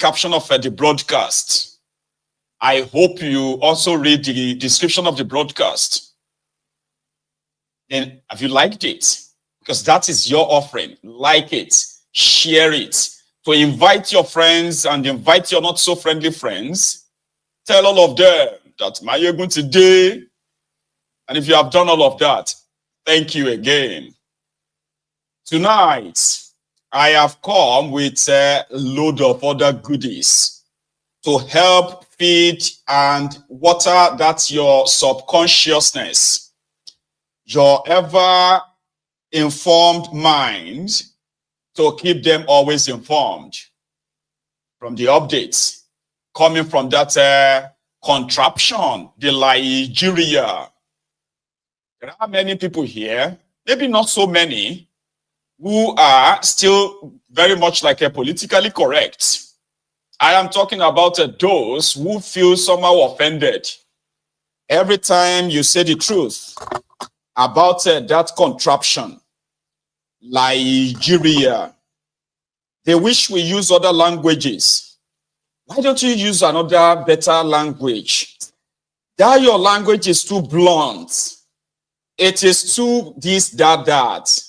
caption of the broadcast. I hope you also read the description of the broadcast. Then have you liked it? Because that is your offering. Like it, share it, to invite your friends and invite your not so friendly friends. Tell all of them that Maiyegun today. And if you have done all of that, thank you again. Tonight, I have come with a load of other goodies to help feed and water that your subconsciousness, your ever informed mind, to keep them always informed from the updates coming from that contraption, the Nigeria. There are many people here, maybe not so many, who are still very much like a politically correct. I am talking about those who feel somehow offended every time you say the truth about that contraption, Nigeria. They wish we use other languages. Why don't you use another better language? That your language is too blunt. It is too this, that.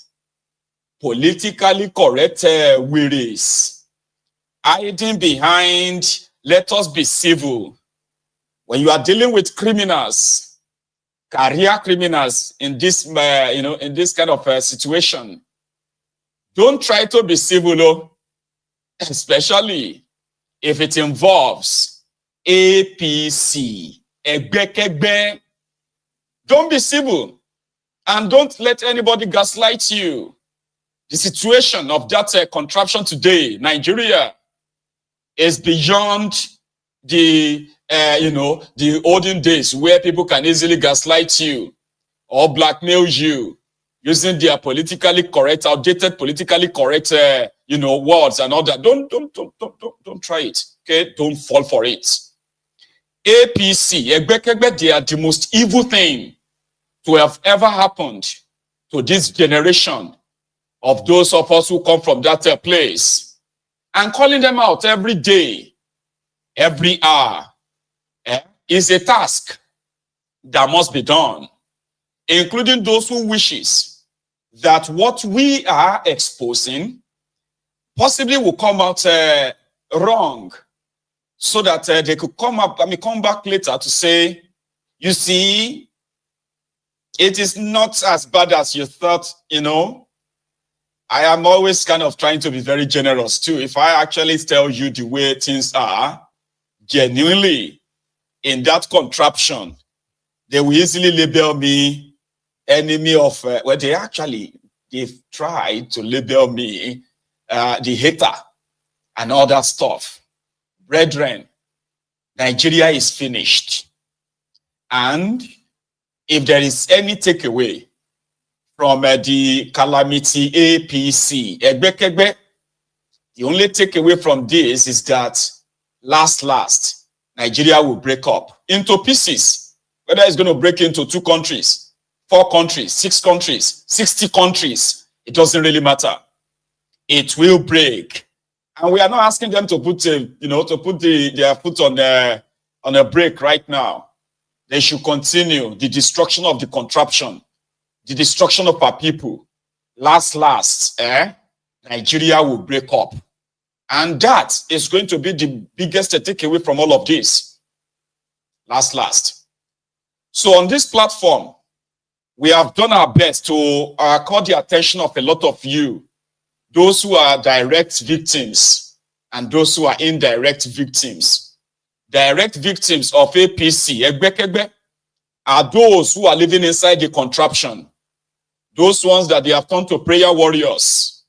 Politically correct worries. Hiding behind, let us be civil. When you are dealing with criminals, career criminals in this, in this kind of situation, don't try to be civil, especially if it involves APC. Don't be civil, and don't let anybody gaslight you. The situation of that contraption today, Nigeria, is beyond the, the olden days where people can easily gaslight you or blackmail you using their politically correct, outdated politically correct, words and all that. Don't try it. Okay, don't fall for it. APC, they are the most evil thing to have ever happened to this generation of those of us who come from that place, and calling them out every day, every hour, is a task that must be done, including those who wishes that what we are exposing possibly will come out wrong, so that they could come back later to say, you see, it is not as bad as you thought, I am always kind of trying to be very generous too. If I actually tell you the way things are, genuinely, in that contraption, they will easily label me enemy of, they've tried to label me the hater and all that stuff. Brethren, Nigeria is finished. And if there is any takeaway from the calamity APC, the only takeaway from this is that last, Nigeria will break up into pieces. Whether it's going to break into 2 countries, 4 countries, 6 countries, 60 countries, it doesn't really matter. It will break. And we are not asking them to put, their foot on a break right now. They should continue the destruction of the contraption, the destruction of our people. Last, Nigeria will break up. And that is going to be the biggest takeaway from all of this. Last. So on this platform, we have done our best to call the attention of a lot of you, those who are direct victims and those who are indirect victims. Direct victims of APC, are those who are living inside the contraption. Those ones that they have turned to prayer warriors.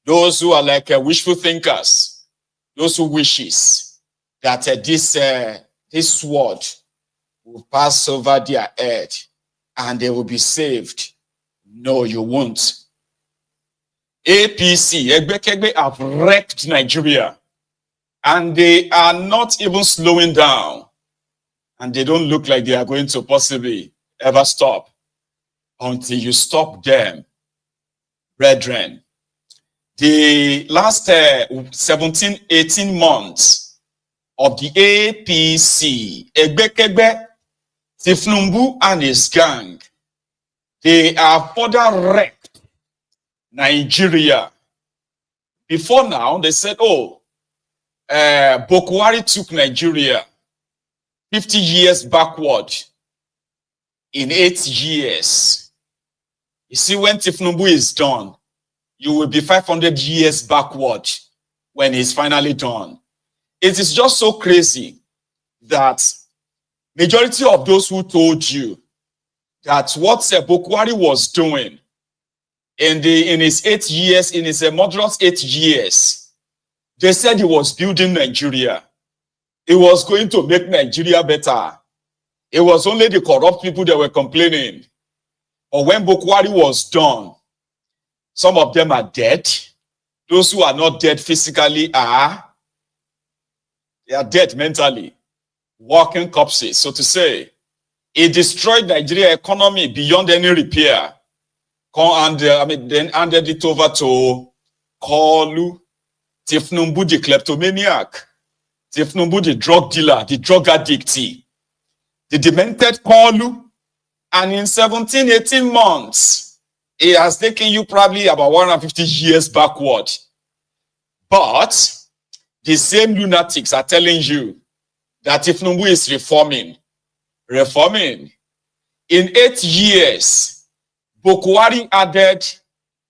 Those who are like wishful thinkers. Those who wishes that this sword will pass over their head and they will be saved. No, you won't. APC, have wrecked Nigeria. And they are not even slowing down. And they don't look like they are going to possibly ever stop until you stop them. Brethren, the last 17, 18 months of the APC, Egbekegbe, Tifnumbu and his gang, they have further wrecked Nigeria. Before now, they said, oh, Bokwari took Nigeria 50 years backward in 8 years. You see, when Tifnumbu is done, you will be 500 years backward when he's finally done. It is just so crazy that majority of those who told you that what Bokwari was doing in his 8 years, in his murderous 8 years, they said he was building Nigeria. It was going to make Nigeria better. It was only the corrupt people that were complaining. Or when Bokwari was done, some of them are dead. Those who are not dead physically they are dead mentally. Walking corpses, so to say. It destroyed Nigeria economy beyond any repair. And then handed it over to Koolu, Tifnumbu the kleptomaniac, Tifnumbu the drug dealer, the drug addict, the demented Koolu. And in 17, 18 months, it has taken you probably about 150 years backward. But the same lunatics are telling you that Tifnumbu is reforming. In 8 years, Bokwari added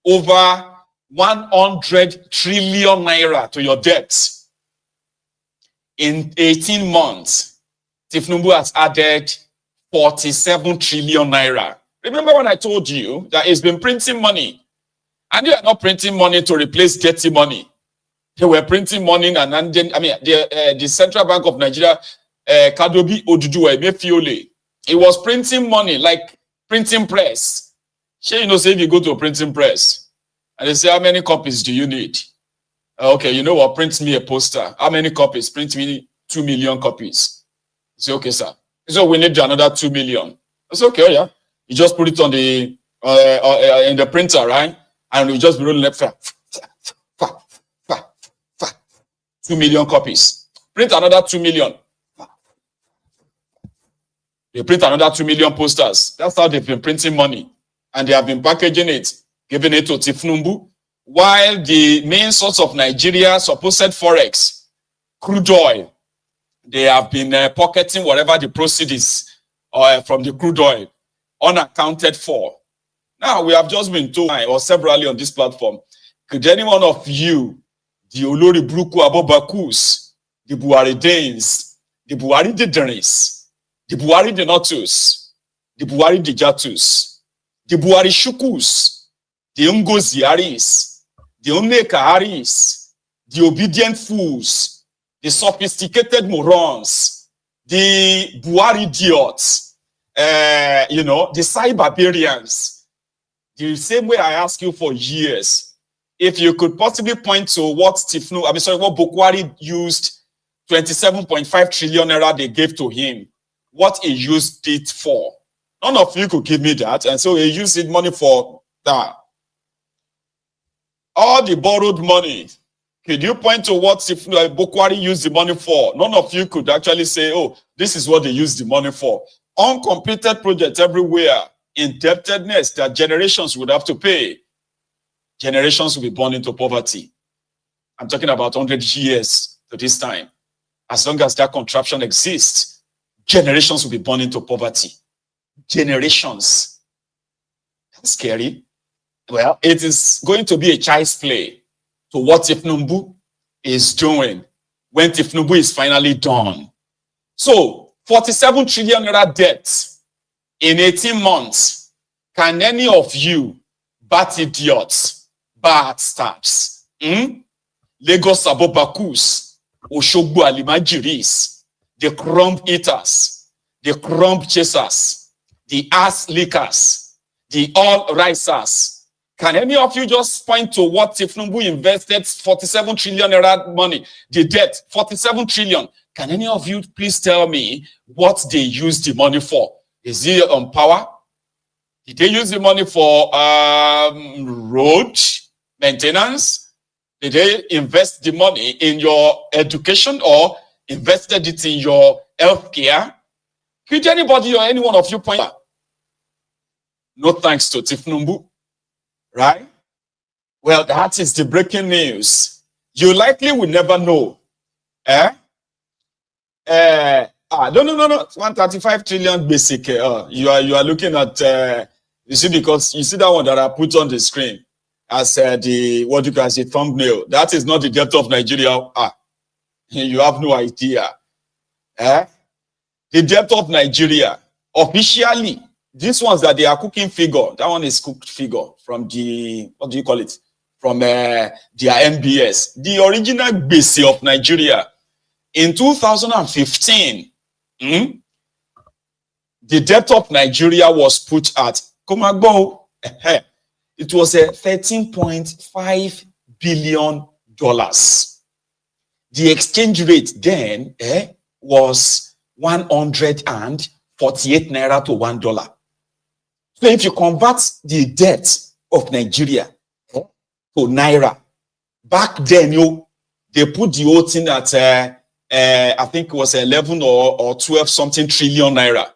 over 100 trillion naira to your debts. In 18 months, Tifnumbu has added 47 trillion naira. Remember when I told you that he's been printing money? And they are not printing money to replace dirty money. They were printing money, and then, the Central Bank of Nigeria, Kadobi Oduduwa Emefiole, it was printing money like printing press. Sure, you know, say if you go to a printing press and they say, how many copies do you need? Okay, you know what? Print me a poster. How many copies? Print me 2 million copies. You say, okay, sir. So we need another 2 million. It's okay, oh, yeah. You just put it on the in the printer, right? And we just be rolling left. 2 million copies. Print another 2 million. They print another 2 million posters. That's how they've been printing money. And they have been packaging it, giving it to Tifnumbu. While the main source of Nigeria, supposed forex, crude oil, they have been pocketing whatever the proceeds from the crude oil, unaccounted for. Now, we have just been told, or severally on this platform, could any one of you, the Olori Bruku Abobakus, the Buhari Danes, the Buhari Dideris, the Buhari Denotus, the Buhari Dijatus, the Buhari Shukus, the Ngoziaris, the Onekaharis, the obedient fools, the sophisticated morons, the Buhari idiots, the cyberbarians. The same way I ask you for years, if you could possibly point to what what Bokwari used 27.5 trillion naira they gave to him, what he used it for. None of you could give me that, and so he used it money for that. All the borrowed money, could you point to what Bokwari used the money for? None of you could actually say, oh, this is what they used the money for. Uncompleted projects everywhere, indebtedness that generations would have to pay. Generations will be born into poverty. I'm talking about 100 years to this time. As long as that contraption exists, generations will be born into poverty. Generations. That's scary. Well, it is going to be a child's play to what Tifnumbu is doing when Tifnumbu is finally done. So, 47 trillion naira debt in 18 months. Can any of you, bat idiots, bastards, Lagos Abobakus, Oshogbo Alimajiris, the crumb eaters, the crumb chasers, the ass lickers, the all risers. Can any of you just point to what Tifnumbu invested 47 trillion naira money, the debt, 47 trillion? Can any of you please tell me what they used the money for? Is it on power? Did they use the money for road maintenance? Did they invest the money in your education, or invested it in your healthcare? Could anybody or any one of you point out? No thanks to Tifnumbu, right? Well, that is the breaking news. You likely will never know. No. 135 trillion basic. You are looking at, you see, because you see that one that I put on the screen as the, what you can say, thumbnail. That is not the debt of Nigeria. You have no idea. The debt of Nigeria, officially, these ones that they are cooking figure, that one is cooked figure from the, what do you call it? From their NBS. The original base of Nigeria in 2015, the debt of Nigeria was put at, it was $13.5 billion. The exchange rate then was 148 naira to $1. So if you convert the debt of Nigeria to naira, back then they put the whole thing at I think it was 11 or 12 something trillion naira.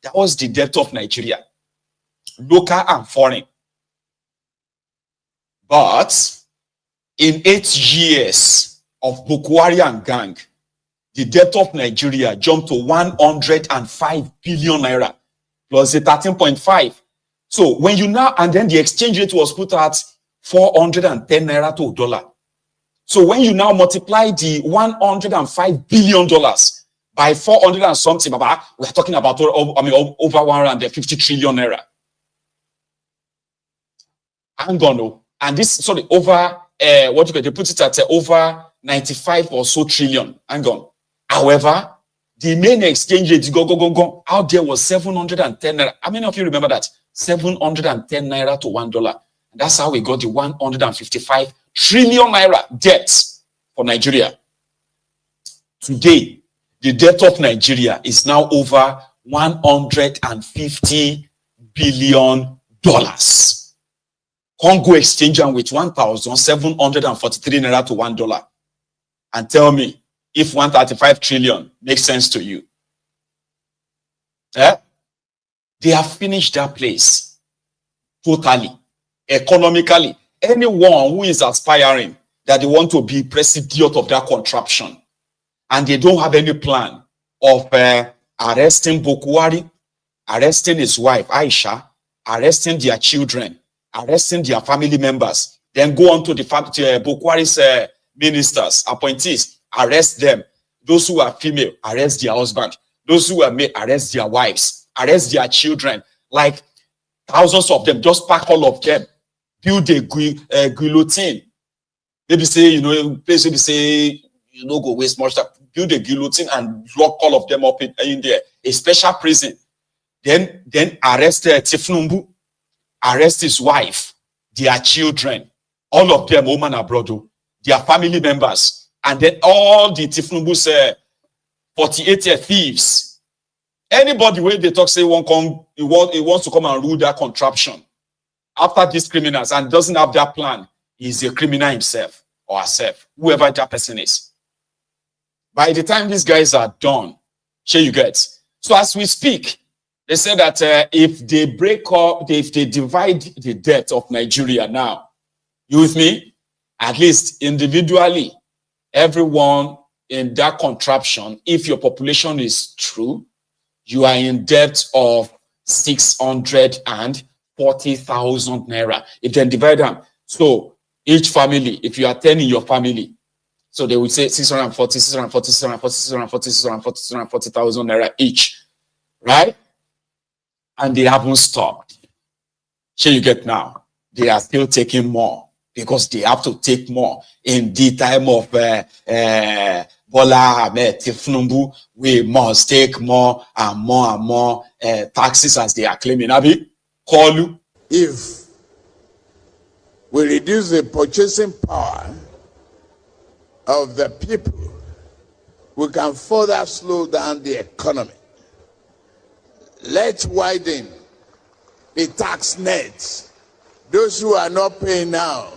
That was the debt of Nigeria, local and foreign. But in 8 years of Bukwari and gang, the debt of Nigeria jumped to 105 billion naira plus the 13.5. So when you now, and then the exchange rate was put at 410 naira to $1. So when you now multiply the $105 billion by 400 and something, we're talking about over 150 trillion naira. Hang on, and this, sorry, over what you can, they put it at over 95 or so trillion. Hang on. However, the main exchange rate go out there was 710 naira. How many of you remember that? 710 naira to $1. And that's how we got the 155 trillion naira debt for Nigeria. Today, the debt of Nigeria is now over $150 billion. Congo exchange with 1,743 naira to $1. And tell me if 135 trillion makes sense to you. They have finished that place totally, economically. Anyone who is aspiring that they want to be president of that contraption and they don't have any plan of arresting Bukwari, arresting his wife Aisha, arresting their children, arresting their family members, then go on to the Bukwari's ministers, appointees, arrest them. Those who are female, arrest their husband. Those who are male, arrest their wives, arrest their children. Like thousands of them, just pack all of them. Build a guillotine. Maybe say, maybe say, go waste much time. Build a guillotine and lock all of them up in there. A special prison. Then arrest Tifnumbu, arrest his wife, their children, all of them, woman abroad, their family members. And then all the Tifnumbu's 48 thieves. Anybody where they talk say he wants to come and rule that contraption after these criminals and doesn't have that plan, he's a criminal himself or herself, whoever that person is. By the time these guys are done, sure you get. So as we speak, they say that if they break up, if they divide the debt of Nigeria now, you with me? At least individually, everyone in that contraption, if your population is true, you are in debt of 640,000 naira. If they divide them, so each family, if you are 10 in your family, so they would say 640,000 naira each, right? And they haven't stopped. Here you get now. They are still taking more because they have to take more in the time of Bola Ahmed Tifnumbu. We must take more and more and more taxes as they are claiming. Abi, Koolu. If we reduce the purchasing power of the people, we can further slow down the economy. Let's widen the tax nets. Those who are not paying now,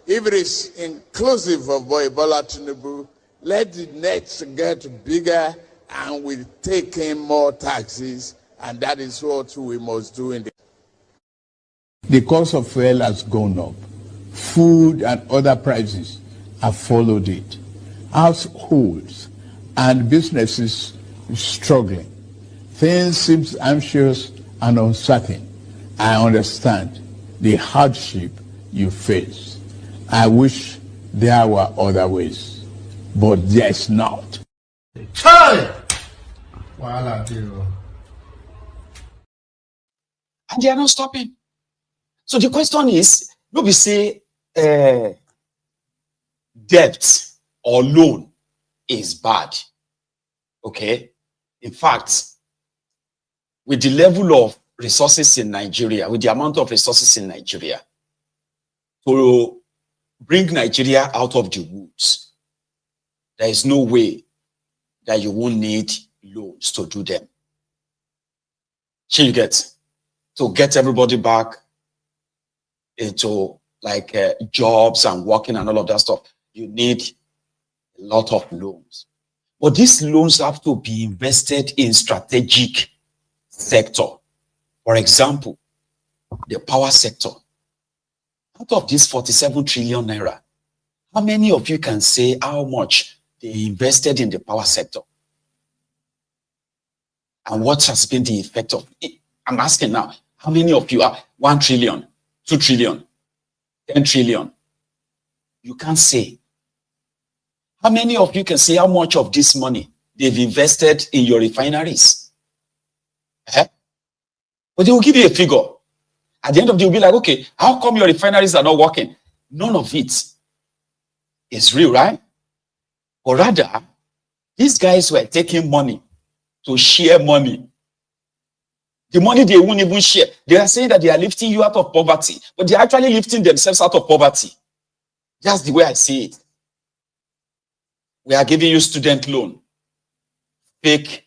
if it is inclusive of Bola Tinubu, let the nets get bigger and we take in more taxes, and that is what we must do. The cost of fuel has gone up. Food and other prices have followed it. Households and businesses struggling. Things seem anxious and uncertain. I understand the hardship you face. I wish there were other ways, but there's not. Charade! And they are not stopping. So the question is, no, we say debt or loan is bad. Okay? In fact, with the level of resources in Nigeria, with the amount of resources in Nigeria, to bring Nigeria out of the woods, there is no way that you won't need loans to do them. So you get to get everybody back into like jobs and working and all of that stuff. You need a lot of loans. But these loans have to be invested in strategic sector. For example, the power sector. Out of this 47 trillion naira, how many of you can say how much they invested in the power sector? And what has been the effect of it? I'm asking now, how many of you are 1 trillion, 2 trillion, 10 trillion? You can't say. How many of you can say how much of this money they've invested in your refineries? But they will give you a figure. At the end of the day, you'll be like, okay, how come your refineries are not working? None of it is real, right? Or rather, these guys were taking money to share money. The money they won't even share. They are saying that they are lifting you out of poverty, but they're actually lifting themselves out of poverty. That's the way I see it. We are giving you student loan. Fake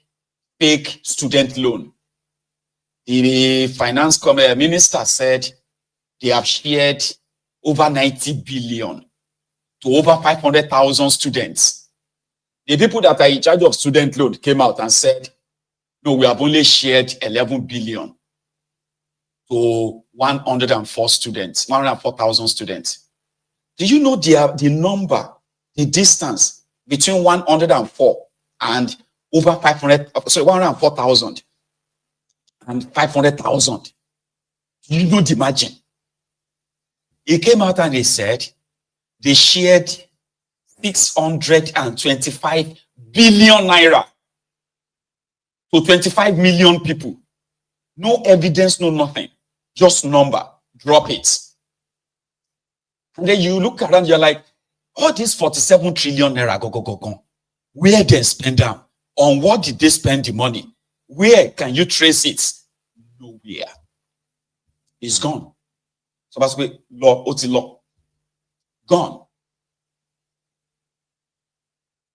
student loan. The finance minister said they have shared over 90 billion to over 500,000 students. The people that are in charge of student loan came out and said, no, we have only shared 11 billion to 104 students, 104,000 students. Do you know the number, the distance between 104 and over 104,000 and 500,000? Do you know the margin? He came out and he said they shared 625 billion naira to 25 million people. No evidence, no nothing. Just number. Drop it. And then you look around, you're like, all these 47 trillion naira go. Where they spend them? On what did they spend the money? Where can you trace it? Nowhere. It's gone. So that's why law. Gone.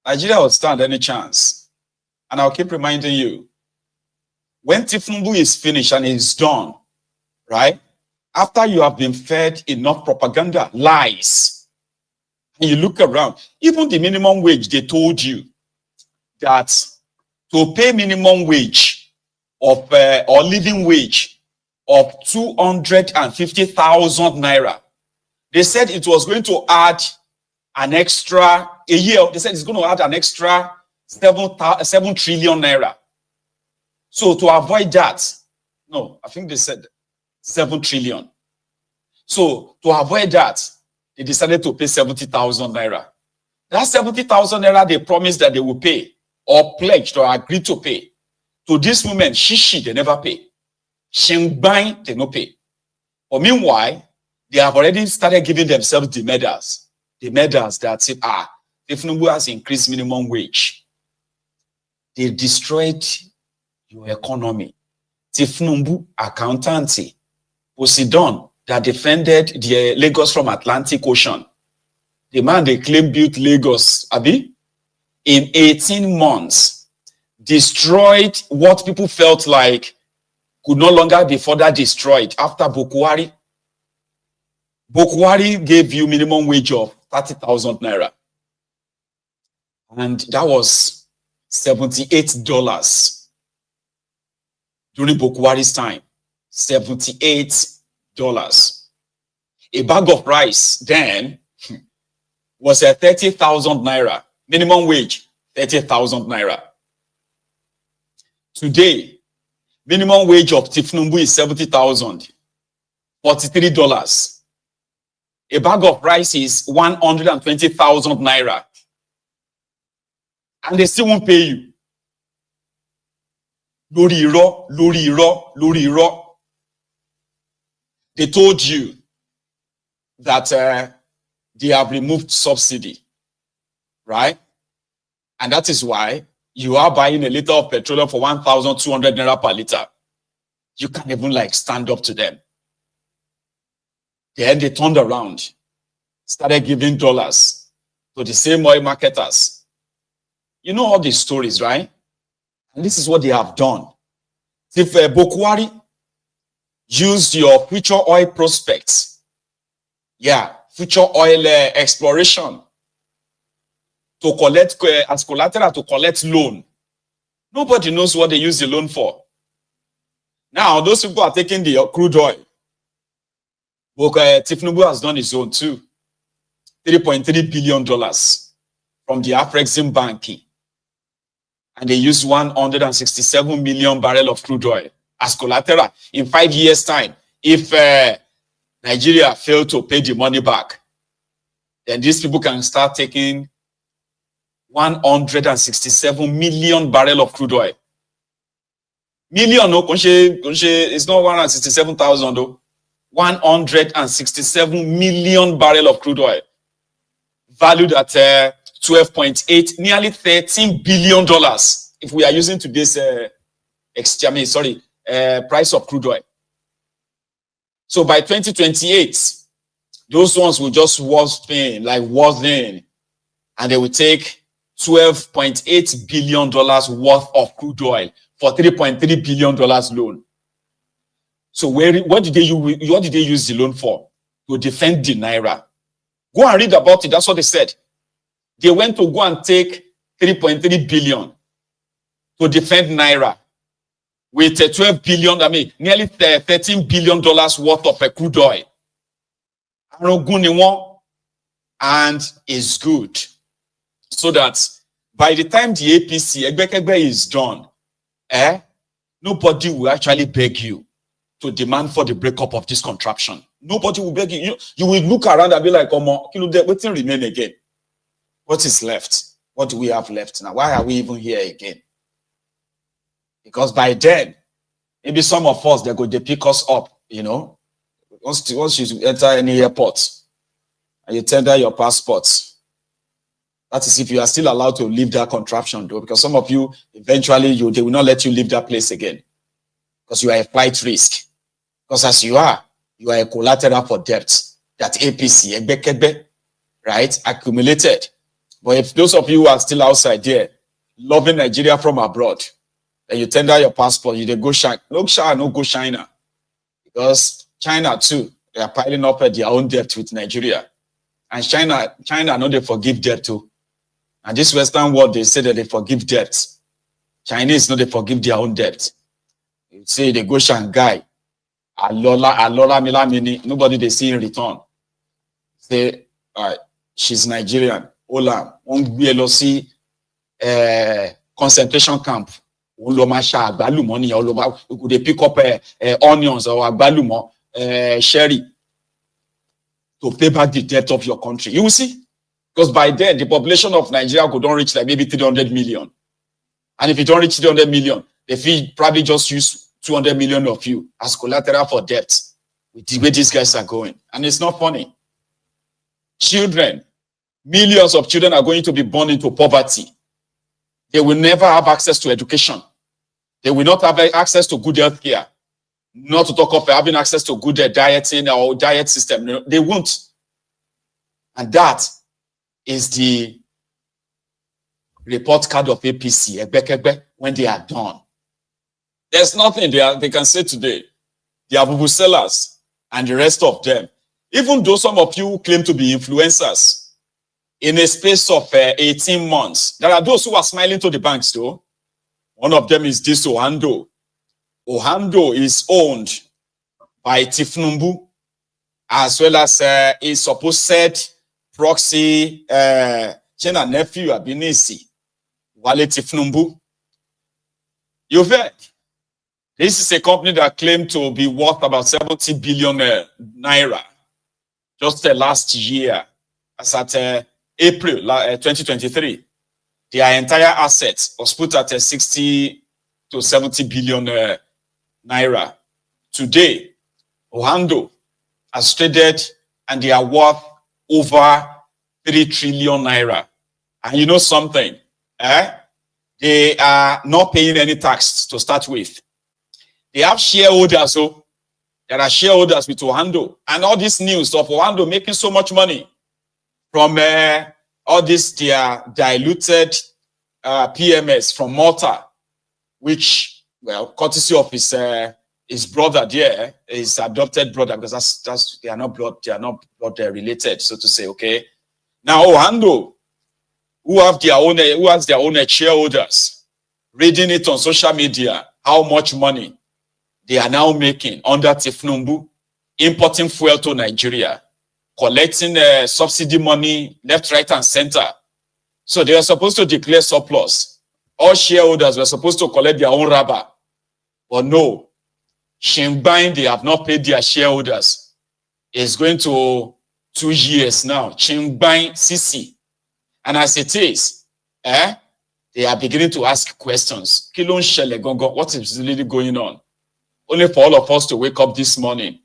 Nigeria will stand any chance. And I'll keep reminding you, when Tifnumbu is finished and is done, right? After you have been fed enough propaganda, lies, and you look around, even the minimum wage, they told you that to pay minimum wage of or living wage of 250,000 naira, they said it was going to add an extra a year. They said it's going to add an extra 7 trillion naira. So to avoid that, no, I think they said 7 trillion. So to avoid that, they decided to pay 70,000 naira. That 70,000 naira they promised that they will pay or pledged or agreed to pay. To this women, Shishi, they never pay. Shingbang, they no pay. But meanwhile, they have already started giving themselves the medals. The medals that say, Tifnumbu has increased minimum wage. They destroyed your economy. Tifnumbu, accountancy, Poseidon, that defended the Lagos from Atlantic Ocean. The man they claim built Lagos, Abi, in 18 months, destroyed what people felt like could no longer be further destroyed after Bokwari. Bokwari gave you minimum wage of 30,000 naira. And that was $78 during Bokwari's time. $78. A bag of rice then was 30,000 naira. Minimum wage, 30,000 naira. Today, minimum wage of Tifnumbu is 70,000. $43. A bag of rice is 120,000 naira. And they still won't pay you. Lori iro, lori iro, lori iro. They told you that they have removed subsidy, right? And that is why you are buying a liter of petroleum for 1,200 naira per liter. You can't even like stand up to them. Then they turned around, started giving dollars to the same oil marketers. You know all these stories, right? And this is what they have done. If Bokwari used your future oil prospects, future oil exploration to collect as collateral to collect loan, nobody knows what they use the loan for. Now, those people are taking the crude oil. Tifnubu has done his own too. $3.3 billion from the Afrexim banking. And they used 167 million barrels of crude oil as collateral. In 5 years' time, if Nigeria failed to pay the money back, then these people can start taking 167 million barrels of crude oil. Million, no, it's not 167,000 though. 167 million barrels of crude oil, valued at 12.8, nearly $13 billion. If we are using today's price of crude oil. So by 2028, those ones will just worth in, and they will take $12.8 billion worth of crude oil for $3.3 billion loan. So what did they use the loan for? To defend the naira. Go and read about it. That's what they said. They went to go and take 3.3 billion to defend naira with 12 billion, nearly $13 billion worth of crude oil. And is good. So that by the time the APC is done, nobody will actually beg you to demand for the breakup of this contraption. Nobody will beg you. You will look around and be like, what will remain again? What is left? What do we have left now? Why are we even here again? Because by then, maybe some of us, they pick us up, Once you enter any airport and you tender your passport, that is if you are still allowed to leave that contraption, though, because some of you, eventually, they will not let you leave that place again because you are a flight risk. Because as you are a collateral for debt that APC, right, accumulated. But if those of you who are still outside there, loving Nigeria from abroad, and you tender your passport, you go shine. No go China. Because China too, they are piling up their own debt with Nigeria. And China, no, they forgive debt too. And this Western world, they say that they forgive debt. Chinese, no, they forgive their own debt. You say they go Shanghai, Alola Milamini, nobody they see in return. Say, all right, she's Nigerian. Ola, see concentration camp. They pick up onions or agbalumo, sherry to pay back the debt of your country. You will see. Because by then, the population of Nigeria could don't reach like maybe 300 million. And if you don't reach 300 million, they probably just use 200 million of you as collateral for debt with the way these guys are going. And it's not funny. Children, millions of children are going to be born into poverty. They will never have access to education. They will not have access to good health care. Not to talk of having access to good dieting or diet system. They won't. And that is the report card of APC, when they are done. There's nothing they can say today. The Abubu sellers and the rest of them, even though some of you claim to be influencers, in a space of 18 months. There are those who are smiling to the banks, though. One of them is this Oando. Oando is owned by Tifnumbu, as well as a supposed proxy Chena nephew Abinisi, Wale Tifnumbu. You've heard. This is a company that claimed to be worth about 70 billion naira just last year, as at April 2023. Their entire assets was put at 60 to 70 billion naira. Today, Oando has traded and they are worth over 3 trillion naira. And you know something? They are not paying any tax to start with. They have shareholders, so there are shareholders with Oando. And all this news of Oando making so much money from all this their diluted PMS from Malta, which, well, courtesy of his brother there, his adopted brother, because that's they are not blood related, so to say. Okay. Now Oando, who has their own shareholders, reading it on social media, how much money they are now making under Tifnumbu, importing fuel to Nigeria, collecting subsidy money left, right, and center. So they are supposed to declare surplus. All shareholders were supposed to collect their own rubber. But no, Shingbine, they have not paid their shareholders. It's going to 2 years now. Shingbine CC. And as it is, they are beginning to ask questions. What is really going on? Only for all of us to wake up this morning.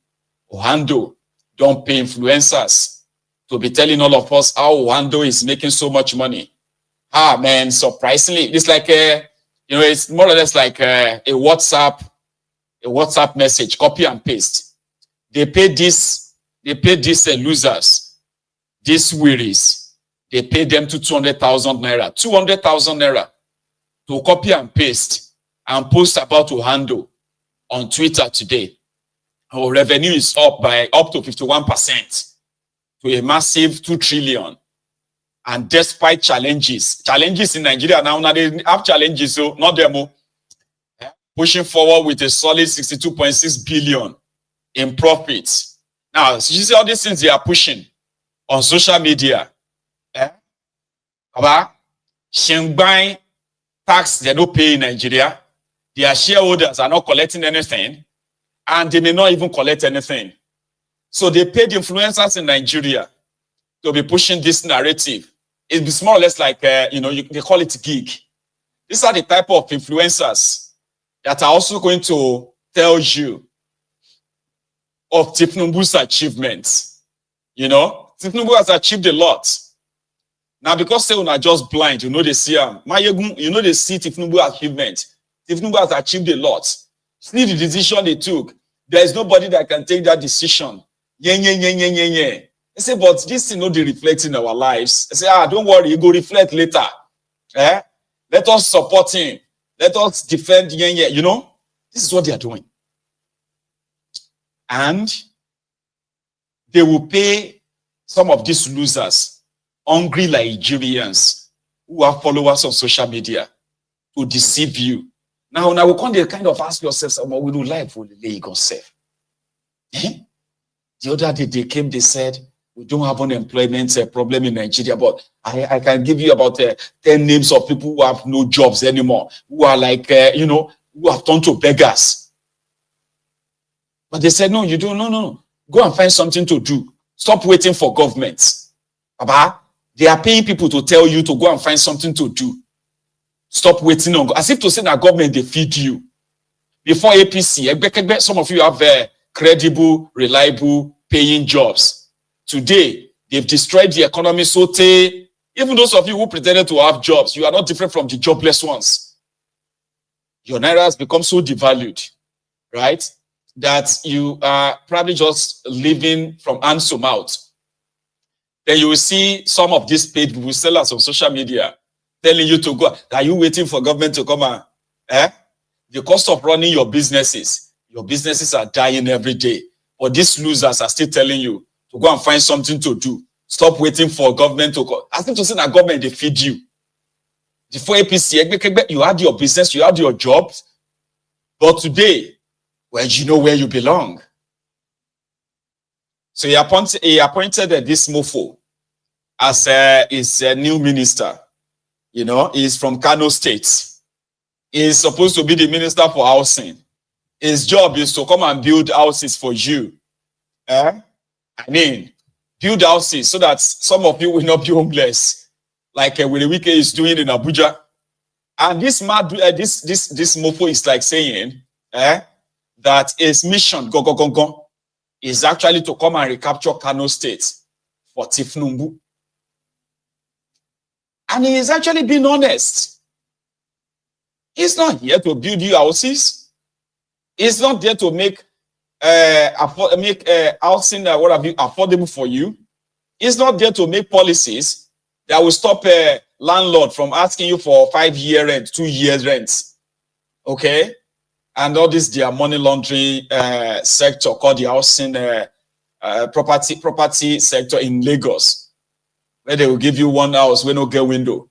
Oando don't pay influencers to be telling all of us how Oando is making so much money. Ah, man, surprisingly, it's like it's more or less like a WhatsApp message, copy and paste. They pay these losers, these wearies. They pay them to 200,000 naira, 200,000 naira to copy and paste and post about Oando on Twitter today. Our revenue is up to 51% to a massive 2 trillion. And despite challenges in Nigeria now they have challenges, so not them pushing forward with a solid 62.6 billion in profits. Now, you see all these things they are pushing on social media. Shingbine tax they don't pay in Nigeria. Their shareholders are not collecting anything, and they may not even collect anything. So they paid influencers in Nigeria to be pushing this narrative. It's more or less like, they call it gig. These are the type of influencers that are also going to tell you of Tifnumbu's achievements. Tifnumbu has achieved a lot. Now, because they are just blind, they see Maiyegun, they see Tifnumbu's achievement. Tifnumbu has achieved a lot. See the decision they took. There is nobody that can take that decision. They say, but this they reflect in our lives. They say, don't worry, you go reflect later. Let us support him. Let us defend This is what they are doing. And they will pay some of these losers, hungry Nigerians who are followers on social media, to deceive you. Now we can kind of ask yourself, what we do life for the Maiyegun self. The other day they came, they said, we don't have unemployment problem in Nigeria, but I can give you about 10 names of people who have no jobs anymore, who are like, who have turned to beggars. But they said, no, you don't, no. Go and find something to do. Stop waiting for government. Baba, they are paying people to tell you to go and find something to do. Stop waiting on, as if to say that government, they feed you. Before APC, some of you have credible, reliable, paying jobs. Today, they've destroyed the economy so even those of you who pretended to have jobs, you are not different from the jobless ones. Your naira has become so devalued, right, that you are probably just living from hand to mouth. Then you will see some of these paid sellers on social media telling you to go. Are you waiting for government to come and the cost of running your businesses are dying every day. But these losers are still telling you to go and find something to do. Stop waiting for government to call. I think to say that government, they feed you. Before APC, you had your business, you had your job. But today, well, you know where you belong. So he appointed this mofo as his new minister. You know, he's from Kano State. He's supposed to be the minister for housing. His job is to come and build houses for you. I mean, build houses so that some of you will not be homeless, like Willie Wike is doing in Abuja. And this this mofo is like saying that his mission is actually to come and recapture Kano State for Tifnumbu. And he is actually being honest. He's not here to build you houses. He's not there to make housing affordable for you. He's not there to make policies that will stop a landlord from asking you for 5-year rent, 2 years rent. Okay? And all this their money laundering sector called the housing property sector in Lagos, where they will give you one house with no get window.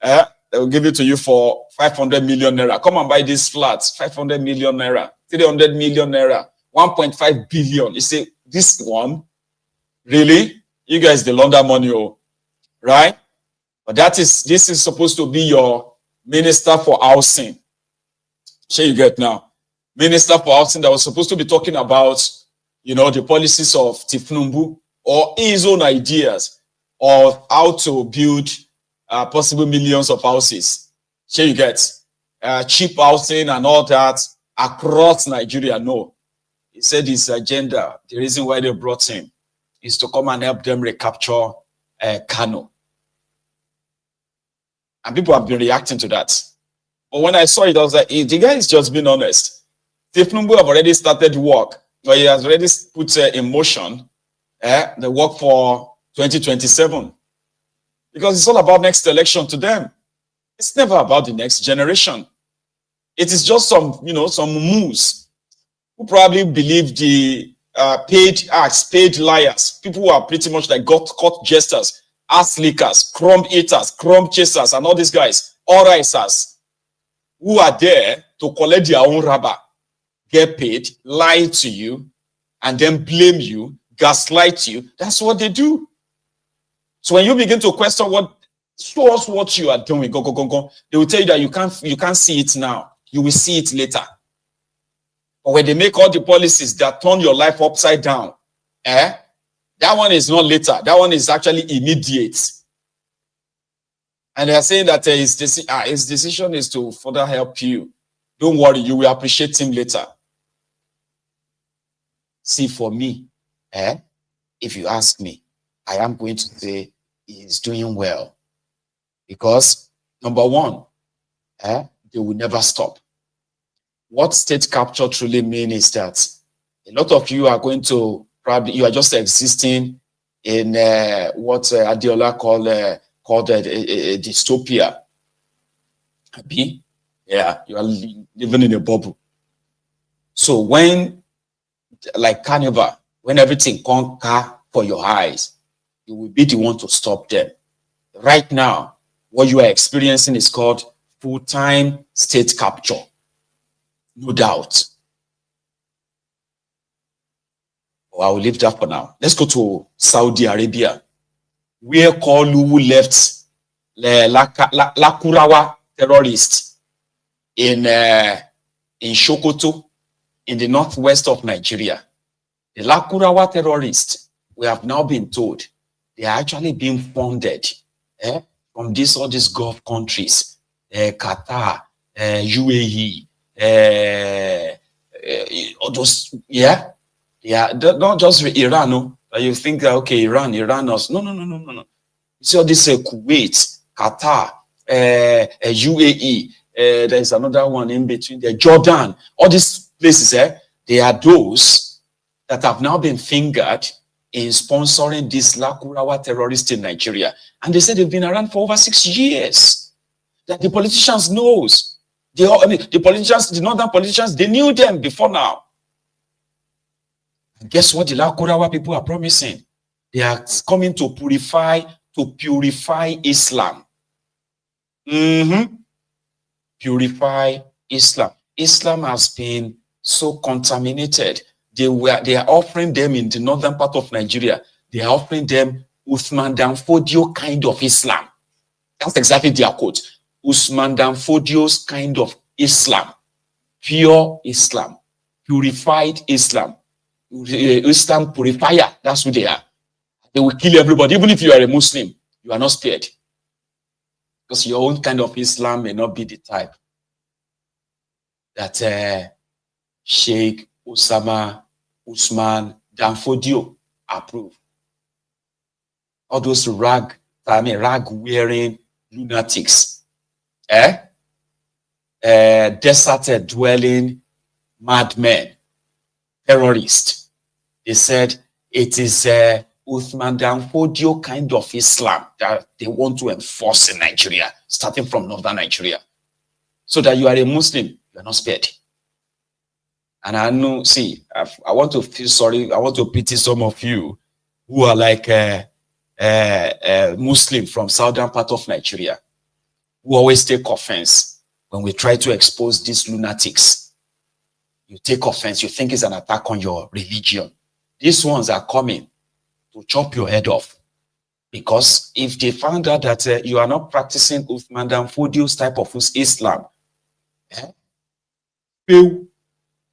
They will give it to you for 500 million naira. Come and buy this flat, 500 million naira, 300 million naira, 1.5 billion. You say, this one, really? You guys, they launder money, right? But this is supposed to be your minister for housing. Sure, you get now. Minister for housing that was supposed to be talking about, you know, the policies of Tifnumbu or his own ideas of how to build possible millions of houses. Sure, you get cheap housing and all that across Nigeria. No, he said his agenda, the reason why they brought him, is to come and help them recapture Kano. And people have been reacting to that. But when I saw it, I was like, hey, the guy is just being honest. Tifnumbu have already started work, but he has already put in motion the work for 2027. Because it's all about next election to them. It's never about the next generation. It is just some, you know, some moves who probably believe the paid acts, paid liars, people who are pretty much like court jesters, ass lickers, crumb eaters, crumb chasers, and all these guys, all risers, who are there to collect their own rubber, get paid, lie to you, and then blame you, gaslight you. That's what they do. So when you begin to question show us what you are doing, they will tell you that you can't see it now. You will see it later. But when they make all the policies that turn your life upside down, that one is not later. That one is actually immediate. And they are saying that his decision is to further help you. Don't worry, you will appreciate him later. See, for me, if you ask me, I am going to say he is doing well. Because, number one, they will never stop. What state capture truly means is that a lot of you are going to you are just existing in what Adiola called a dystopia. Yeah, you are living in a bubble. So when, like Carnival, when everything conquer for your eyes, you will be the one to stop them. Right now, what you are experiencing is called full-time state capture. No doubt. I will leave that for now. Let's go to Saudi Arabia, where Koolu left Lakurawa terrorists in Sokoto, in the northwest of Nigeria. The Lakurawa terrorists, we have now been told, they are actually being funded from all these Gulf countries, Qatar, UAE, all those, yeah, not just Iran. No, you think that okay, Iran, us. No. You see all this Kuwait, Qatar, UAE. There's another one in between there, Jordan. All these places, they are those that have now been fingered in sponsoring this Lakurawa terrorists in Nigeria. And they said they've been around for over 6 years. That the politicians knows. The politicians, the northern politicians, they knew them before now. And guess what the Lakurawa people are promising? They are coming to purify Islam. Purify Islam. Islam has been so contaminated. They are offering them in the northern part of Nigeria. They are offering them Usman Dan Fodio kind of Islam. That's exactly their quote. Usman Dan Fodio's kind of Islam. Pure Islam. Purified Islam. Islam purifier. That's who they are. They will kill everybody. Even if you are a Muslim, you are not spared. Because your own kind of Islam may not be the type that Sheikh Usman Dan Fodio approve. All those rag-wearing lunatics, desert-dwelling madmen, terrorists. They said it is Usman Dan Fodio kind of Islam that they want to enforce in Nigeria, starting from northern Nigeria. So that you are a Muslim, you are not spared. And I know, see, I want to feel sorry, I want to pity some of you who are like Muslim from southern part of Nigeria, who always take offense when we try to expose these lunatics. You take offense, you think it's an attack on your religion. These ones are coming to chop your head off. Because if they found out that you are not practicing Uthman Dan Fodio's type of Islam,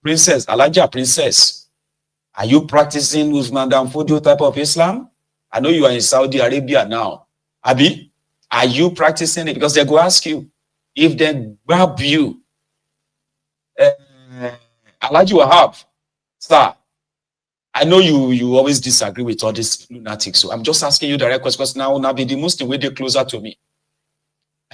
Princess, Alaja Princess, are you practicing Uthman Dan Fodio type of Islam? I know you are in Saudi Arabia now. Abi, are you practicing it? Because they go ask you. If they grab you, Alaji Wahab, sir, I know you always disagree with all these lunatics, so I'm just asking you direct questions because now be the Muslim way they closer to me.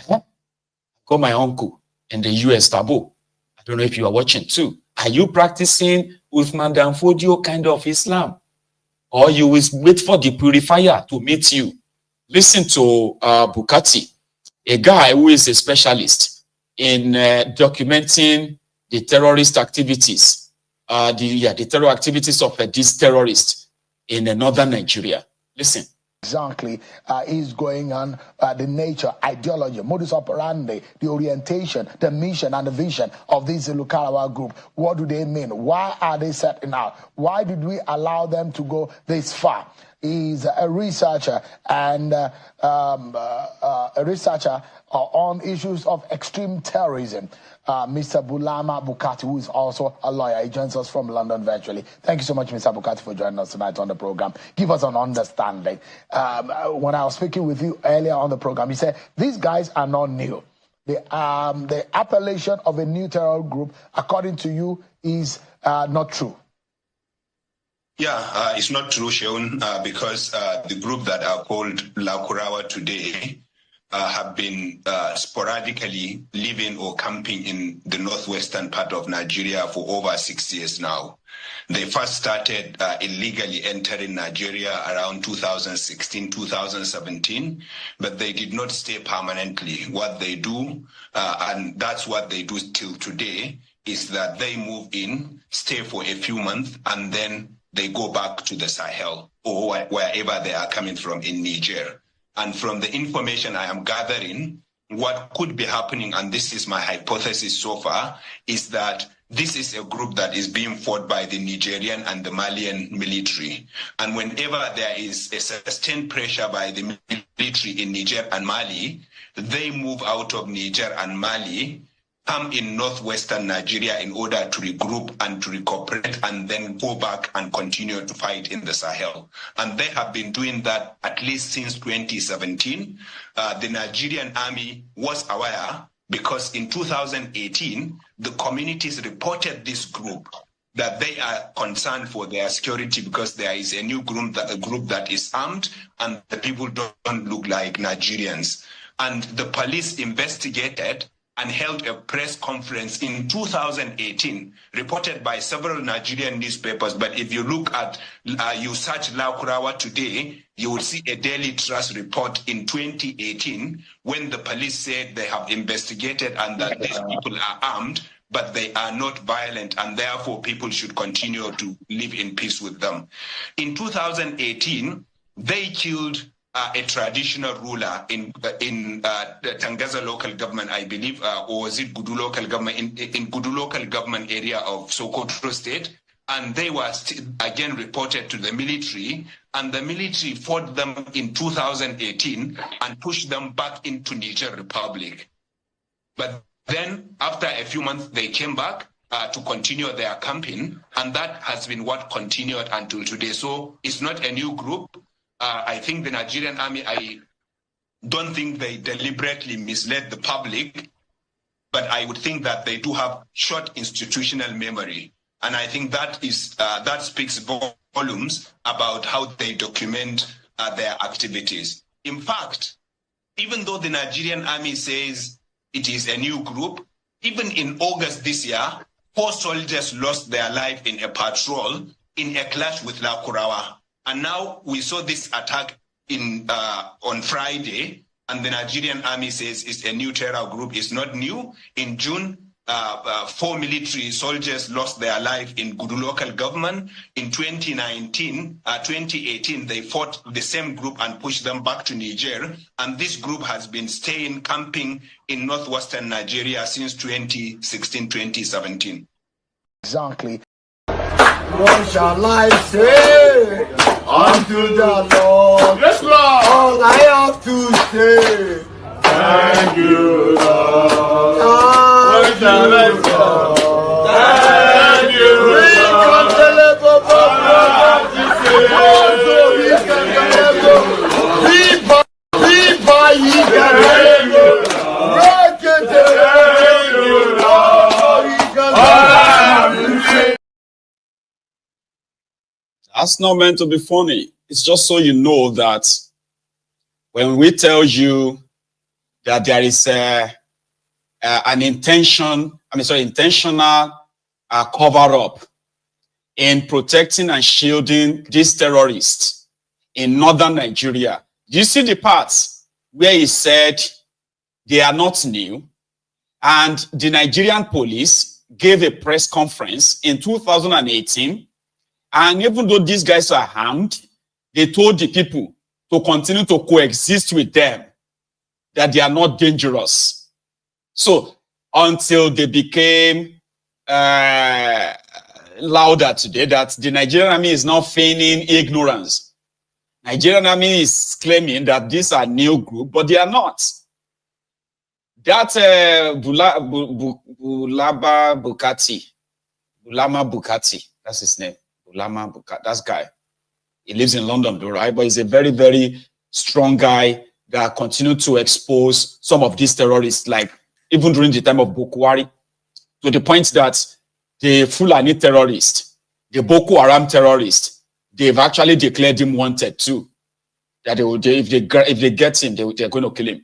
Got my uncle in the US, Tabo. I don't know if you are watching too. Are you practicing Uthman Dan Fodio kind of Islam? Or you will wait for the purifier to meet you? Listen to Bukati, a guy who is a specialist in documenting the terrorist activities, the terror activities of these terrorists in northern Nigeria. Listen. Exactly is going on, the nature, ideology, modus operandi, the orientation, the mission and the vision of this Lukarawa group. What do they mean? Why are they setting out? Why did we allow them to go this far? He's a researcher and on issues of extreme terrorism. Mr. Bulama Bukati, who is also a lawyer. He joins us from London virtually. Thank you so much, Mr. Bukati, for joining us tonight on the program. Give us an understanding. When I was speaking with you earlier on the program, you said these guys are not new. The appellation of a new terror group, according to you, is not true. Yeah, it's not true, Sheon, because the group that are called Lakurawa today have been sporadically living or camping in the northwestern part of Nigeria for over 6 years now. They first started illegally entering Nigeria around 2016, 2017, but they did not stay permanently. What they do, and that's what they do till today, is that they move in, stay for a few months, and then they go back to the Sahel or wherever they are coming from in Niger. And from the information I am gathering, what could be happening, and this is my hypothesis so far, is that this is a group that is being fought by the Nigerian and the Malian military. And whenever there is a sustained pressure by the military in Niger and Mali, they move out of Niger and Mali, come in northwestern Nigeria in order to regroup and to recuperate and then go back and continue to fight in the Sahel. And they have been doing that at least since 2017. The Nigerian army was aware because in 2018, the communities reported this group that they are concerned for their security because there is a new group that is armed and the people don't look like Nigerians. And the police investigated and held a press conference in 2018, reported by several Nigerian newspapers. But if you look at, you search Lakurawa today, you will see a Daily Trust report in 2018 when the police said they have investigated and that these people are armed, but they are not violent, and therefore people should continue to live in peace with them. In 2018, they killed a traditional ruler in the Tangaza local government, I believe, or was it Gudu local government, in Gudu local government area of Sokoto state. And they were again reported to the military, and the military fought them in 2018 and pushed them back into Niger Republic. But then after a few months, they came back to continue their campaign, and that has been what continued until today. So it's not a new group. I think the Nigerian army, I don't think they deliberately misled the public, but I would think that they do have short institutional memory. And I think that is that speaks volumes about how they document their activities. In fact, even though the Nigerian army says it is a new group, even in August this year, 4 soldiers lost their life in a patrol in a clash with Lakurawa. And now we saw this attack on Friday, and the Nigerian army says it's a new terror group. It's not new. In June, 4 military soldiers lost their life in Gudu local government. In 2018, they fought the same group and pushed them back to Niger. And this group has been staying, camping in northwestern Nigeria since 2016, 2017. Exactly. What shall I say unto the Lord? Yes, Lord. All I have to say, Thank you, Lord. what shall I say? Thank you, That's not meant to be funny. It's just so you know that when we tell you that there is an intentional cover-up in protecting and shielding these terrorists in northern Nigeria. Do you see the parts where he said they are not new? And the Nigerian police gave a press conference in 2018. And even though these guys are armed, they told the people to continue to coexist with them, that they are not dangerous. So until they became louder today, that the Nigerian army is now feigning ignorance. Nigerian army is claiming that these are new group, but they are not. That Bulama Bukati, that's his name. Bulama Bukati, that guy. He lives in London, though, right? But he's a very, very strong guy that continued to expose some of these terrorists, like even during the time of Boko Haram, to the point that the Fulani terrorist, the Boko Haram terrorist, they've actually declared him wanted too. That they will, if they get him, they're going to kill him.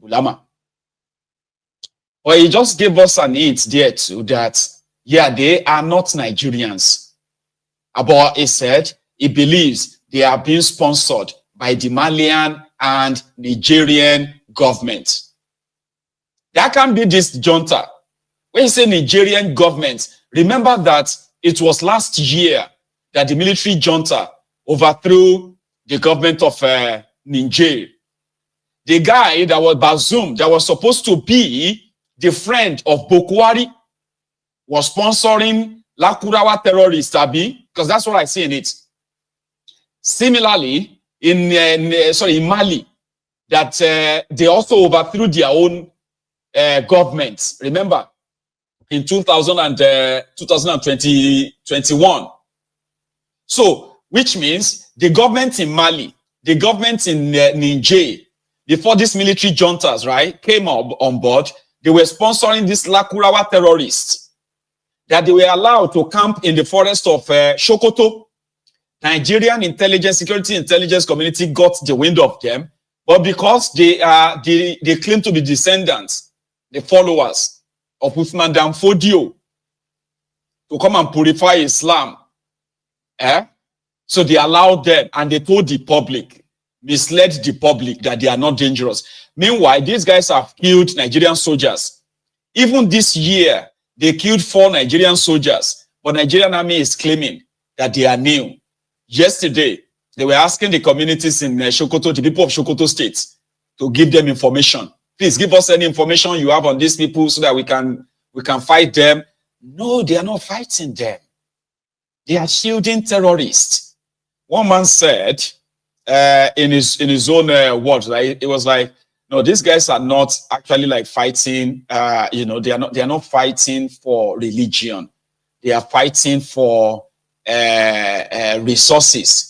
Bulama. Well, he just gave us an hint there too that, yeah, they are not Nigerians. But he said he believes they are being sponsored by the Malian and Nigerian government. That can be this junta. When you say Nigerian government, remember that it was last year that the military junta overthrew the government of Niger. The guy that was Bazoum, that was supposed to be the friend of Boko Haram, was sponsoring Lakurawa terrorists, Abi, because that's what I see in it. Similarly, in Mali, that they also overthrew their own government. Remember, in 2021. So, which means the government in Mali, the government in Niger, before these military juntas, right, came on board, they were sponsoring these Lakurawa terrorists, that they were allowed to camp in the forest of Sokoto. Nigerian security intelligence community got the wind of them, but because they claim to be descendants, the followers of Uthman Dan Fodio, to come and purify Islam, so they allowed them, and they told the public, misled the public, that they are not dangerous. Meanwhile, these guys have killed Nigerian soldiers. Even this year, they killed 4 Nigerian soldiers, but Nigerian army is claiming that they are new. Yesterday, They were asking the communities in Sokoto, the people of Sokoto State, to give them information. Please give us any information you have on these people so that we can fight them. No, they are not fighting them. They are shielding terrorists. One man said in his own words, it was like, no, these guys are not actually like fighting. They are not fighting for religion. They are fighting for resources.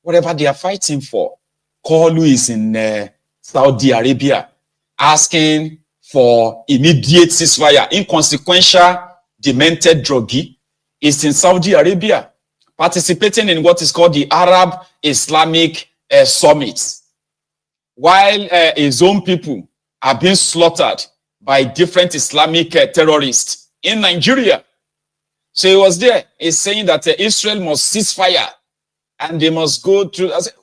Whatever they are fighting for. Koolu is in Saudi Arabia, asking for immediate ceasefire. Inconsequential, demented druggie is in Saudi Arabia, participating in what is called the Arab Islamic Summit, while his own people are being slaughtered by different Islamic terrorists in Nigeria. So he was there. He's saying that Israel must cease fire and they must go through. I said,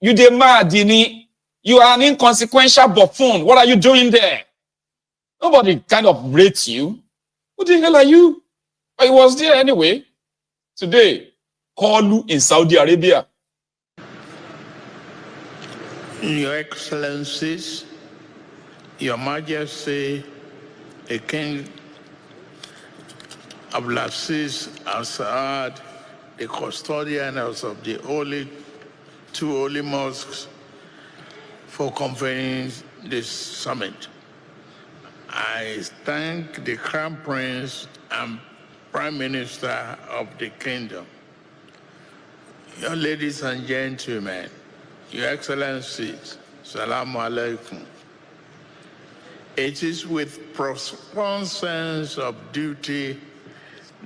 you the mad, Dini. You are an inconsequential buffoon. What are you doing there? Nobody kind of rates you. Who the hell are you? But he was there anyway. Today, Koolu in Saudi Arabia. Your Excellencies, Your Majesty, the King Abdulaziz Al Saad, the custodians of the two holy mosques, for convening this summit. I thank the Crown Prince and Prime Minister of the Kingdom. Your ladies and gentlemen, Your Excellencies, Salamu Alaikum. It is with profound sense of duty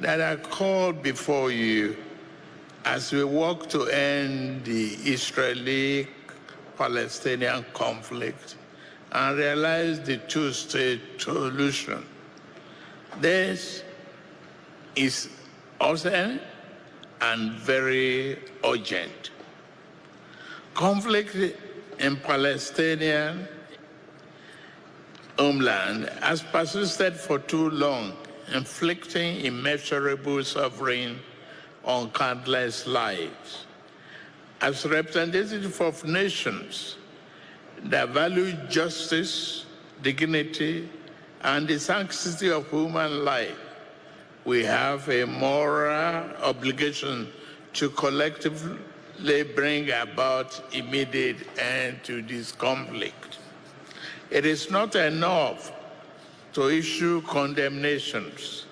that I call before you as we work to end the Israeli-Palestinian conflict and realize the two-state solution. This is urgent and very urgent. Conflict in Palestinian homeland has persisted for too long, inflicting immeasurable suffering on countless lives. As representative of nations that value justice, dignity, and the sanctity of human life, we have a moral obligation to collectively bring about immediate end to this conflict. It is not enough to issue condemnations.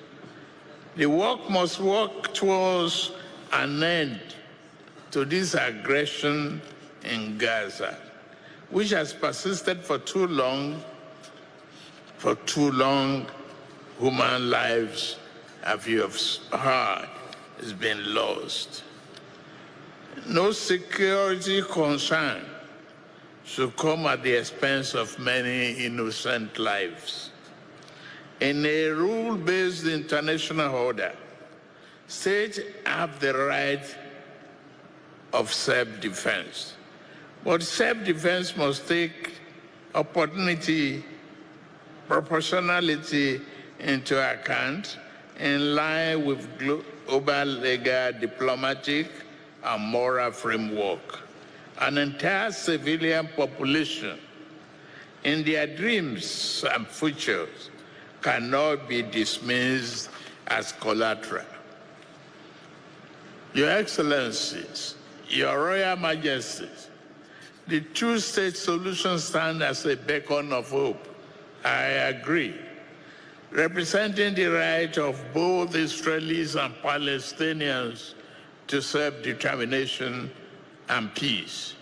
The work must work towards an end to this aggression in Gaza, which has persisted for too long. For too long, human lives, as you have heard, has been lost. No security concern should come at the expense of many innocent lives. In a rule-based international order, states have the right of self-defense. But self-defense must take opportunity, proportionality into account in line with global legal, diplomatic, and moral framework. An entire civilian population in their dreams and futures cannot be dismissed as collateral. Your Excellencies, Your Royal Majesties, the two-state solution stands as a beacon of hope. I agree, representing the right of both Israelis and Palestinians to self-determination and peace.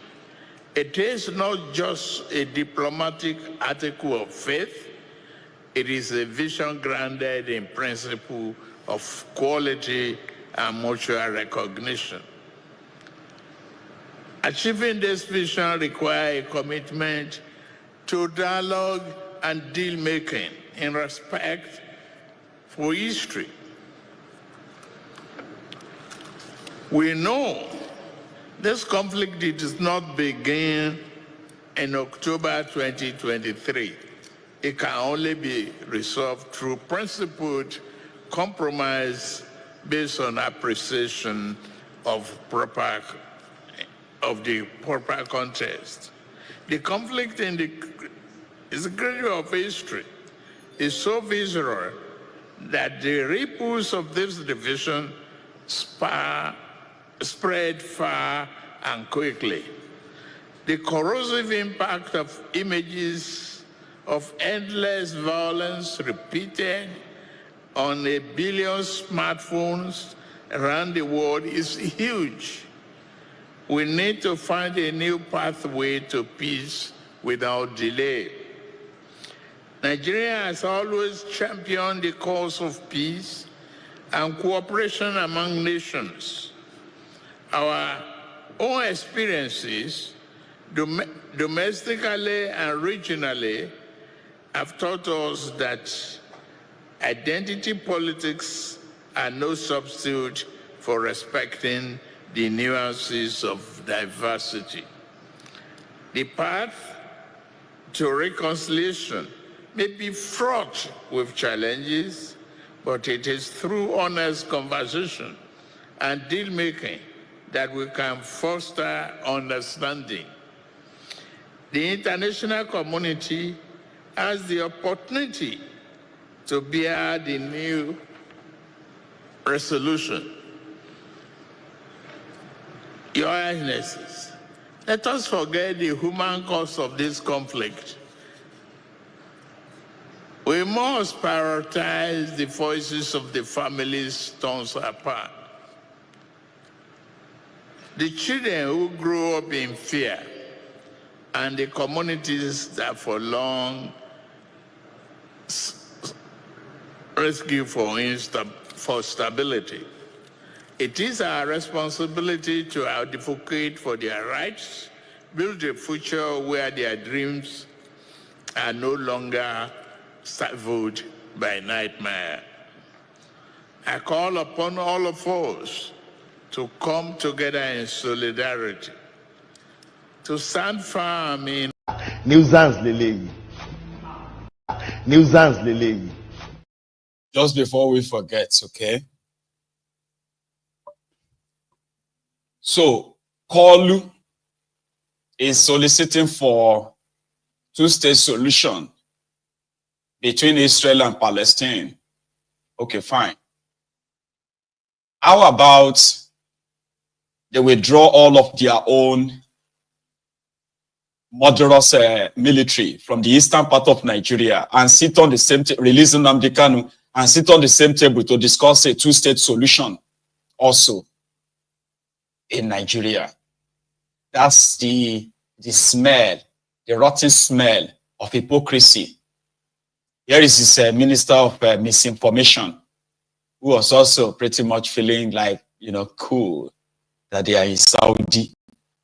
It is not just a diplomatic article of faith, it is a vision grounded in principle of quality and mutual recognition. Achieving this vision requires a commitment to dialogue and deal-making in respect for history. We know this conflict did not begin in October 2023. It can only be resolved through principled compromise based on appreciation of proper of the proper context. The conflict in the cradle of history is so visceral that the ripples of this division spread far and quickly. The corrosive impact of images of endless violence repeated on 1 billion smartphones around the world is huge. We need to find a new pathway to peace without delay. Nigeria has always championed the cause of peace and cooperation among nations. Our own experiences, domestically and regionally, have taught us that identity politics are no substitute for respecting the nuances of diversity. The path to reconciliation may be fraught with challenges, but it is through honest conversation and deal-making that we can foster understanding. The international community has the opportunity to bear the new resolution. Your Highnesses, let us forget the human cost of this conflict. We must prioritize the voices of the families torn apart. The children who grow up in fear and the communities that for long rescue for stability. It is our responsibility to advocate for their rights, build a future where their dreams are no longer stifled by nightmare. I call upon all of us to come together in solidarity, to stand firm in Nuisance Lele. Nuisance Lele. Just before we forget, okay? So, Koolu is soliciting for two-state solution between Israel and Palestine. Okay, fine. How about they withdraw all of their own murderous military from the eastern part of Nigeria and sit on the same release Nnamdi Kanu and sit on the same table to discuss a two-state solution also in Nigeria? That's the smell, the rotten smell of hypocrisy. Here is this minister of misinformation who was also pretty much feeling like, cool that they are in Saudi.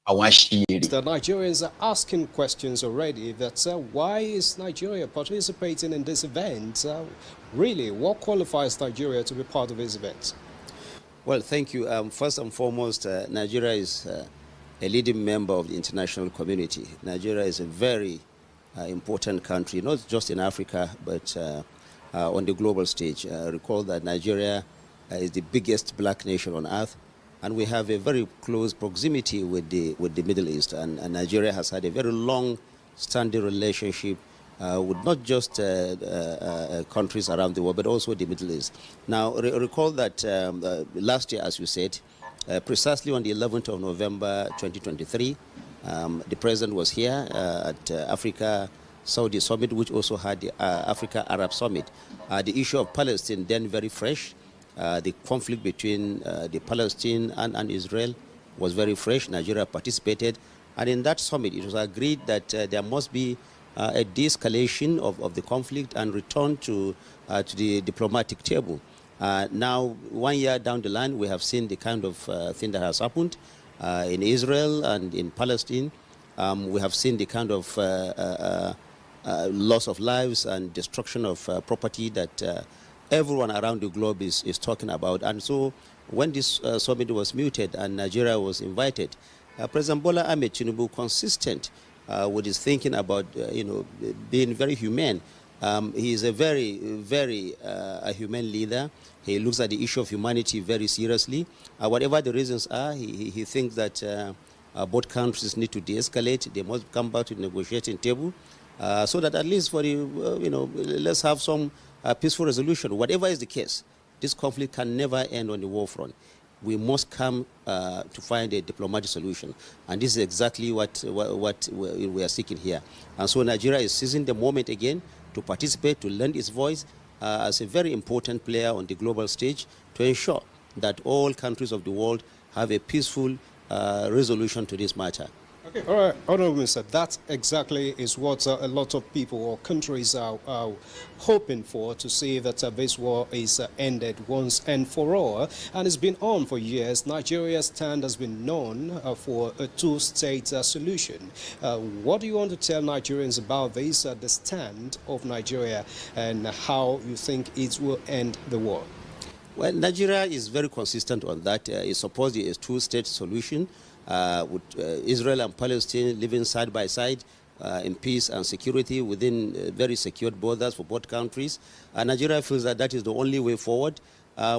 The Nigerians are asking questions already that why is Nigeria participating in this event? Really, what qualifies Nigeria to be part of this event? Well, thank you. First and foremost, Nigeria is a leading member of the international community. Nigeria is a very important country, not just in Africa, but on the global stage. Recall that Nigeria is the biggest black nation on earth, and we have a very close proximity with the Middle East. And Nigeria has had a very long-standing relationship with not just countries around the world, but also the Middle East. Now, recall that last year, as you said, precisely on the 11th of November 2023, the president was here at Africa-Saudi Summit, which also had the Africa-Arab Summit. The issue of Palestine, then very fresh. The conflict between the Palestine and Israel was very fresh. Nigeria participated. And in that summit, it was agreed that there must be a de-escalation of the conflict and return to the diplomatic table. Now, 1 year down the line, we have seen the kind of thing that has happened in Israel and in Palestine. We have seen the kind of loss of lives and destruction of property that everyone around the globe is talking about. And so when this summit was muted and Nigeria was invited, President Bola Ahmed Tinubu, consistent with his thinking about being very humane. He is a very, very humane leader. He looks at the issue of humanity very seriously. Whatever the reasons are, he thinks that both countries need to de-escalate. They must come back to the negotiating table, so that at least for the, let's have some peaceful resolution. Whatever is the case, this conflict can never end on the war front. We must come to find a diplomatic solution, and this is exactly what we are seeking here. And so Nigeria is seizing the moment again to participate, to lend its voice as a very important player on the global stage to ensure that all countries of the world have a peaceful resolution to this matter. Okay, all right, Honorable Minister, that exactly is what a lot of people or countries are hoping for, to see that this war is ended once and for all. And it's been on for years. Nigeria's stand has been known for a two-state solution. What do you want to tell Nigerians about this, the stand of Nigeria, and how you think it will end the war? Well, Nigeria is very consistent on that. It supports a two-state solution, with Israel and Palestine living side by side in peace and security within very secured borders for both countries. Nigeria feels that that is the only way forward.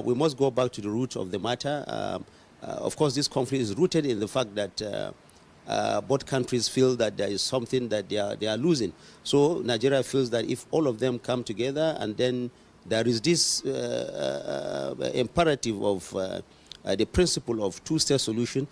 We must go back to the root of the matter. Of course, this conflict is rooted in the fact that both countries feel that there is something that they are losing. So Nigeria feels that if all of them come together, and then there is this imperative of the principle of two-state solution,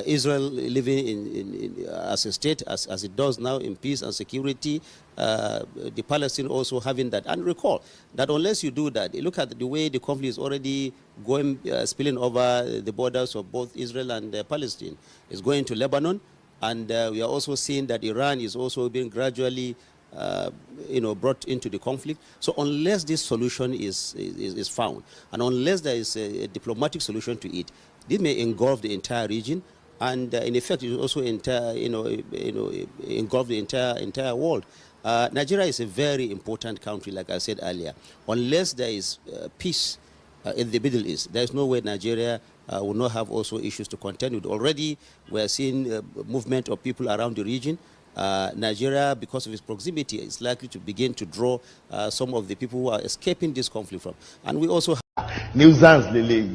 Israel living as a state, as it does now, in peace and security, the Palestinians also having that. And recall that unless you do that, look at the way the conflict is already going, spilling over the borders of both Israel and Palestine. It's going to Lebanon, and we are also seeing that Iran is also being gradually brought into the conflict. So unless this solution is found, and unless there is a diplomatic solution to it, this may engulf the entire region, and in effect, it will also engulf the entire world. Nigeria is a very important country, like I said earlier. Unless there is peace in the Middle East, there is no way Nigeria will not have also issues to contend with. Already, we are seeing movement of people around the region. Nigeria, because of its proximity, is likely to begin to draw some of the people who are escaping this conflict from. And we also have nuisance lele.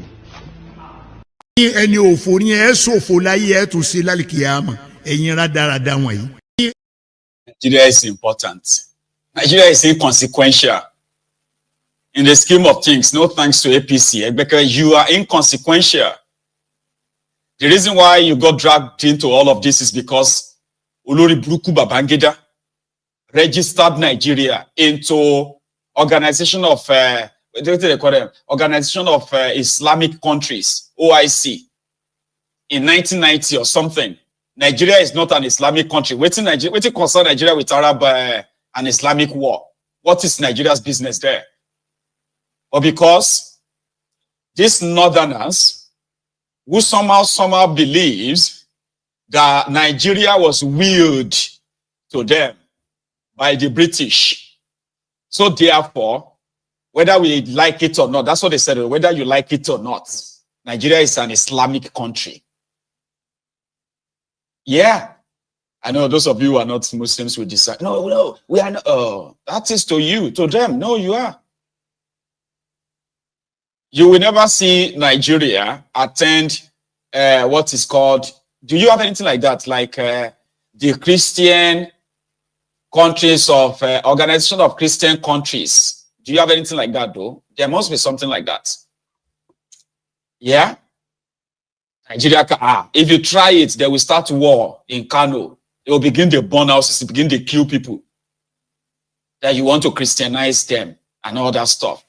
Nigeria is important. Nigeria is inconsequential in the scheme of things. No thanks to APC, because you are inconsequential. The reason why you got dragged into all of this is because Olori Buruku Babangida registered Nigeria into Organization of Islamic Countries, OIC, in 1990 or something. Nigeria is not an Islamic country. Waiting concern Nigeria with Arab and Islamic war. What is Nigeria's business there? But because these northerners, who somehow believes that Nigeria was willed to them by the British. So therefore, whether we like it or not, that's what they said, whether you like it or not, Nigeria is an Islamic country. Yeah. I know those of you who are not Muslims will decide, no, we are not. That is to you, to them. No, you are. You will never see Nigeria attend what is called, do you have anything like that? Like the Christian countries of Organization of Christian Countries. Do you have anything like that though? There must be something like that. Yeah? Nigeria, if you try it, they will start war in Kano. They will begin to burn houses, begin to kill people. That you want to Christianize them and all that stuff.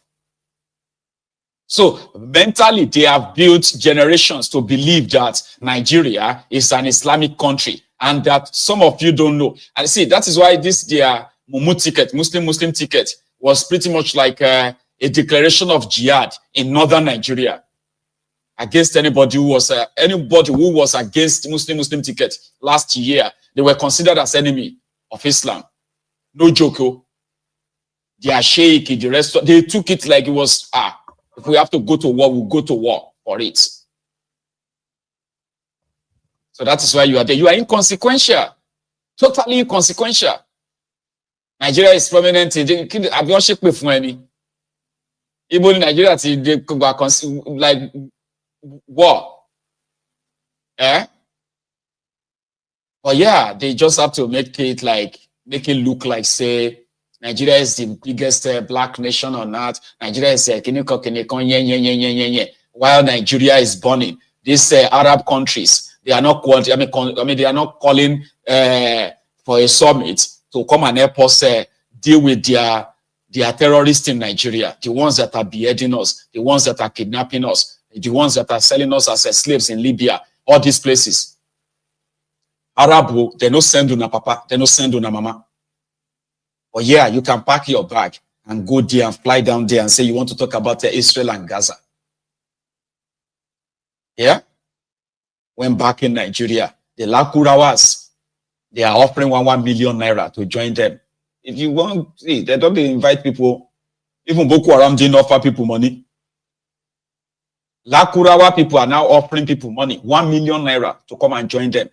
So mentally, they have built generations to believe that Nigeria is an Islamic country, and that some of you don't know. And see, that is why this their Mumu ticket, Muslim ticket, was pretty much like a declaration of jihad in northern Nigeria against anybody who was against Muslim ticket last year. They were considered as enemy of Islam. No joke. Their sheikh, the rest, they took it like it was if we have to go to war, we'll go to war for it. So that is why you are there. You are inconsequential. Totally inconsequential. Nigeria is prominent. Even Nigeria, like war. Eh? But yeah, they just have to make it look like, say, Nigeria is the biggest black nation on earth. Nigeria is while Nigeria is burning. These Arab countries, they are not they are not calling for a summit to come and help us deal with their terrorists in Nigeria, the ones that are beheading us, the ones that are kidnapping us, the ones that are selling us as slaves in Libya, all these places. Arab, they no send una papa, they no send una mama. But yeah, you can pack your bag and go there and fly down there and say you want to talk about Israel and Gaza. Yeah? When back in Nigeria, the Lakurawas, they are offering 1 million naira to join them. If you want, see, they don't invite people. Even Boko Haram didn't offer people money. Lakurawa people are now offering people money, 1 million naira to come and join them.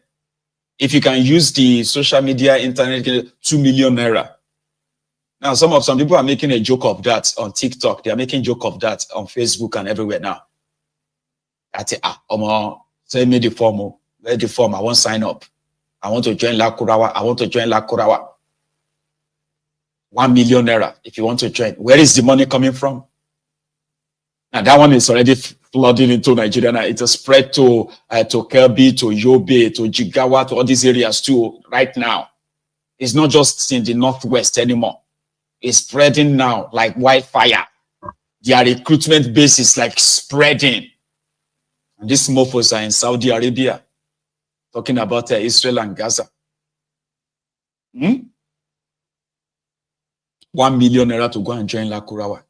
If you can use the social media, internet, 2 million naira. Now, some people are making a joke of that on TikTok. They are making joke of that on Facebook and everywhere now. I say, send me the form. Where's the form? I want to sign up. I want to join Lakurawa. I want to join Lakurawa. 1 million naira if you want to join. Where is the money coming from? Now, that one is already flooding into Nigeria. Now, it has spread to Kelbi, to Yobe, to Jigawa, to all these areas too right now. It's not just in the Northwest anymore. It's spreading now like wildfire. Their recruitment base is like spreading. And these mofos are in Saudi Arabia, talking about Israel and Gaza. 1 million naira to go and join Lakurawa.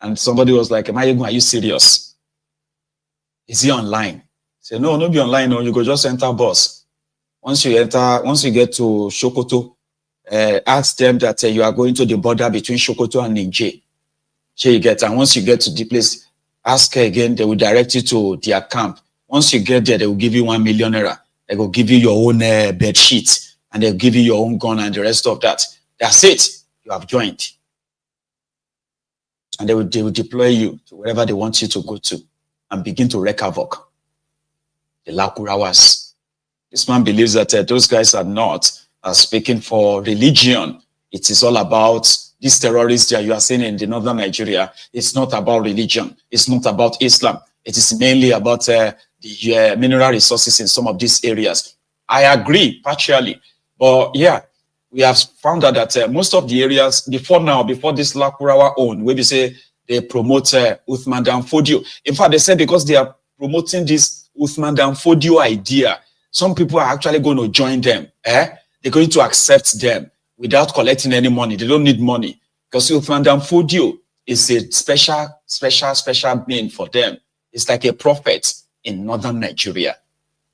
And somebody was like, Maiyegun, are you serious? Is he online? I said, no, be online. No, you go just enter bus. Once you get to Sokoto, ask them that you are going to the border between Sokoto and Niger. And once you get to the place, ask again, they will direct you to their camp. Once you get there, they will give you 1 million naira. They will give you your own bed sheet, and they'll give you your own gun and the rest of that. That's it. You have joined. And they will deploy you to wherever they want you to go to and begin to wreak havoc. The Lakurawas. This man believes that those guys are not speaking for religion. It is all about these terrorists that you are seeing in the northern Nigeria. It's not about religion. It's not about Islam. It is mainly about the mineral resources in some of these areas. I agree partially, but yeah, we have found out that most of the areas before this Lakurawa own, where we say they promote Uthman Dan Fodio. In fact, they said because they are promoting this Uthman Dan Fodio idea, some people are actually going to join them. They're going to accept them without collecting any money. They don't need money because Uthman Dan Fodio is a special being for them. It's like a prophet in northern Nigeria.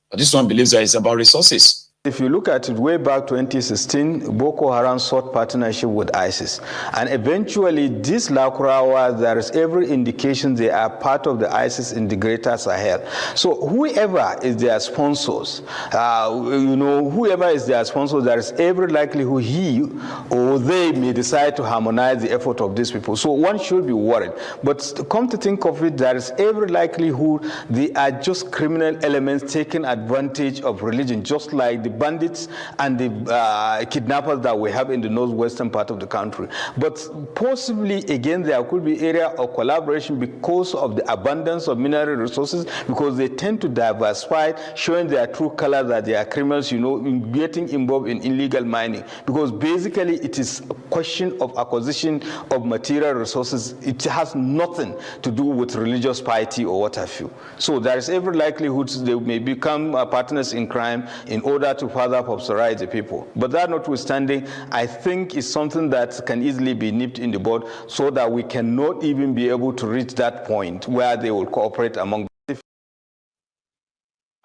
But this one believes that it's about resources. If you look at it way back 2016, Boko Haram sought partnership with ISIS. And eventually, this Lakurawa, there is every indication they are part of the ISIS in the greater Sahel. So whoever is their sponsors, whoever is their sponsor, there is every likelihood he or they may decide to harmonize the effort of these people. So one should be worried. But come to think of it, there is every likelihood they are just criminal elements taking advantage of religion, just like the bandits and the kidnappers that we have in the northwestern part of the country. But possibly, again, there could be area of collaboration because of the abundance of mineral resources, because they tend to diversify, showing their true color that they are criminals, getting involved in illegal mining. Because basically, it is a question of acquisition of material resources. It has nothing to do with religious piety or what have you. So there is every likelihood they may become partners in crime in order to further popularize the people. But that notwithstanding, I think it's something that can easily be nipped in the bud so that we cannot even be able to reach that point where they will cooperate among them.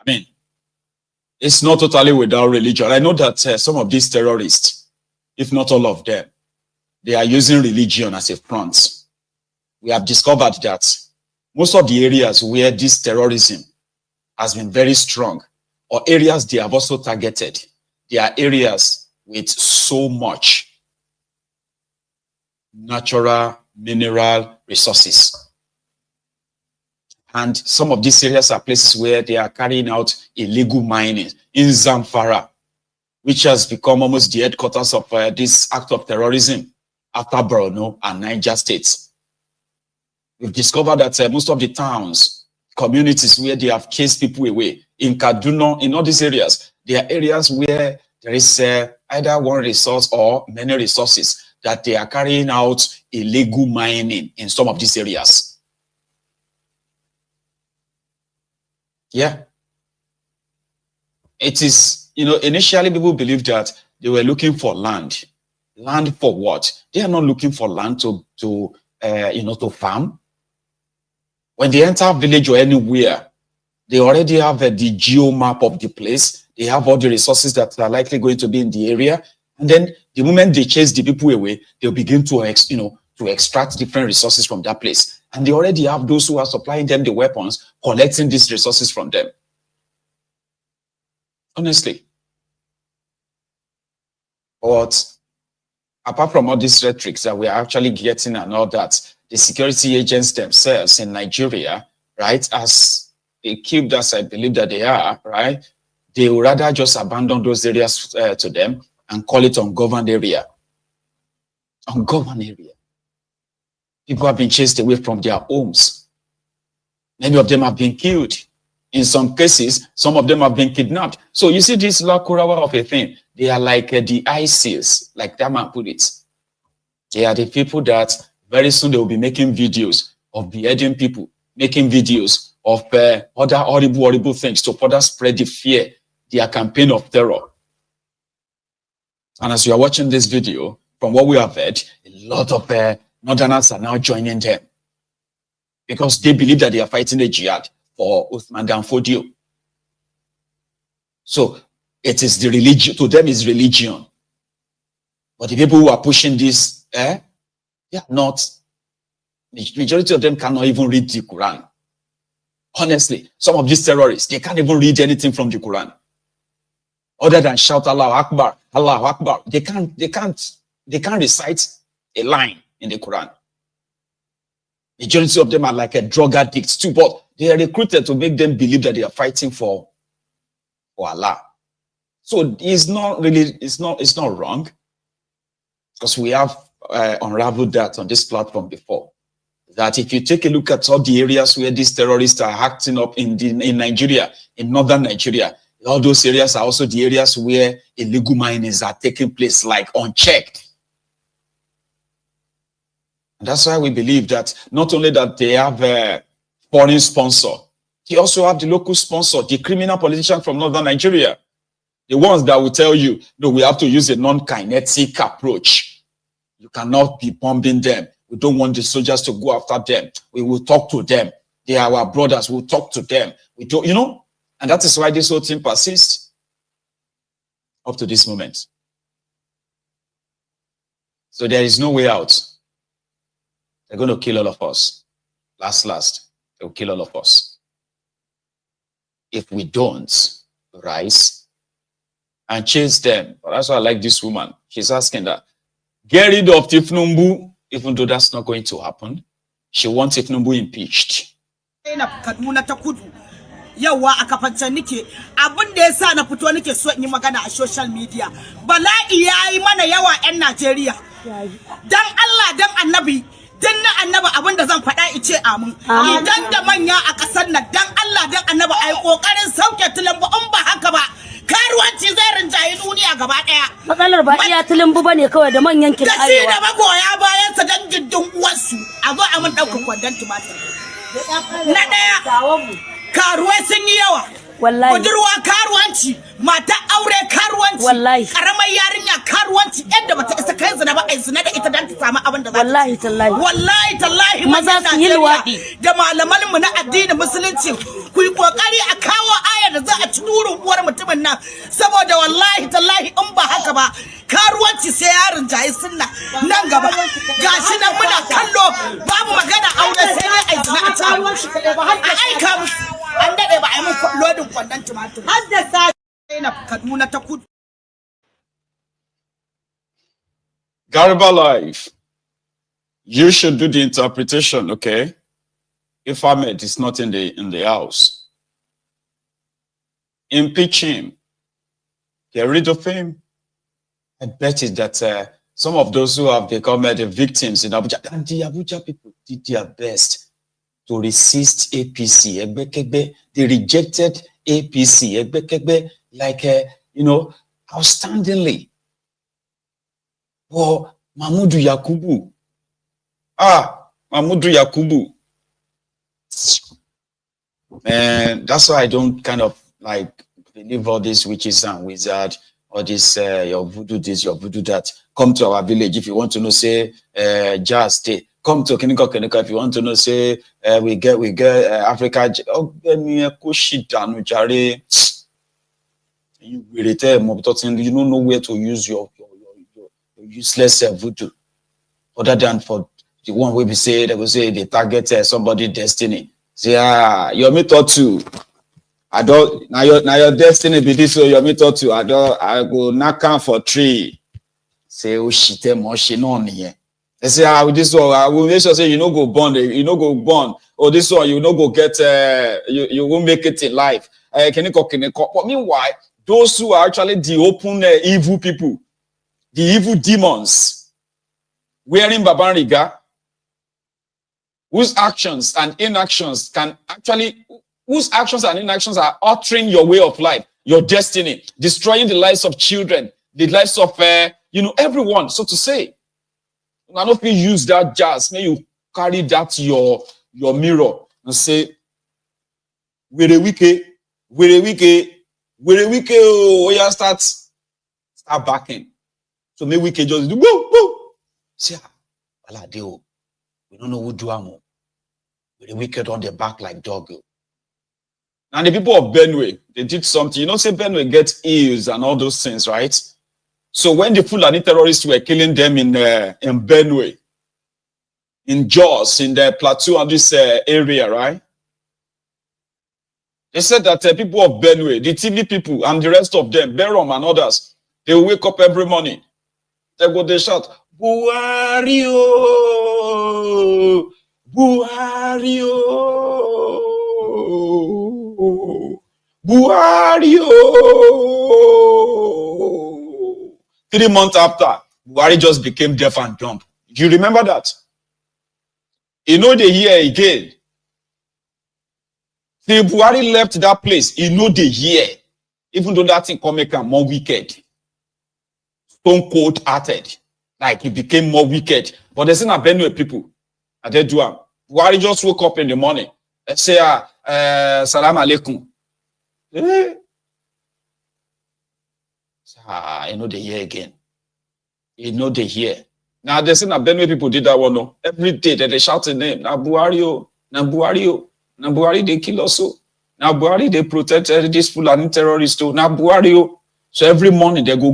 I mean, it's not totally without religion. I know that some of these terrorists, if not all of them, they are using religion as a front. We have discovered that most of the areas where this terrorism has been very strong, or areas they have also targeted, they are areas with so much natural mineral resources. And some of these areas are places where they are carrying out illegal mining in Zamfara, which has become almost the headquarters of this act of terrorism after Borno and Niger states. We've discovered that most of the towns, communities where they have chased people away, in Kaduna, in all these areas, there are areas where there is either one resource or many resources that they are carrying out illegal mining in some of these areas. Yeah. It is, initially people believed that they were looking for land. Land for what? They are not looking for land to farm. When they enter a village or anywhere, they already have the geo map of the place. They have all the resources that are likely going to be in the area. And then the moment they chase the people away, they'll begin to extract different resources from that place. And they already have those who are supplying them the weapons, collecting these resources from them. Honestly. But apart from all these rhetorics that we are actually getting and all that, the security agents themselves in Nigeria, right, as equipped as I believe that they are, right, they would rather just abandon those areas to them and call it ungoverned area. Ungoverned area. People have been chased away from their homes. Many of them have been killed. In some cases, some of them have been kidnapped. So you see this Lakurawa of a thing, they are like the ISIS, like that man put it. They are the people that very soon they will be making videos of beheading people, making videos of other horrible things to further spread the fear, their campaign of terror. And as you are watching this video, from what we have heard, a lot of Northerners are now joining them because they believe that they are fighting a jihad for Uthman Dan Fodio. So it is the religion, to them is religion. But the people who are pushing this, they are not. The majority of them cannot even read the Quran. Honestly, some of these terrorists, they can't even read anything from the Quran. Other than shout Allahu Akbar, Allahu Akbar. They can't recite a line in the Quran. Majority of them are like a drug addicts too, but they are recruited to make them believe that they are fighting for Allah. So it's not wrong, because we have unraveled that on this platform before. That if you take a look at all the areas where these terrorists are acting up in Nigeria, in northern Nigeria, all those areas are also the areas where illegal minings are taking place, like unchecked. And that's why we believe that not only that they have a foreign sponsor, they also have the local sponsor, the criminal politician from northern Nigeria. The ones that will tell you, no, we have to use a non-kinetic approach. You cannot be bombing them. We don't want the soldiers to go after them. We will talk to them. They are our brothers. We'll talk to them. We don't, and that is why this whole thing persists up to this moment. So there is no way out. They're going to kill all of us. Last, they'll kill all of us. If we don't rise and chase them. But that's why I like this woman. She's asking that, get rid of Tifnumbu, even though that's not going to happen. She wants Tifnumbu impeached. Yawa a kafancan nike abin da yasa na fito nake so in yi magana a social media bala'i yayi mana yawa ƴan Najeriya dan Allah dan Annabi dan na Annabi abin da zan faɗa ice amin idan da manya a ƙasar nan dan Allah dan Annabi ai kokarin sauke tulambu in ba haka ba karuwanci zai rinjayi duniya gaba daya matsalar ba iya tulambu bane kawai da manyan kin arewa da magoya bayan sa dan giddin uwarsu a zo a mun dauka kwandon tumatir na daya karuwai sun yi yawa wallahi budurwa karuwanci mata aure karuwanci wallahi karamar yarinya karuwanci yadda bata isa kai zina ba ai zina da ita dan ta samu abin da za ta wallahi tallahi maza su yi luwadi da malaman mu na addinin musulunci ku yi kokari a kawo ayar da za a ci durin uwar mutumin nan saboda wallahi tallahi in ba haka ba karuwanci sai yarin jayi sunna nan gaba gashi nan muna kallo babu magana aure sai dai ai zina a ta a aika musu an dade ba ai mun lodin kwandon tumatur har da sa na Kaduna ta kudu Garba Life, you should do the interpretation, okay? if Ahmed is not in the house. Impeach him. Get rid of him. I bet it that some of those who have become the victims in Abuja, and the Abuja people did their best to resist APC. They rejected APC. Like, outstandingly. Oh, Mahmoud Yakubu. Mahmoud Yakubu. And that's why I don't kind of like believe all these witches and wizards, all this your voodoo this, your voodoo that. Come to our village if you want to know, say just stay. Come to Kiniko if you want to know, say we get Africa. Oh, you don't know where to use your useless voodoo, other than for the one where we say they will say they target somebody destiny. Say your method too. I don't now your destiny be this way. Your method too. I go knock out for 3. Say oh shit, more shit on here. They say with this one I will make sure say you no go born. Oh, this one you no go get you won't make it in life. But meanwhile, those who are actually the open evil people, the evil demons, wearing Babariga, whose actions and inactions are altering your way of life, your destiny, destroying the lives of children, the lives of everyone, so to say. I don't feel use that jazz. May you carry that your mirror and say, we're a wiki, oh, yeah, start backing. So maybe we can just do woo. See, we don't know who do amo. We're the wicked on the back like dog. And the people of Benue, they did something. Say Benue gets ills and all those things, right? So when the Fulani terrorists were killing them in Benue, in Jos, in the plateau and this area, right? They said that people of Benue, the TV people and the rest of them, Berom and others, they will wake up every morning. They shout, Buhario! Buhario! Buhario! 3 months after, Buhari just became deaf and dumb. Do you remember that? They hear again. The Buhari left that place, they hear. Even though that thing come make him more wicked. Stone cold hearted. Like he became more wicked. But there's not Benue people. And they do him. Buhari just woke up in the morning. Let's say, salam alaikum. They hear again. They hear. Now, there's not Benue people did that one. No. Every day that they shout the name. Now, Buhari, now Buhari. Now Buhari they kill also. Now Buhari they protect this Fulani terrorists too. Now Buhari. So every morning they go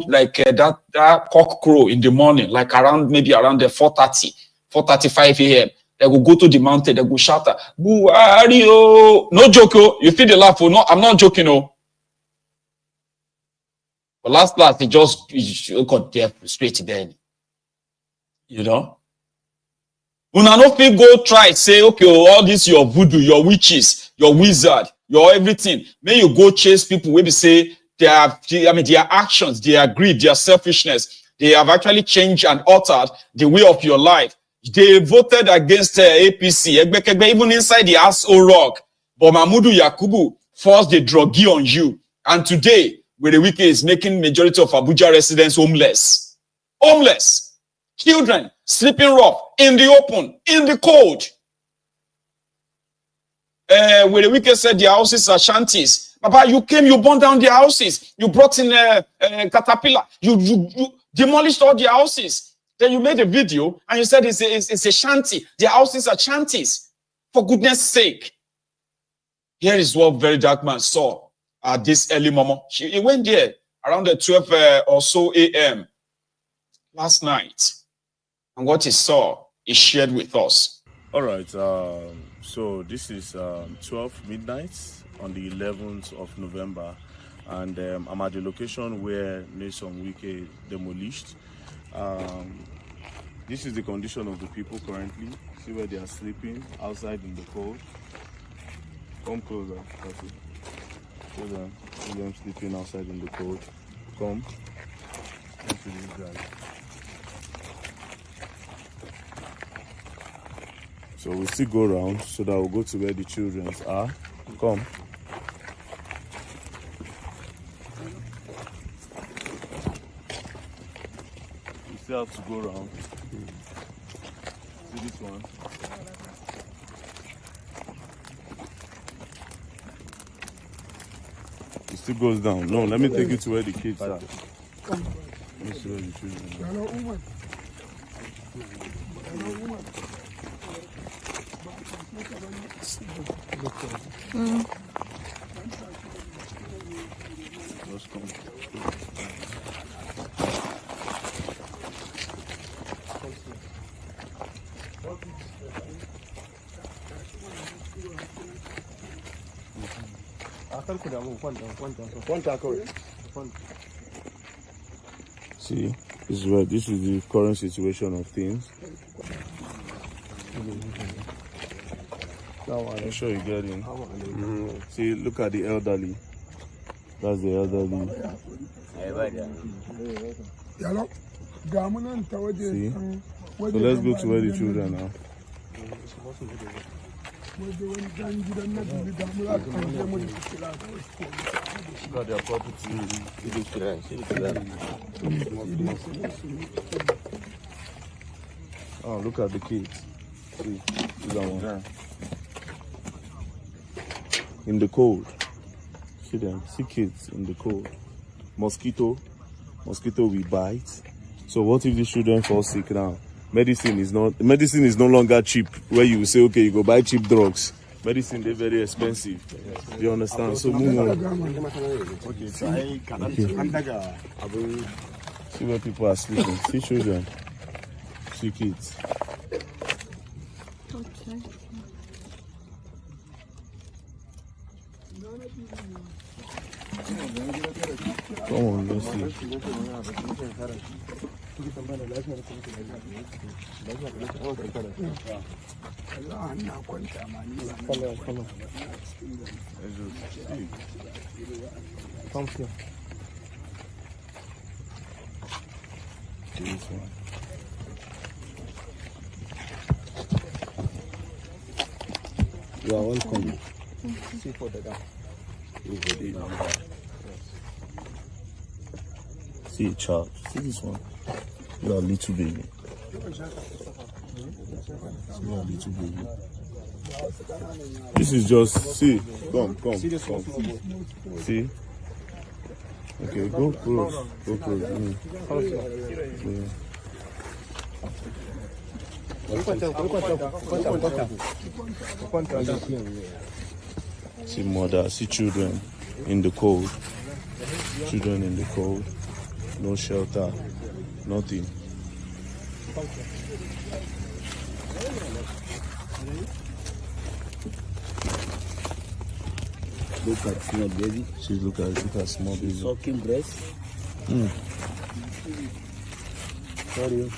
like that cock crow in the morning, like maybe around the 4:35 a.m. They go to the mountain. They go shout, Buhari. No joke. You feel the laugh? No, I'm not joking. But last he just got deaf straight then. Una no fit go try say, okay, all this your voodoo, your witches, your wizard, your everything. May you go chase people where they say their actions, their greed, their selfishness, they have actually changed and altered the way of your life. They voted against APC, even inside the asshole rock. But Mahmoud Yakubu forced the druggie on you. And today, where the wicked is making majority of Abuja residents homeless. Homeless. Children sleeping rough in the open, in the cold. Where the wicked said their houses are shanties. Papa, you came, you burned down their houses. You brought in a caterpillar. You demolished all their houses. Then you made a video and you said it's a shanty. Their houses are shanties. For goodness sake. Here is what Very Dark Man saw at this early moment. He went there around the 12 or so a.m. last night. And what he saw is shared with us. All right. So this is 12 midnight on the 11th of November. And I'm at the location where Nation Wike demolished. This is the condition of the people currently. See where they are sleeping outside in the cold. Come closer. Show them. See them sleeping outside in the cold. Come. Come to these guys. So we'll still go around so that we'll go to where the children are. Come. We still have to go around. See this one? It still goes down. No, let me take you to where the kids are. Let me see where the children are. Let's come. See, this is the current situation of things. Make sure you get in. See, look at the elderly. That's the elderly. See? So let's go to where the children are. Look at their property. Oh, look at the kids. See that one. In the cold. See them. See kids in the cold. Mosquito will bite. So what if the children fall sick now? Medicine is no longer cheap, where you say, okay, you go buy cheap drugs. Medicine, they're very expensive. You understand? So move on. Okay. See where people are sleeping. See children. See kids. Okay. Come on, let's see. You are welcome. See for the guy. See a child. See this one. You are a little baby. See a little baby. This is just, see, come. See? Okay, go close. See mother, see children in the cold. Children in the cold. No shelter. Nothing. Look at small baby. See, look at small baby. Sucking breast. Sorry.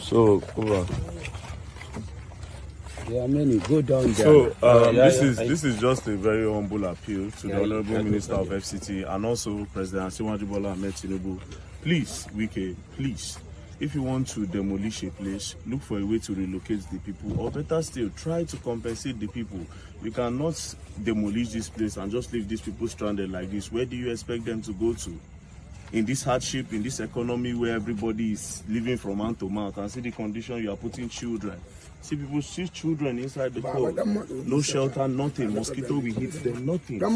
So, over. There are many. Go down there. So, this is just a very humble appeal to the Honorable Minister of FCT and also President Asiwaju Bola Ahmed Tinubu. Please, Wike, please, if you want to demolish a place, look for a way to relocate the people, or better still, try to compensate the people. You cannot demolish this place and just leave these people stranded like this. Where do you expect them to go to? In this hardship, in this economy where everybody is living from hand to mouth, and see the condition you are putting children. See people, see children inside the cold. No shelter, nothing. Mosquito will hit them, nothing. No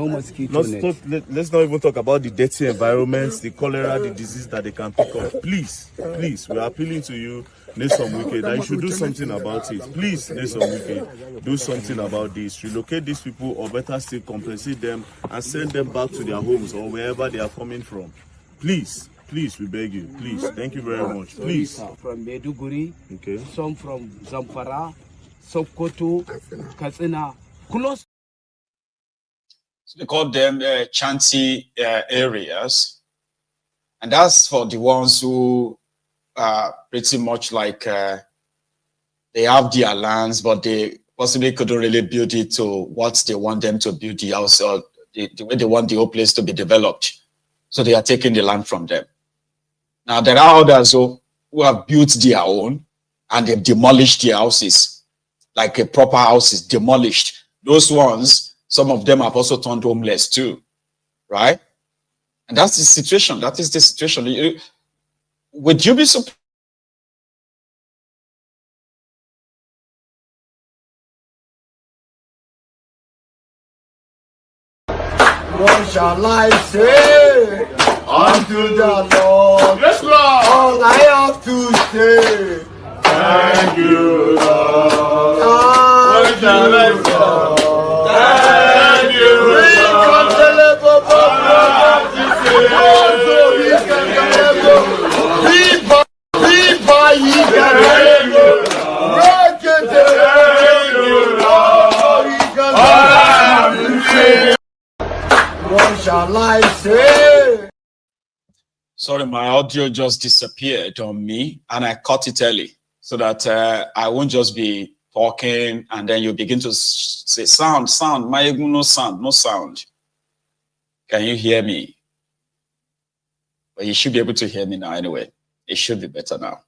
mosquito. Let's not even talk about the dirty environments, the cholera, the disease that they can pick up. Please, we are appealing to you, Nation Wike, that you should do something about it. Please, Nation Wike, do something about this. Relocate these people, or better still, compensate them and send them back to their homes or wherever they are coming from. Please, we beg you. Please, thank you very much. Please. From Maiduguri, okay. Some from Zamfara, Sokoto, Katsina, close. they call them chanty areas. And that's for the ones who are pretty much like they have their lands, but they possibly couldn't really build it to what they want them to build the house, or the way they want the whole place to be developed. So they are taking the land from them. Now, there are others who have built their own and they've demolished their houses, like a proper house is demolished. Those ones, some of them have also turned homeless too, right? And that's the situation. That is the situation. Would you be surprised? What shall I say unto the Lord? Yes, Lord. All I have to say, Thank you, Lord. What shall I say? Thank you, What shall I say? Sorry, my audio just disappeared on me and I cut it early so that I won't just be talking and then you begin to say sound, Maiyegun, no sound. Can you hear me? But you should be able to hear me now anyway. It should be better now.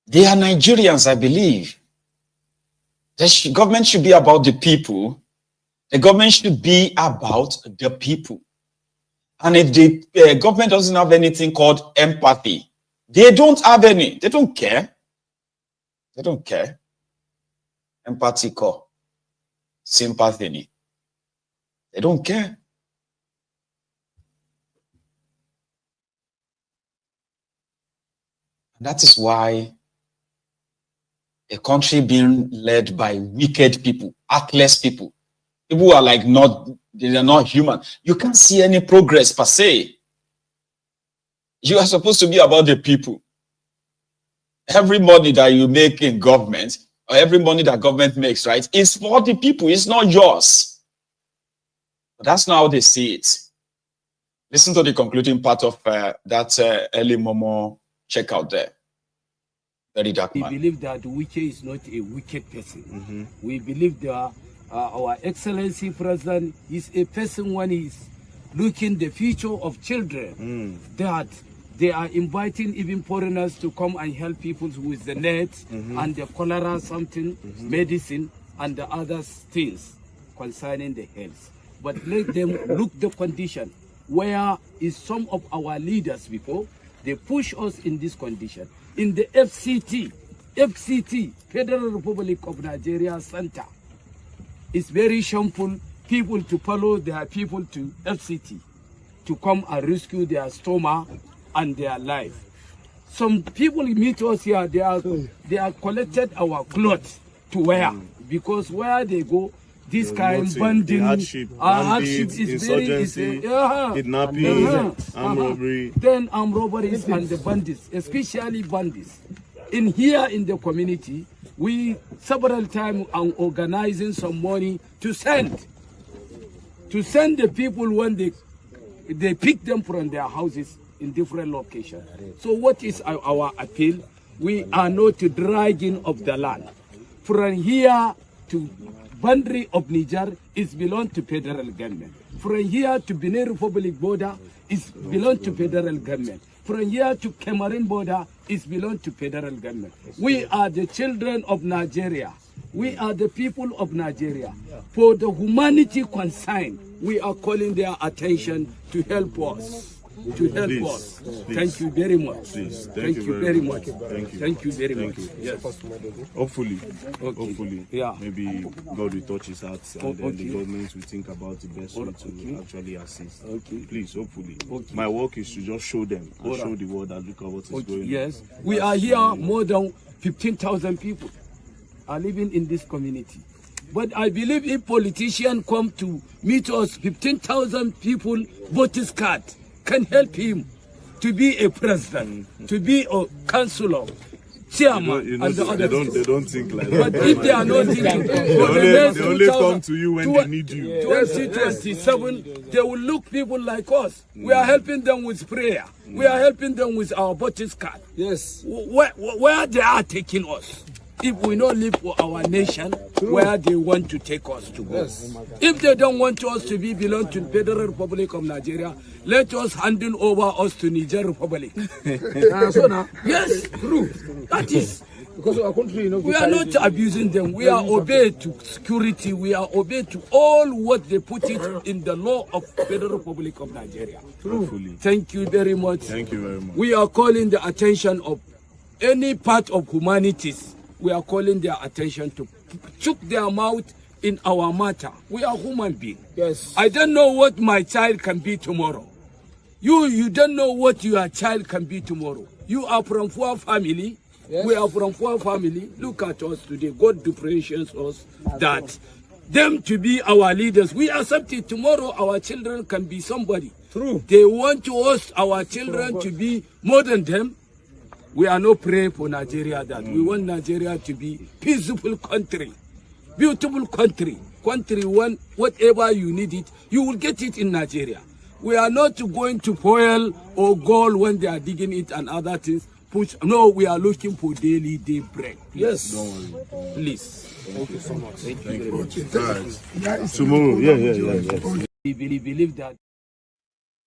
They are Nigerians, I believe. The government should be about the people. The government should be about the people. And if the government doesn't have anything called empathy, they don't have any. They don't care. They don't care. Empathy, sympathy. They don't care. And that is why a country being led by wicked people, heartless people, people who are like they are not human. You can't see any progress per se. You are supposed to be about the people. Every money that you make in government, or every money that government makes, right, is for the people. It's not yours. But that's not how they see it. Listen to the concluding part of that early Momo checkout there. Very dark man. We believe that Wike is not a wicked person. We believe that our Excellency President is a person when he's looking the future of children, that they are inviting even foreigners to come and help people with the net and the cholera something, medicine and the other things concerning the health. But let them look the condition. Where is some of our leaders before? They push us in this condition. In the FCT, Federal Republic of Nigeria Center, it's very shameful people to follow their people to FCT to come and rescue their stomach and their life. Some people meet us here, they are collected our clothes to wear because where they go, this kind of banding, hardship is insurgency, kidnapping, armed robbery. Then armed robberies and the bandits, especially bandits. In here in the community, we several times are organizing some money to send the people when they pick them from their houses in different locations. So what is our appeal? We are not dragging of the land. From here to boundary of Niger is belong to federal government. From here to Benin Republic border is belong to federal government. From here to Cameroon border is belong to federal government. We are the children of Nigeria. We are the people of Nigeria. For the humanity concern, we are calling their attention to help us. Thank you very much. Thank you very much. Thank you very much. Yes. Hopefully, maybe God will touch his heart and then the government will think about the best way to actually assist. Please, hopefully. My work is to just show them and show the world that look at what is going on. Yes, we are here. More than 15,000 people are living in this community. But I believe if politicians come to meet us, 15,000 people voters card can help him to be a president, to be a councillor, chairman and the other. They don't think like that. But if they are not thinking, they only come to you when they need you. 2027, they will look people like us. We are helping them with prayer. We are helping them with our budget card. Yes. Where they are taking us. If we don't live for our nation, where they want to take us to go. Yes. If they don't want us to belong to the Federal Republic of Nigeria, let us hand over us to Niger Republic. So now, yes, true. That is. Because our country, we are not abusing them. We are obeyed to security. We are obeyed to all what they put it in the law of Federal Republic of Nigeria. True. Thank you very much. Thank you very much. We are calling the attention of any part of humanities. We are calling their attention to choke their mouth in our matter. We are human beings. Yes. I don't know what my child can be tomorrow. You don't know what your child can be tomorrow. You are from poor family. Yes. We are from poor family. Look at us today. God differentiates us that them to be our leaders. We accept it. Tomorrow our children can be somebody. True. They want to us, our children, to be more than them. We are not praying for Nigeria that. We want Nigeria to be peaceful country, beautiful country, one, whatever you need it, you will get it in Nigeria. We are not going to foil or gold when they are digging it and other things. No, we are looking for day bread. Yes. Don't worry. Please. Thank you so much. Thank you very much. Tomorrow, yeah. We believe that.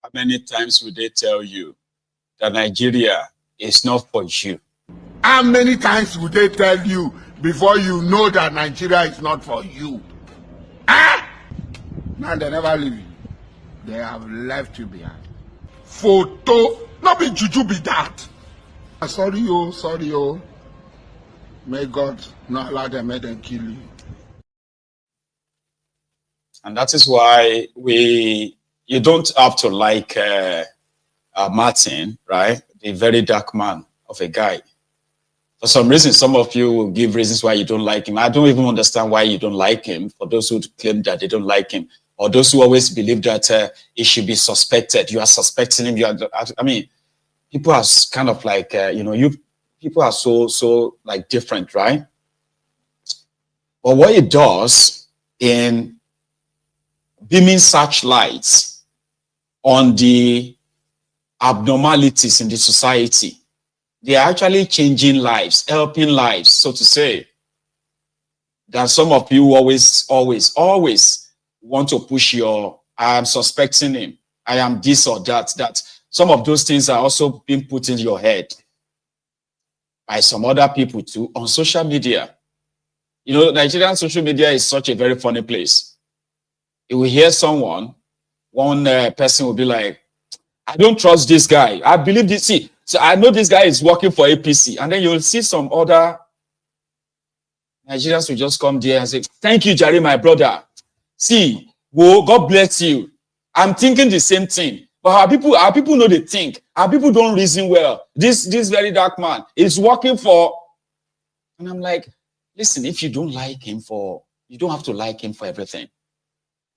How many times would they tell you that Nigeria is not for you? How many times would they tell you before you know that Nigeria is not for you? Ah! Now they never leave you. They have left you behind. Photo, not be juju be that. Sorry, oh. May God not allow them, may them kill you. And that is why you don't have to like Martin, right? The very dark man of a guy. For some reason, some of you will give reasons why you don't like him. I don't even understand why you don't like him. For those who claim that they don't like him, or those who always believe that he should be suspected. You are suspecting him. I mean, people are kind of like, people are so like different, right? But what it does in beaming searchlights on the abnormalities in the society, they are actually changing lives, helping lives, so to say. That some of you always want to push I am suspecting him, I am this or that. Some of those things are also being put in your head by some other people too on social media. Nigerian social media is such a very funny place. You will hear one person will be like, I don't trust this guy. I believe this. See, so I know this guy is working for APC. And then you'll see some other Nigerians will just come there and say, thank you, Jerry, my brother. See, whoa, God bless you. I'm thinking the same thing. But our people know they think. Our people don't reason well. This very dark man is working for. And I'm like, listen, if you don't like him you don't have to like him for everything.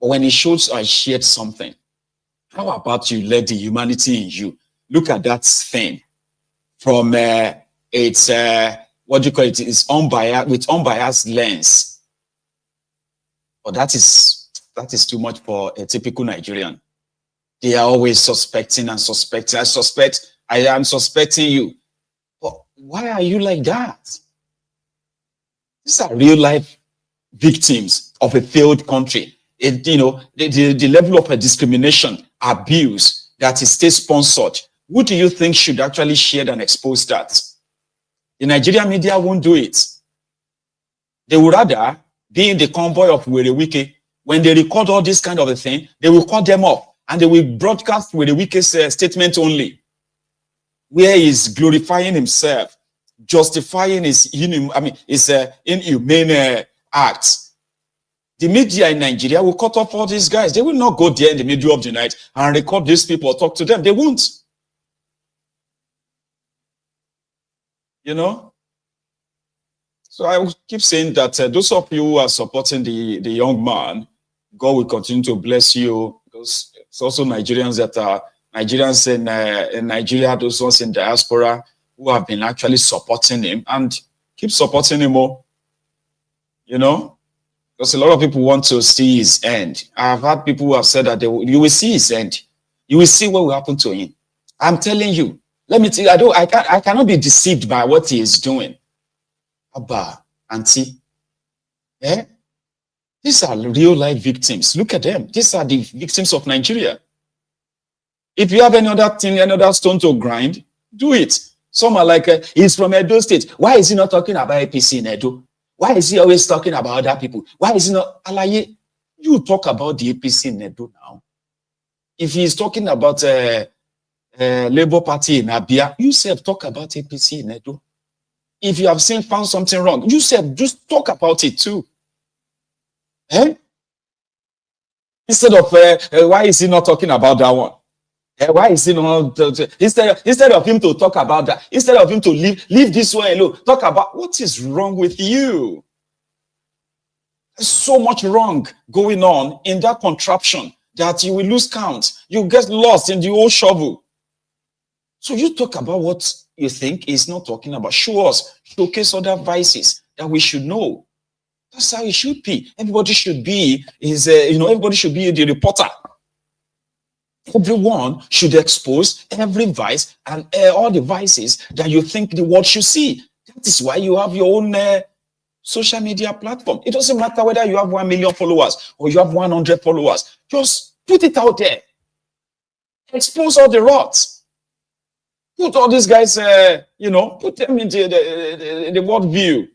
But when he shows or shared something, how about you let the humanity in you look at that thing from it's what do you call it? It's unbiased, with unbiased lens. But that is too much for a typical Nigerian. They are always suspecting and suspecting. I am suspecting you. But why are you like that? These are real life victims of a failed country. The level of discrimination, abuse that is state-sponsored. Who do you think should actually share and expose that? The Nigerian media won't do it. They would rather be in the convoy of Werewike. When they record all this kind of a thing, they will cut them off and they will broadcast Werewike's statement only, where he's glorifying himself, justifying his inhumane acts. The media in Nigeria will cut off all these guys. They will not go there in the middle of the night and record these people or talk to them. They won't. So I will keep saying that those of you who are supporting the young man, God will continue to bless you. Because it's also Nigerians that are Nigerians in Nigeria, those ones in diaspora who have been actually supporting him and keep supporting him more. You know, because a lot of people want to see his end. I've had people who have said that you will see his end. You will see what will happen to him. I'm telling you. Let me tell you, I cannot be deceived by what he is doing. Abba, auntie. Eh? These are real life victims. Look at them. These are the victims of Nigeria. If you have any other thing, any other stone to grind, do it. Some are like, he's from Edo State. Why is he not talking about APC in Edo? Why is he always talking about other people? Why is he not? Alaye, you talk about the APC in Edo now. If he's talking about Labour Party in Abia, you self talk about APC in Edo. If you have found something wrong, you self just talk about it too. Eh? Instead of why is he not talking about that one? Why is he not instead of him to talk about that, instead of him to leave this one alone, talk about what is wrong with you? There's so much wrong going on in that contraption that you will lose count. You get lost in the old shovel. So you talk about what you think is not talking about. Show us, showcase other vices that we should know. That's how it should be. Everybody should be everybody should be the reporter. Everyone should expose every vice and all the vices that you think the world should see. That is why you have your own social media platform. It doesn't matter whether you have 1 million followers or you have 100 followers. Just put it out there. Expose all the rots. Put all these guys, put them into the world view.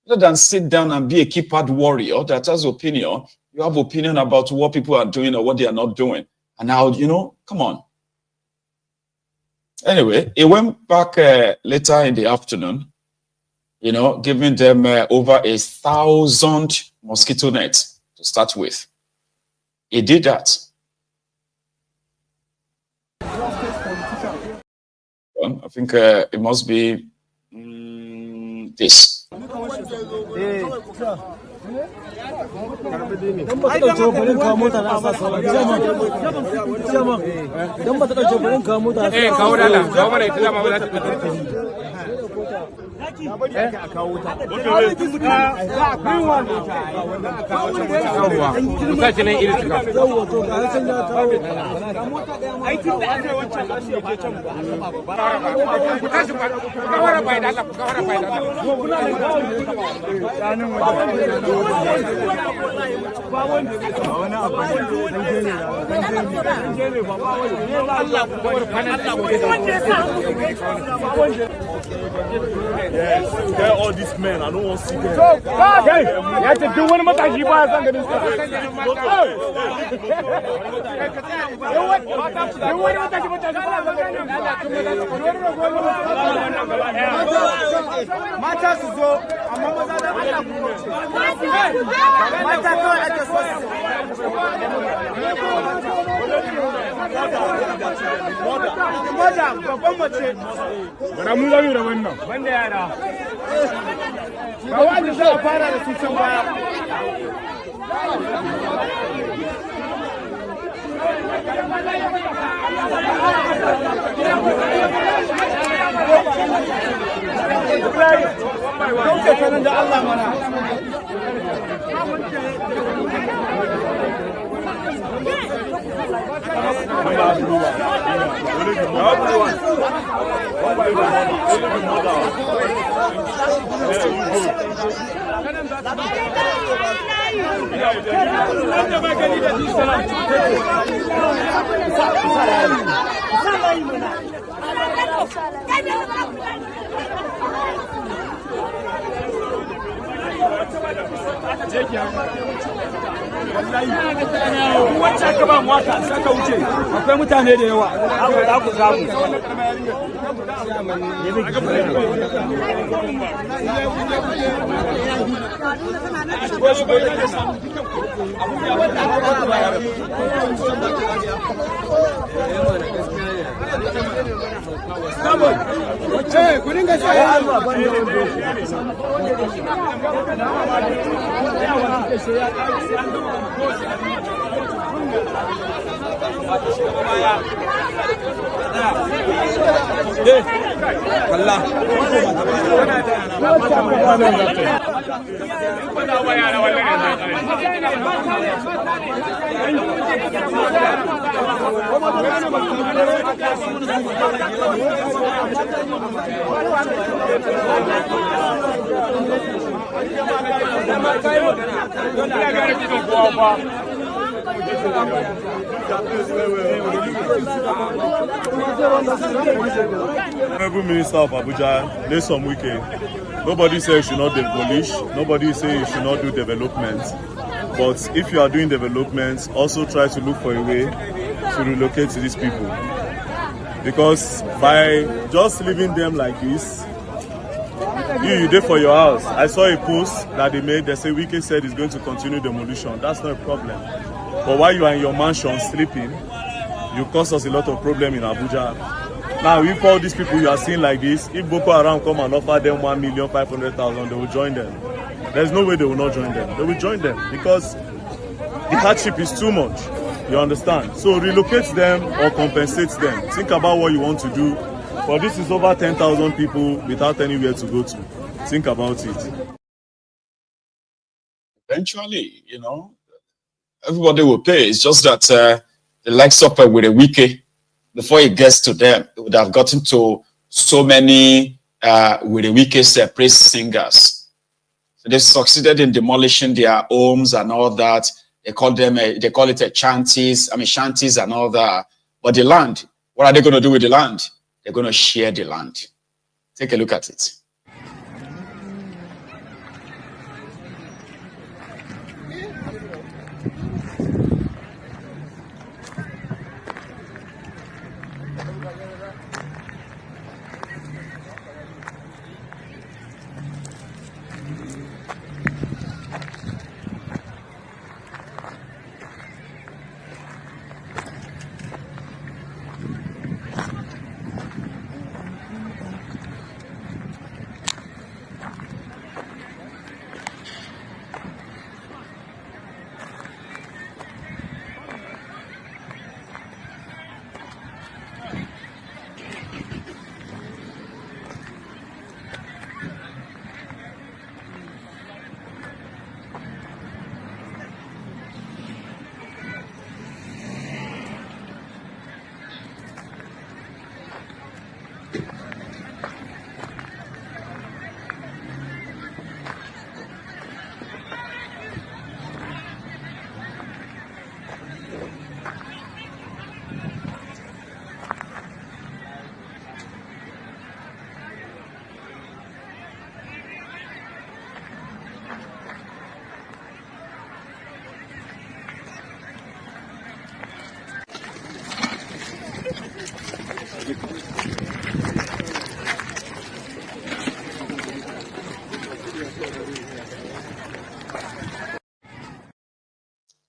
Rather than sit down and be a keypad warrior that has opinion, you have opinion about what people are doing or what they are not doing. And now, come on. Anyway, it went back later in the afternoon, giving them over 1,000 mosquito nets to start with. He did that. I think it must be this. Yes, get all these men. I don't want to see them. You have to do one more time. You buy something. Wacce aka ba mota saka wuce akwai mutane da yawa za ku samu Honorable Minister of Abuja, Nyesom Wike, nobody says you should not demolish, nobody says you should not do development. But if you are doing development, also try to look for a way to relocate to these people. Because by just leaving them like this, you did for your house. I saw a post that they made, they say Wike said he's going to continue demolition. That's not a problem. But while you are in your mansion sleeping, you cause us a lot of problem in Abuja. Now, if all these people you are seeing like this, if Boko Haram come and offer them 1,500,000, they will join them. There's no way they will not join them. They will join them because the hardship is too much. You understand? So relocate them or compensate them. Think about what you want to do. But this is over 10,000 people without anywhere to go to. Think about it. Eventually, you know, everybody will pay. It's just that the likes of with a Wike, before it gets to them, it would have gotten to so many with a Wike's praise singers. So they succeeded in demolishing their homes and all that. They call them they call it a shanties and all that. But the land, what are they going to do with the land? They're going to share the land. Take a look at it.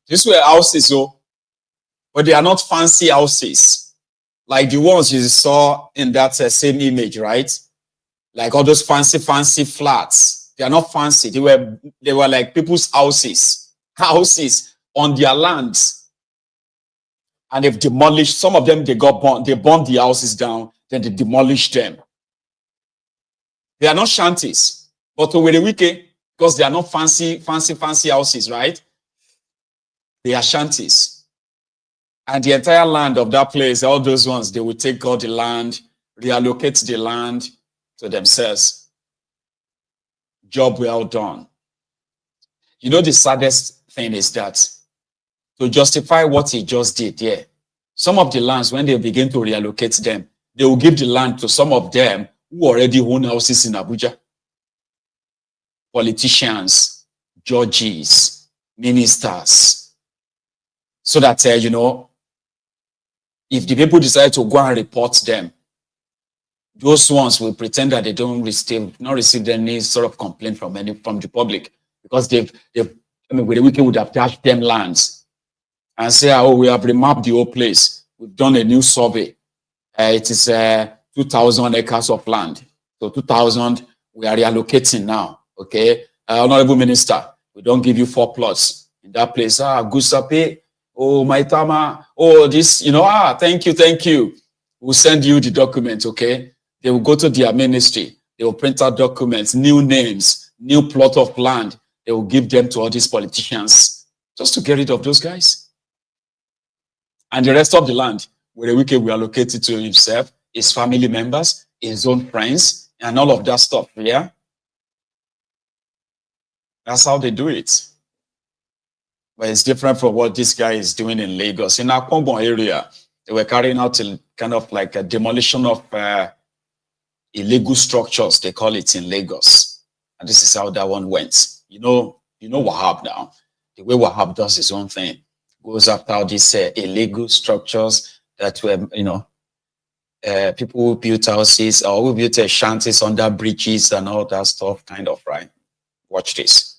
These were houses, but they are not fancy houses like the ones you saw in that same image, right? Like all those fancy flats. They are not fancy. They were like people's houses on their lands, and they've demolished some of them. They got burned. They burned the houses down. Then they demolished them. They are not shanties, but with the Wike, because they are not fancy houses, right? They are shanties. And the entire land of that place, all those ones, they will take all the land, reallocate the land to themselves. Job well done. You know, the saddest thing is that to justify what he just did there, some of the lands, when they begin to reallocate them, they will give the land to some of them who already own houses in Abuja. Politicians, judges, ministers. So that, you know, if the people decide to go and report them, those ones will pretend that they don't not receive any sort of complaint from the public, because with the Wike would have dashed them lands and say, oh, we have remapped the whole place. We've done a new survey. It is 2,000 acres of land. So 2,000 we are reallocating now. Okay, Honorable Minister, we don't give you 4 plots in that place. Gusape. Oh, Maitama, oh, this, you know, thank you. We'll send you the document, okay? They will go to their ministry. They will print out documents, new names, new plot of land. They will give them to all these politicians just to get rid of those guys. And the rest of the land, where the wicked will allocate it to himself, his family members, his own friends, and all of that stuff. Yeah. That's how they do it. But it's different from what this guy is doing in Lagos. In our Kombon area, they were carrying out a kind of like a demolition of illegal structures, they call it in Lagos. And this is how that one went. You know Wahab now. The way Wahab does his own thing, goes after all these illegal structures that were, people who built houses or who built shanties under bridges and all that stuff, kind of, right? Watch this.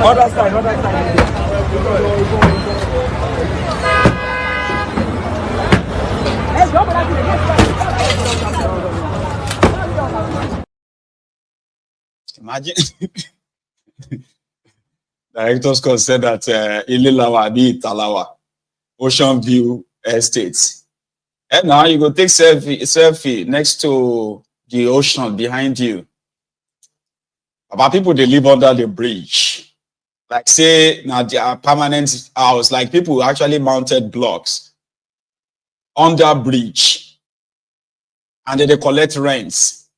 Other side, other side. Imagine. Director's Court said that Ililawa, Talawa, Ocean View, estates. And now you go take selfie next to the ocean behind you. About people they live under the bridge. Like say now their permanent house, like people actually mounted blocks under bridge and then they collect rents.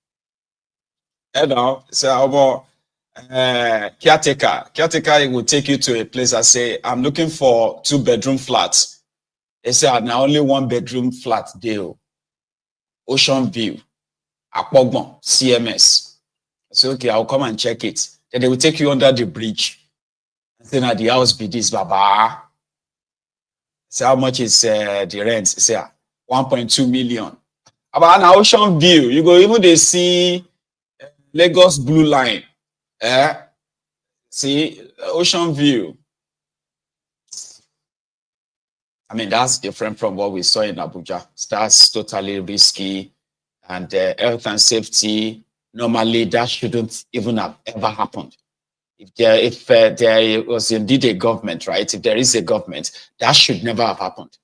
You know, so about caretaker will take you to a place and say, I'm looking for 2-bedroom flats. They say now only 1-bedroom flat deal. Ocean view, Akpogbon, CMS. I say, okay, I'll come and check it. Then they will take you under the bridge. And say, now the house be this, baba. Say, how much is the rent? Say, 1.2 million. About an ocean view, you go even they see Lagos Blue Line. See, ocean view. I mean, that's different from what we saw in Abuja. That's totally risky. And health and safety, normally that shouldn't even have ever happened. If there was indeed a government, right? If there is a government, that should never have happened.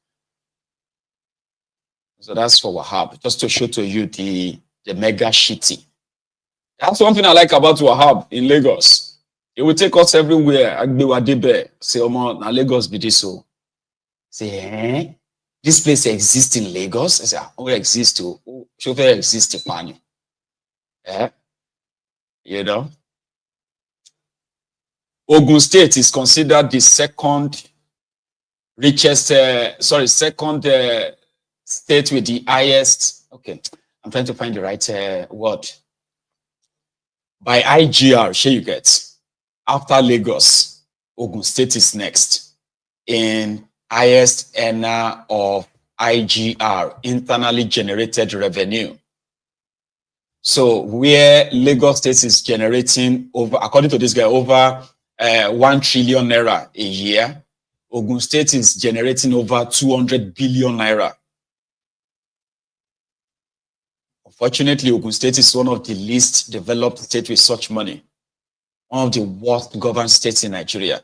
So that's for Wahab, just to show to you the mega shitty. That's one thing I like about Wahab in Lagos. It will take us everywhere. Say, Omo, na Lagos be this so. Say, this place exists in Lagos. I say, oh, exists too. Should exist in Manu. You know? Ogun State is considered the second richest, second state with the highest. Okay, I'm trying to find the right word. By IGR, share you get. After Lagos, Ogun State is next in highest earner of IGR, internally generated revenue. So where Lagos State is generating over, according to this guy, over 1 trillion naira a year, Ogun State is generating over 200 billion naira. Unfortunately, Ogun State is one of the least developed states with such money. One of the worst governed states in Nigeria,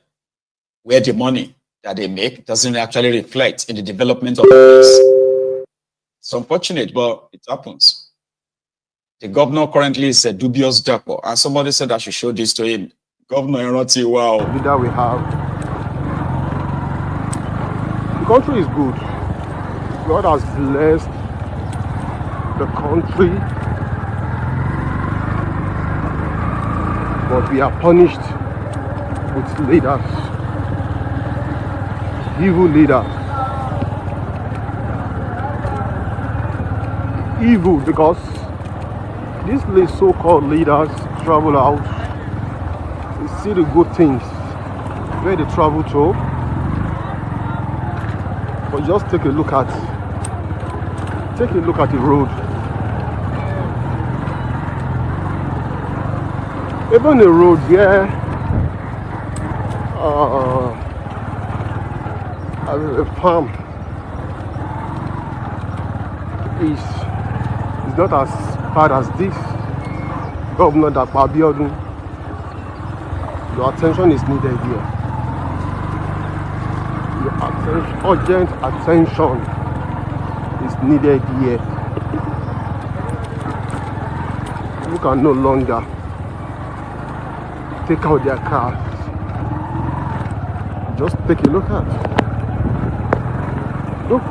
where the money that they make doesn't actually reflect in the development of the place. It's unfortunate, but it happens. The governor currently is a dubious dapper, and somebody said I should show this to him. Governor Eroti, wow. The leader we have. The country is good. God has blessed the country, but we are punished with leaders, evil leaders. Evil because these so-called leaders travel out, they see the good things where they travel to, but just take a look at the road. Even the road where a farm is not as bad as this. Governor Abiodun, your attention is needed here. Your urgent attention is needed here. You can no longer take out their cars. Just take a look at. Look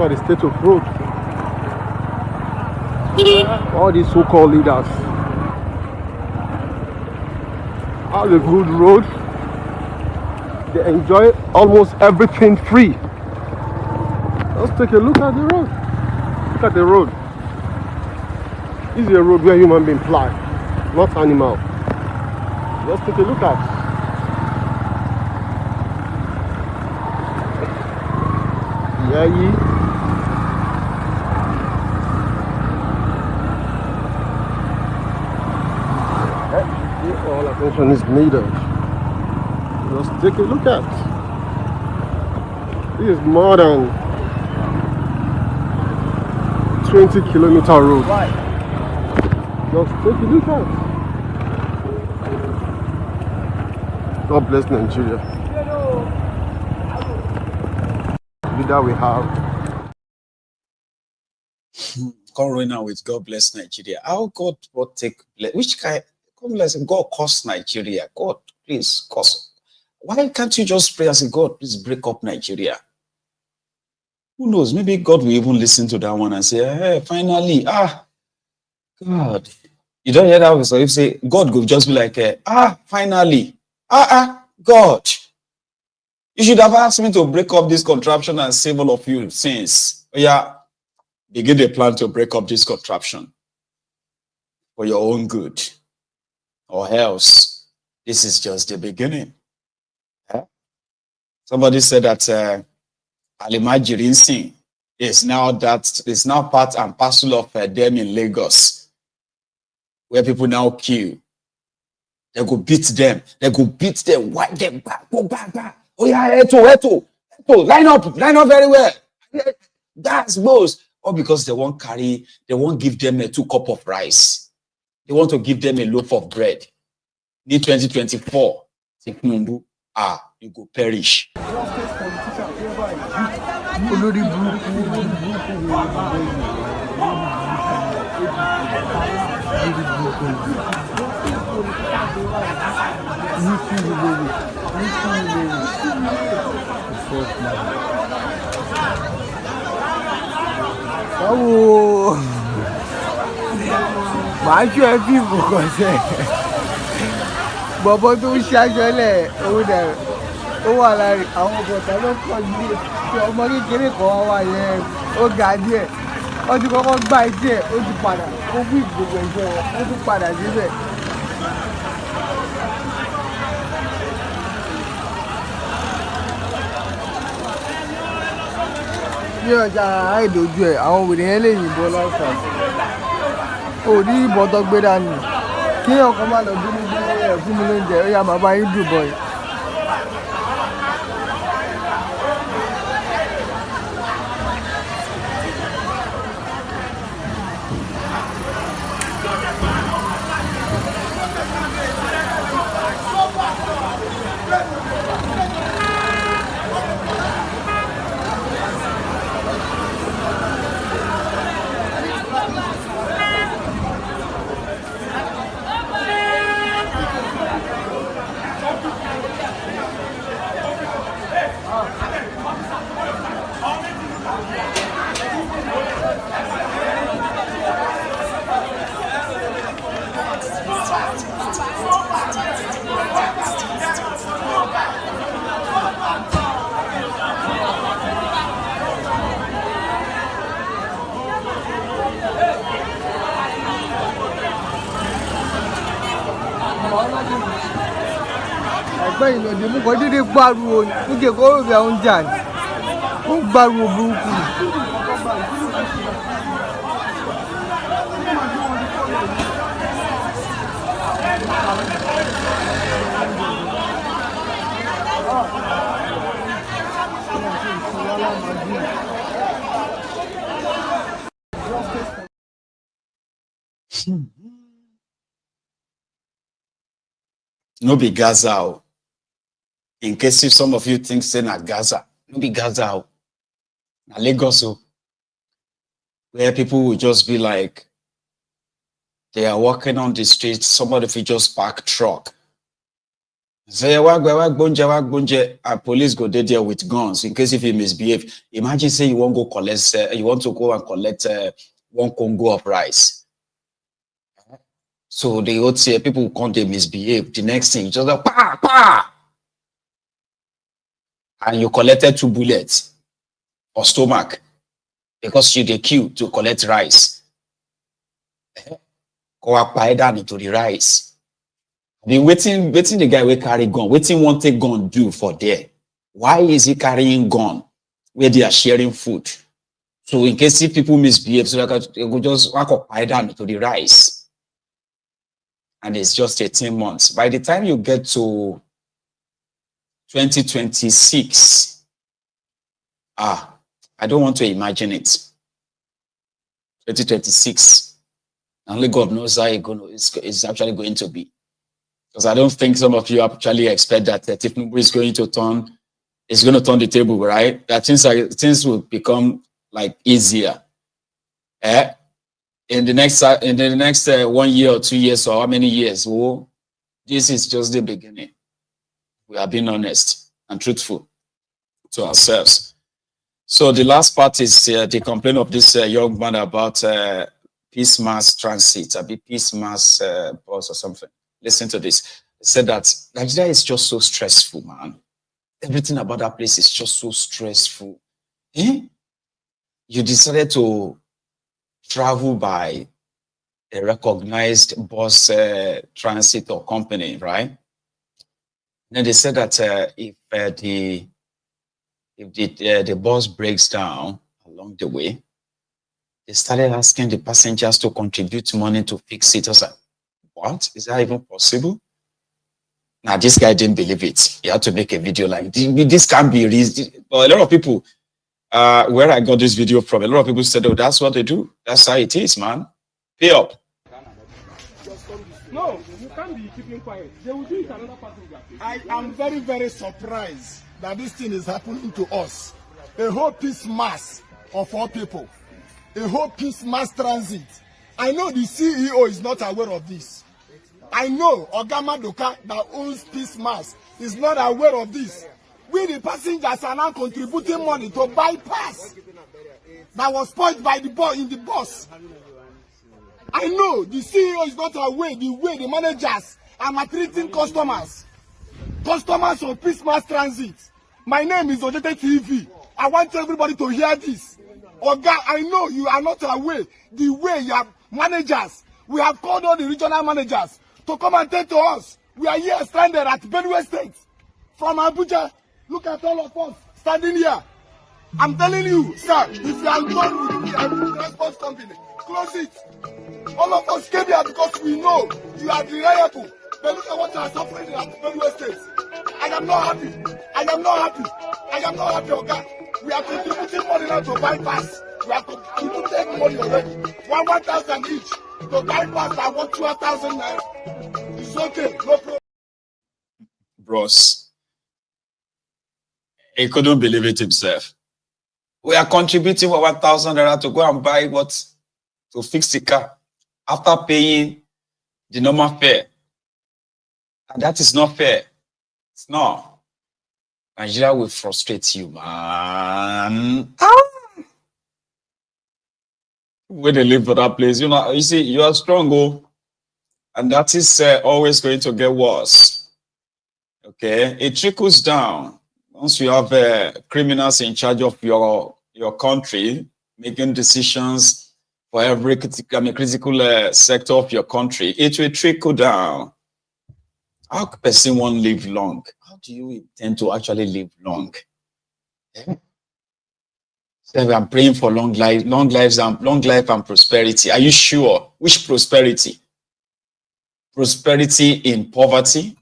at the state of road. All these so-called leaders have a good road. They enjoy almost everything free. Let's take a look at the road. Look at the road. This is a road where human beings fly, not animal. Let's take a look at. Yeah, all attention is needed. Let's take a look at. This is more than 20-kilometer road. Just take a look at. God bless Nigeria. that we have. Corona with God bless Nigeria. How God will take which kind? Come, let's say God curse Nigeria. God, please curse. Why can't you just pray and say, God, please break up Nigeria? Who knows? Maybe God will even listen to that one and say, hey, finally, God. You don't hear that? So if you say, God will just be like, finally, God. You should have asked me to break up this contraption and save all of you since. Yeah, begin the plan to break up this contraption for your own good. Or else, this is just the beginning. Somebody said that Alimajirinsin is now part and parcel of them in Lagos, where people now queue. They go beat them. Wipe them back. Go back. Oh yeah, Eto. Line up very well. That's most. Or because they won't give them a 2 cups of rice. They want to give them a loaf of bread. In 2024, you go perish. Oh, my people bọ̀bọ̀ tó ń ṣájọ́lẹ̀ owó dẹ̀ ó wà láàrin àwọn bọ̀tà ló pọ̀ ní ọmọ kékeré kan wá yẹn ó ga díẹ̀ ó ti kọ́kọ́ gbá etí ẹ̀ ó ti padà ó bí gbogbo ẹ̀jọ́ ó tún padà síbẹ̀. ní ọjà àìdójú ẹ̀ àwọn òbí yẹn lè yìnbọn lọ́sàn-án ó ní ìbọn tó gbé dání kí ọkọ̀ má lọ bínú bí ẹ̀ fún mi lóúnjẹ ó yá bàbá yín dùn bọ̀ yìí. ẹgbẹ́ ìlòdì mú kọ́ dídí gbárùú nígbè kó rò bí àwọn jà ní ó gbárùú burúkú. No be Gaza. In case if some of you think say na Gaza, no be Gaza. Na Lagos, where people will just be like, they are walking on the street, somebody will just park truck. Say, wag bunje, and police go there with guns in case if you misbehave. Imagine say you want to go and collect 1 Congo of rice. So they would say people can't they misbehave. The next thing, just like, pa! And you collected 2 bullets for stomach because you the queue to collect rice. Go up by down into the rice. Be waiting the guy will carry gun. Waiting won't take gun do for there. Why is he carrying gun where they are sharing food? So in case if people misbehave, so they go just walk up by down into the rice. And it's just 18 months. By the time you get to 2026, I don't want to imagine it. 2026, only God knows how it's actually going to be. Because I don't think some of you actually expect that Tinubu is going to turn is going to turn the table, right? That things will become like easier. In the next 1 year or 2 years or how many years? Oh, this is just the beginning. We are being honest and truthful to ourselves. So the last part is the complaint of this young man about peace mass transit, a bit peace mass bus or something. Listen to this. He said that Nigeria is just so stressful, man. Everything about that place is just so stressful. You decided to travel by a recognized bus transit or company, right? Then they said that if the bus breaks down along the way, they started asking the passengers to contribute money to fix it. I was like, what? Is that even possible? Now, this guy didn't believe it. He had to make a video like, this can't be reasonable. But a lot of people, where I got this video from, a lot of people said, oh, that's what they do. That's how it is, man. Pay up. No, you can't be keeping quiet. They will do it another passenger. I am very, very surprised that this thing is happening to us. A whole peace mass of all people. A whole peace mass transit. I know the CEO is not aware of this. I know Ogama Doka that owns peace mass is not aware of this. We the passengers are now contributing money to bypass that was spoiled by the bus in the bus. I know the CEO is not aware the way the managers are maltreating customers. Customers of peace mass transit. My name is Odete TV. I want everybody to hear this. Oga, I know you are not aware the way your managers. We have called all the regional managers to come and tell to us. We are here stranded at Benue State from Abuja. Look at all of us standing here. I'm telling you, sir, if you are done with the transport company, close it. All of us came here because we know you are reliable. But look at what you are suffering at Benue State. I am not happy. I am not happy. I am not happy, okay? We are contributing money now to bypass. We are contributing money already. 1,000 each. To bypass, I want 12,000 naira. It's okay, no problem. Bros, he couldn't believe it himself. We are contributing 1,000 naira to go and buy what? To fix the car after paying the normal fare. And that is not fair. It's not. Nigeria will frustrate you, man. When they live for that place, you see, you are strong, oh, and that is always going to get worse. Okay, it trickles down. Once you have criminals in charge of your country, making decisions for every critical sector of your country, it will trickle down. How can a person want to live long? How do you intend to actually live long? Yeah. So I'm praying for long life and prosperity. Are you sure? Which prosperity? Prosperity in poverty?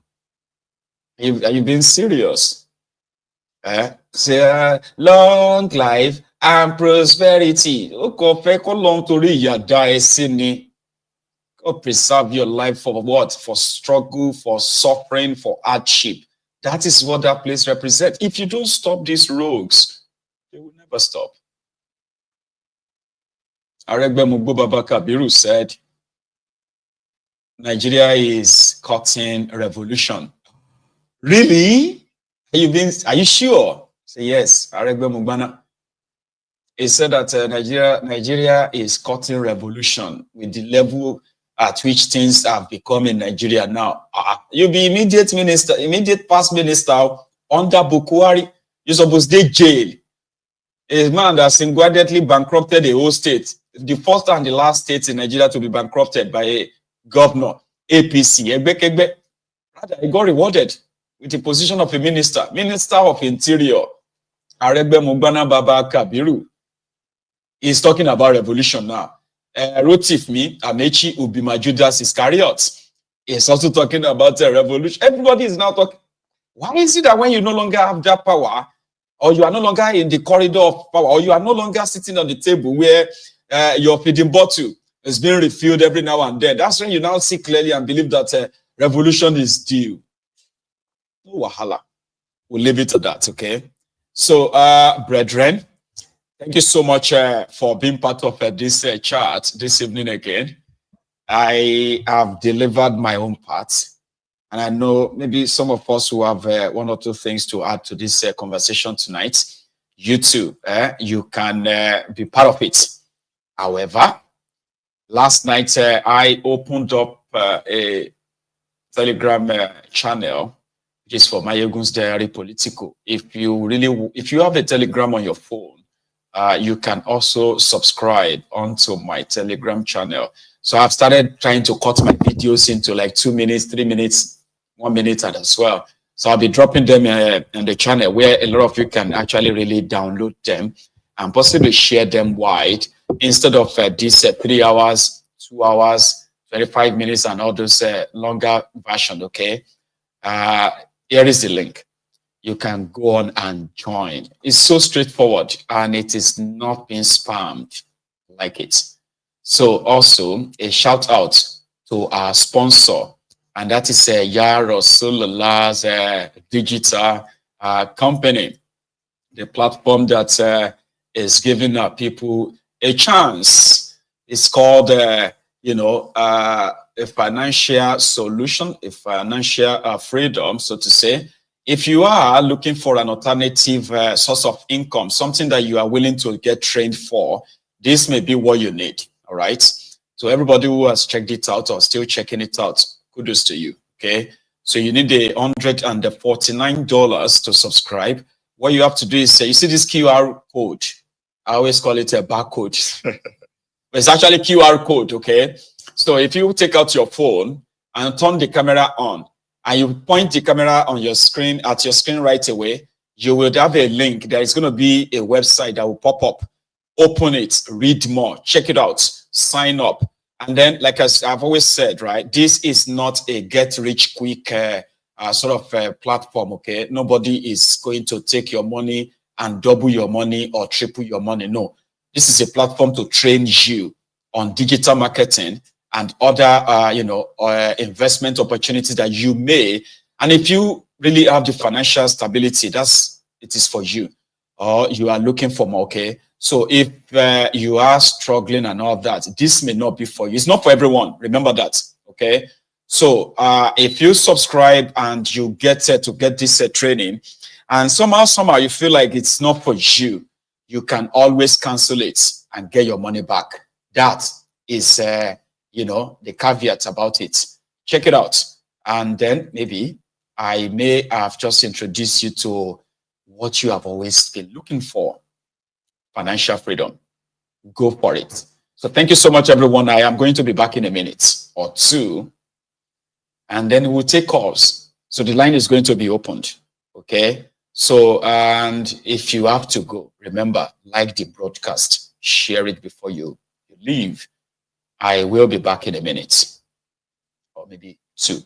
Are you being serious? Say long life and prosperity. God preserve your life for what? For struggle, for suffering, for hardship. That is what that place represents. If you don't stop these rogues, they will never stop. Aregbe Mugbobaba Kabiru said, Nigeria is courting revolution. Really? Are you sure? Say yes, Aregbe Mugbana. He said that Nigeria is courting revolution with the level at which things have become in Nigeria now. You'll be immediate past minister under Bukwari. You're supposed to jail. A man that single-handedly bankrupted a whole state. The first and the last state in Nigeria to be bankrupted by a governor, APC. He got rewarded with the position of a minister of Interior. Aregbe Mugbana Baba Kabiru is talking about revolution now. Rotifmi, Amechi, Ubima, Judas Iscariot is also talking about a revolution. Everybody is now talking. Why is it that when you no longer have that power, or you are no longer in the corridor of power, or you are no longer sitting on the table where your feeding bottle is being refilled every now and then, that's when you now see clearly and believe that revolution is due. No wahala. We'll leave it to that, okay? So, brethren, thank you so much for being part of this chat this evening again. I have delivered my own part, and I know maybe some of us who have one or two things to add to this conversation tonight. You too, you can be part of it. However, last night I opened up a Telegram channel, which is for MaiyegunsDiary Politico. If you have a Telegram on your phone, you can also subscribe onto my Telegram channel. So I've started trying to cut my videos into like 2 minutes, 3 minutes, 1 minute as well. So I'll be dropping them in the channel where a lot of you can actually really download them and possibly share them wide instead of this 3 hours, 2 hours, 25 minutes and all those longer version, okay? Here is the link. You can go on and join. It's so straightforward and it is not being spammed like it. So also a shout out to our sponsor, and that is Ya Rasulullah's digital company, the platform that is giving our people a chance. It's called, a financial solution, a financial freedom, so to say. If you are looking for an alternative source of income, something that you are willing to get trained for, this may be what you need. All right. So everybody who has checked it out or still checking it out, kudos to you. Okay. So you need the $149 to subscribe. What you have to do is you see this QR code. I always call it a barcode. But it's actually QR code. Okay. So if you take out your phone and turn the camera on and you point the camera on your screen at your screen right away, you will have a link. There is going to be a website that will pop up. Open it, read more, check it out, sign up. And then, like I've always said, right, this is not a get-rich-quick sort of platform, okay? Nobody is going to take your money and double your money or triple your money. No, this is a platform to train you on digital marketing and other, investment opportunities that you may. And if you really have the financial stability, it is for you. Or you are looking for more, okay? So if you are struggling and all that, this may not be for you. It's not for everyone. Remember that, okay? So if you subscribe and you get to get this training, and somehow you feel like it's not for you, you can always cancel it and get your money back. That is, the caveat about it. Check it out. And then maybe I may have just introduced you to what you have always been looking for. Financial freedom. Go for it. So thank you so much, everyone. I am going to be back in a minute or two, and then we'll take calls. So the line is going to be opened. Okay. So, and if you have to go, remember, like the broadcast, share it before you leave. I will be back in a minute or maybe two.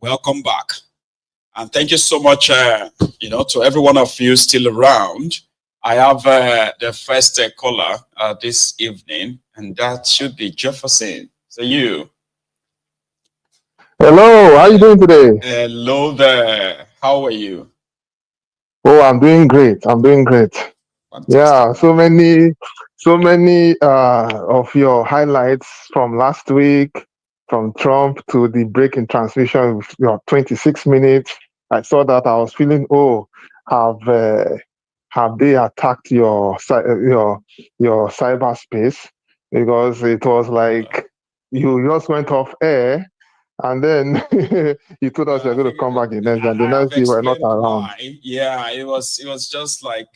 welcome back. And thank you so much, to every one of you still around. I have the first caller this evening, and that should be Jefferson. So you. Hello, how are you doing today? Hello there. How are you? Oh, I'm doing great. I'm doing great. Fantastic. Yeah, so many of your highlights from last week, from Trump to the break in transmission, 26 minutes. I saw that. I was feeling, have they attacked your cyberspace? Because it was like you just went off air, and then you told us you're going to come back in next, and the next you were not around. Why. Yeah, it was just like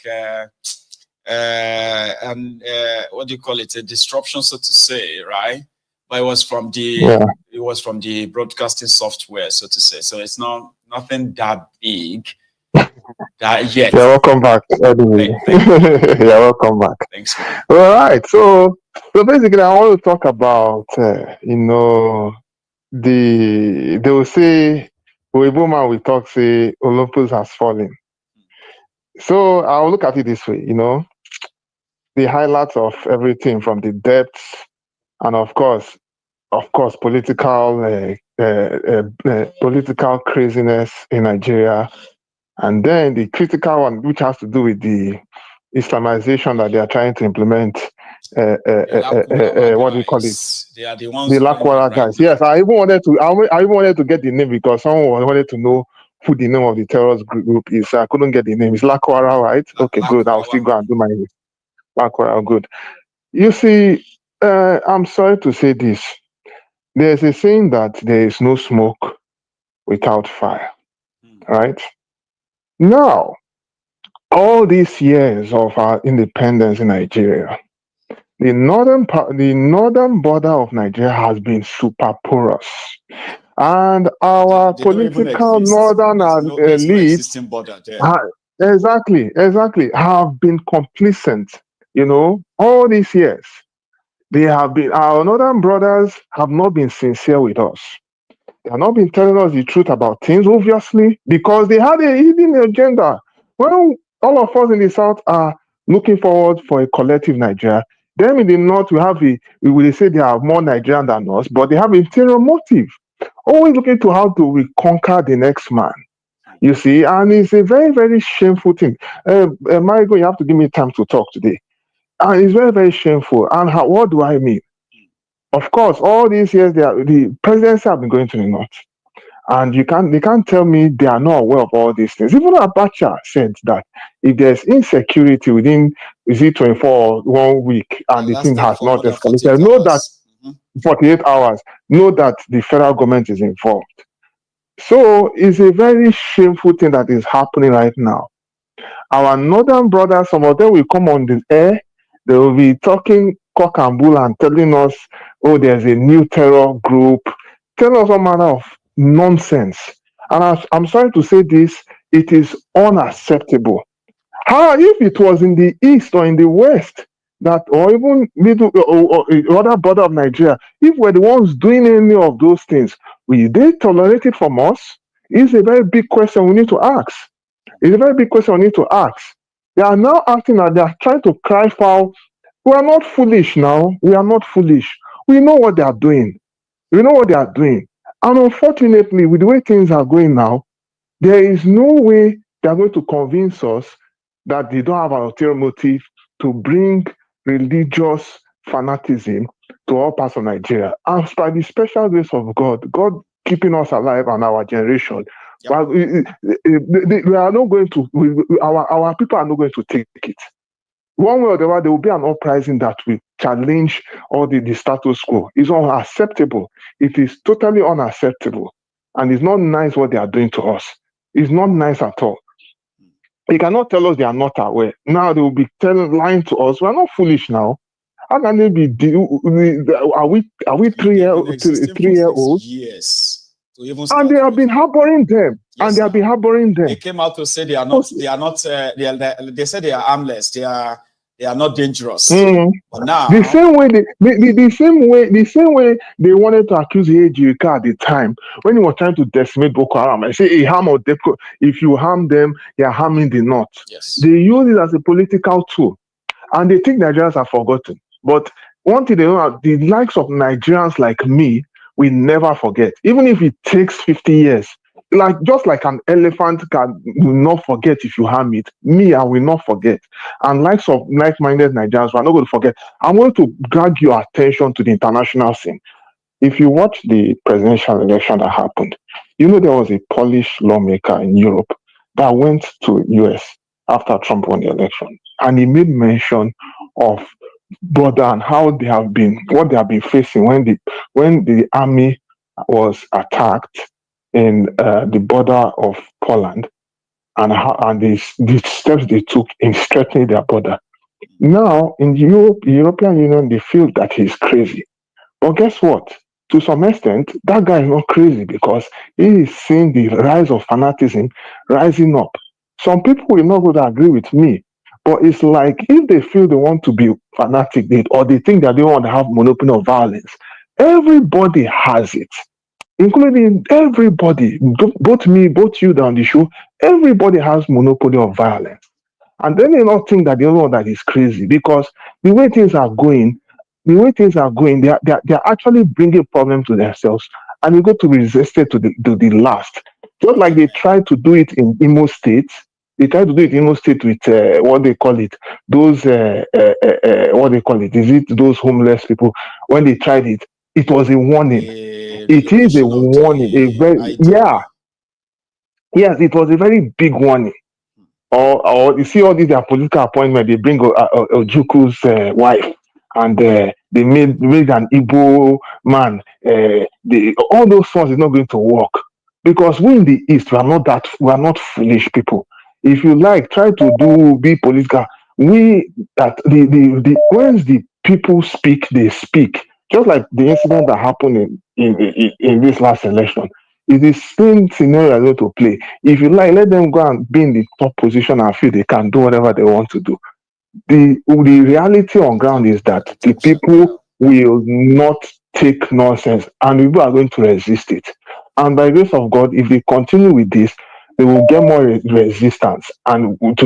what do you call it? A disruption, so to say, right? But it was from the broadcasting software, so to say. So it's nothing that big. That yet. You're welcome back. Anyway. You're welcome back. Thanks. All right. So basically, I want to talk about they will say Weiboman will talk, say Olympus has fallen. So I'll look at it this way, the highlights of everything from the depths and of course political craziness in Nigeria, and then the critical one which has to do with the Islamization that they are trying to implement. What do you call it? They are the ones. The Lakwara guys. Yes, I even wanted to get the name because someone wanted to know who the name of the terrorist group is. I couldn't get the name. It's Lakwara, right? Okay, good. I'll still go and do my Lakwara. Good. You see, I'm sorry to say this. There's a saying that there is no smoke without fire, right? Now, all these years of our independence in Nigeria, the northern border of Nigeria has been super porous, and our political northern elites exactly have been complacent. All these years, our northern brothers have not been sincere with us. They have not been telling us the truth about things, obviously, because they had a hidden agenda. Well, all of us in the south are looking forward for a collective Nigeria. Them in the north, we will say they are more Nigerian than us, but they have interior motive, always looking to how do we conquer the next man. You see, and it's a very, very shameful thing. Maiyegun, you have to give me time to talk today. And it's very, very shameful. And what do I mean? Of course, all these years, the presidency have been going to the north. And they can't tell me they are not aware of all these things. Even Abacha said that if there's insecurity within 24 or 1 week and the thing has not escalated, know that 48 hours, know that the federal government is involved. So it's a very shameful thing that is happening right now. Our northern brothers, some of them will come on the air, they will be talking cock and bull and telling us, oh, there's a new terror group, telling us all manner of nonsense. And I'm sorry to say this, it is unacceptable. How if it was in the east or in the west, that or even middle or other border of Nigeria, if we're the ones doing any of those things, will they tolerate it from us? It's a very big question we need to ask. It's a very big question we need to ask. They are now acting and they are trying to cry foul. We are not foolish now. We are not foolish. We know what they are doing. We know what they are doing. And unfortunately, with the way things are going now, there is no way they are going to convince us that they don't have an ulterior motive to bring religious fanaticism to all parts of Nigeria. And by the special grace of God keeping us alive and our generation, but we are not going to. Our people are not going to take it. One way or the other, there will be an uprising that will challenge all the status quo. It's unacceptable. It is totally unacceptable. And it's not nice what they are doing to us. It's not nice at all. They cannot tell us they are not aware. Now they will be lying to us. We are not foolish now. How can they be? Are we 3 year olds? Yes. And they have been harboring them. Yes, and they have been harboring them. They came out to say they are not. They are not. They say they are armless. They are They are not dangerous. But now the same way they wanted to accuse Ejika at the time when he was trying to decimate Boko Haram. I say a harm or if you harm them, you are harming the North. Yes. They use it as a political tool, and they think Nigerians are forgotten. But one thing they know, the likes of Nigerians like me, we never forget. Even if it takes 50 years, just like an elephant will not forget if you harm it, me, I will not forget. And likes of like-minded Nigerians, we're not going to forget. I'm going to drag your attention to the international scene. If you watch the presidential election that happened, you know there was a Polish lawmaker in Europe that went to US after Trump won the election, and he made mention of border and what they have been facing when the army was attacked in the border of Poland, and the steps they took in strengthening their border. Now in Europe, the European Union, they feel that he's crazy. But guess what? To some extent, that guy is not crazy because he is seeing the rise of fanaticism rising up. Some people will not go to agree with me, but it's like if they feel they want to be fanatic, or they think that they want to have monopoly of violence, everybody has it, including everybody, both me, both you down the show. Everybody has monopoly of violence, and then they not think that the other one that is crazy because the way things are going, they're actually bringing problem to themselves, and you go to resist it to the last. Just like they tried to do it in Imo State. They tried to do it in Imo State with what they call it, those what they call it. Is it those homeless people? When they tried it, it was a warning. It is a warning. A very yes, it was a very big warning. Or you see all these political appointments, they bring Ojuku's wife, and they made an Igbo man. All those ones is not going to work because we in the East, we are not foolish people. If you like, try to be political. We that when the people speak, they speak. Just like the incident that happened in this last election. It's the same scenario as going to play. If you like, let them go and be in the top position and feel they can do whatever they want to do. The reality on ground is that the people will not take nonsense, and people are going to resist it. And by the grace of God, if they continue with this, they will get more resistance, and it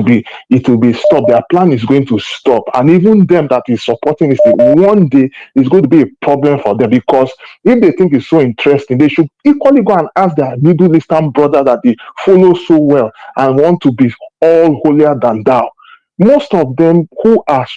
will be stopped. Their plan is going to stop, and even them that is supporting this thing, one day is going to be a problem for them, because if they think it's so interesting, they should equally go and ask their Middle Eastern brother that they follow so well and want to be all holier than thou. Most of them who are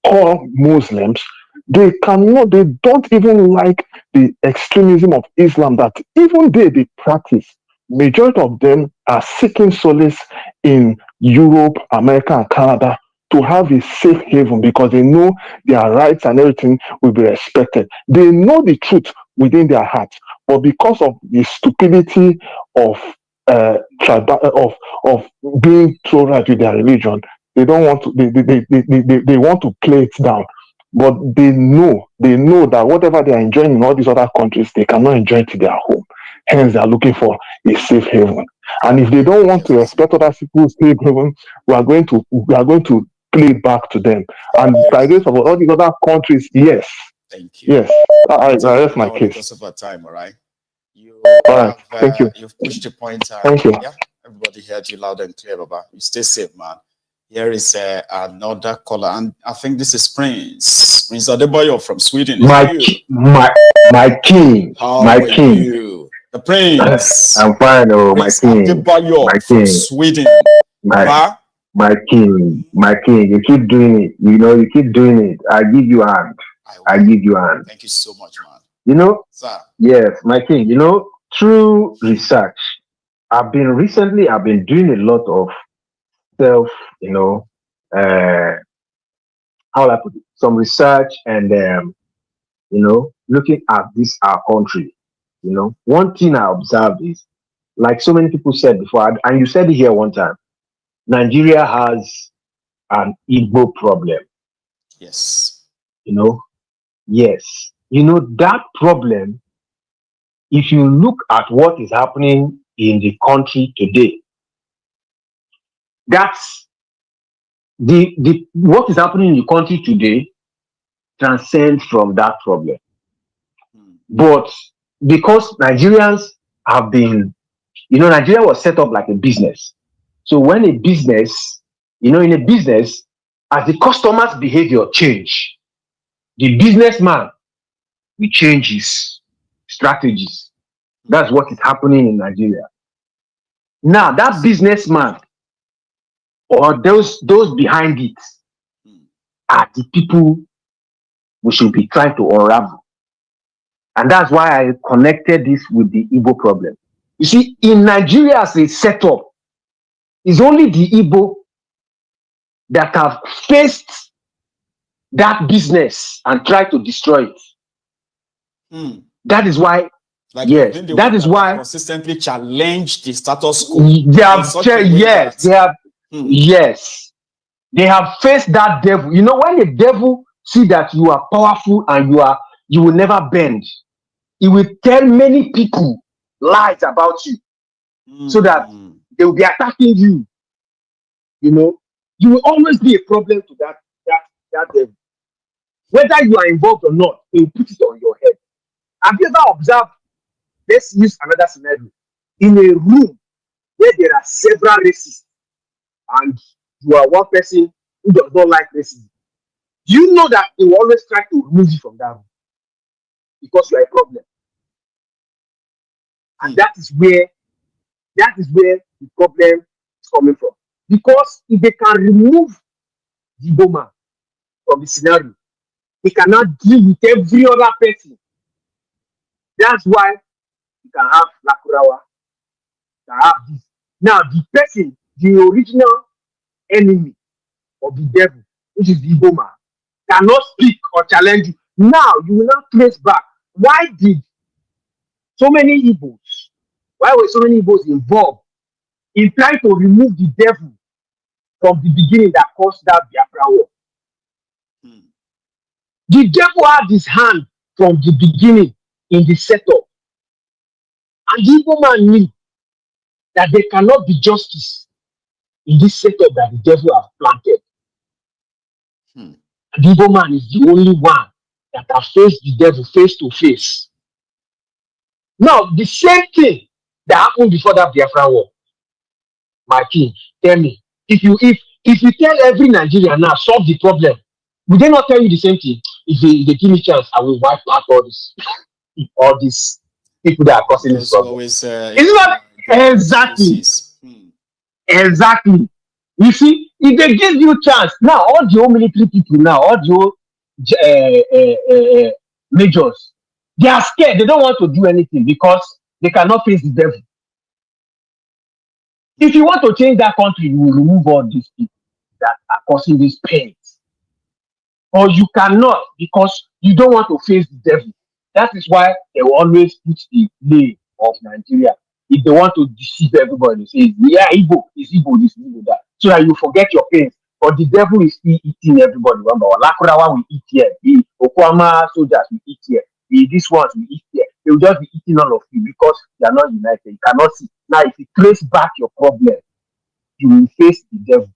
called Muslims, they don't even like the extremism of Islam that even they practice. Majority of them are seeking solace in Europe, America, and Canada to have a safe haven because they know their rights and everything will be respected. They know the truth within their hearts, but because of the stupidity of being so right with their religion, they don't want to. They want to play it down. But they know that whatever they are enjoying in all these other countries, they cannot enjoy it in their home. Hence, they are looking for a safe haven. And if they don't want to respect other people's safe haven, we are going to play back to them. And by this of all these other countries, yes. Thank you. Yes. I rest my case. Because of our time, all right? All right. Thank you. You've pushed the point. Thank you. Yeah, everybody heard you loud and clear, Baba. You stay safe, man. Here is another caller, and I think this is Prince Adebayo from Sweden. My king. How my are king. You? The Prince. I'm fine, Prince my king. Adebayo My from king. Sweden. My king. You keep doing it. You keep doing it. I give you a hand. I give you a hand. Thank you so much, man. Sir. Yes, my king. Through research, I've been doing a lot of self, how will I put it? Some research and looking at our country. One thing I observed is, like so many people said before, and you said it here one time, Nigeria has an Igbo problem. Yes. Yes. That problem, if you look at what is happening in the country today, that's the what is happening in the country today transcends from that problem. But because Nigerians have been, Nigeria was set up like a business. So when a business, in a business, as the customer's behavior change, the businessman will change his strategies. That's what is happening in Nigeria. Now, that businessman or those behind it are the people we should be trying to unravel. And that's why I connected this with the Igbo problem. You see, in Nigeria as a setup, it's only the Igbo that have faced that business and tried to destroy it. That is why, yes, that is why consistently challenge the status quo. They have, yes, they have, yes, they have faced that devil. When the devil see that you are powerful and you will never bend, he will tell many people lies about you, so that they will be attacking you. You will always be a problem to that devil. Whether you are involved or not, they will put it on your head. Have you ever observed? Let's use another scenario. In a room where there are several races, and you are one person who does not like racism, do you know that they will always try to remove you from that room because you are a problem? And that is where the problem is coming from. Because if they can remove the Igbo from the scenario, they cannot deal with every other person. That's why you can have Lakurawa, you can have this. Now, the person, the original enemy of the devil, which is the Igbo man, cannot speak or challenge you. Now, you will not trace back. Why did so many Igbos, why were so many Igbos involved in trying to remove the devil from the beginning that caused that Biafra war? The devil had his hand from the beginning in the setup. And the Igbo man knew that there cannot be justice in this setup that the devil has planted. And the Igbo man is the only one that has faced the devil face to face. Now, the same thing that happened before that Biafra war, my king, tell me, if you tell every Nigerian now, solve the problem, will they not tell you the same thing? If they give me a chance, I will wipe out all these people that are causing this problem. It's not exactly. Exactly. You see, if they give you a chance, now all the old military people now, all the old majors, they are scared. They don't want to do anything because they cannot face the devil. If you want to change that country, you will remove all these people that are causing this pain. Or you cannot because you don't want to face the devil. That is why they will always put the blame of Nigeria. If they want to deceive everybody, say, yeah, Igbo, is Igbo, this, Igbo, that. So that you forget your pains. But the devil is still eating everybody. Remember, Lakurawa will eat here. The Okwama soldiers will eat here. These ones will eat here. They will just be eating all of you because they are not united. You cannot see. Now, if you trace back your problem, you will face the devil.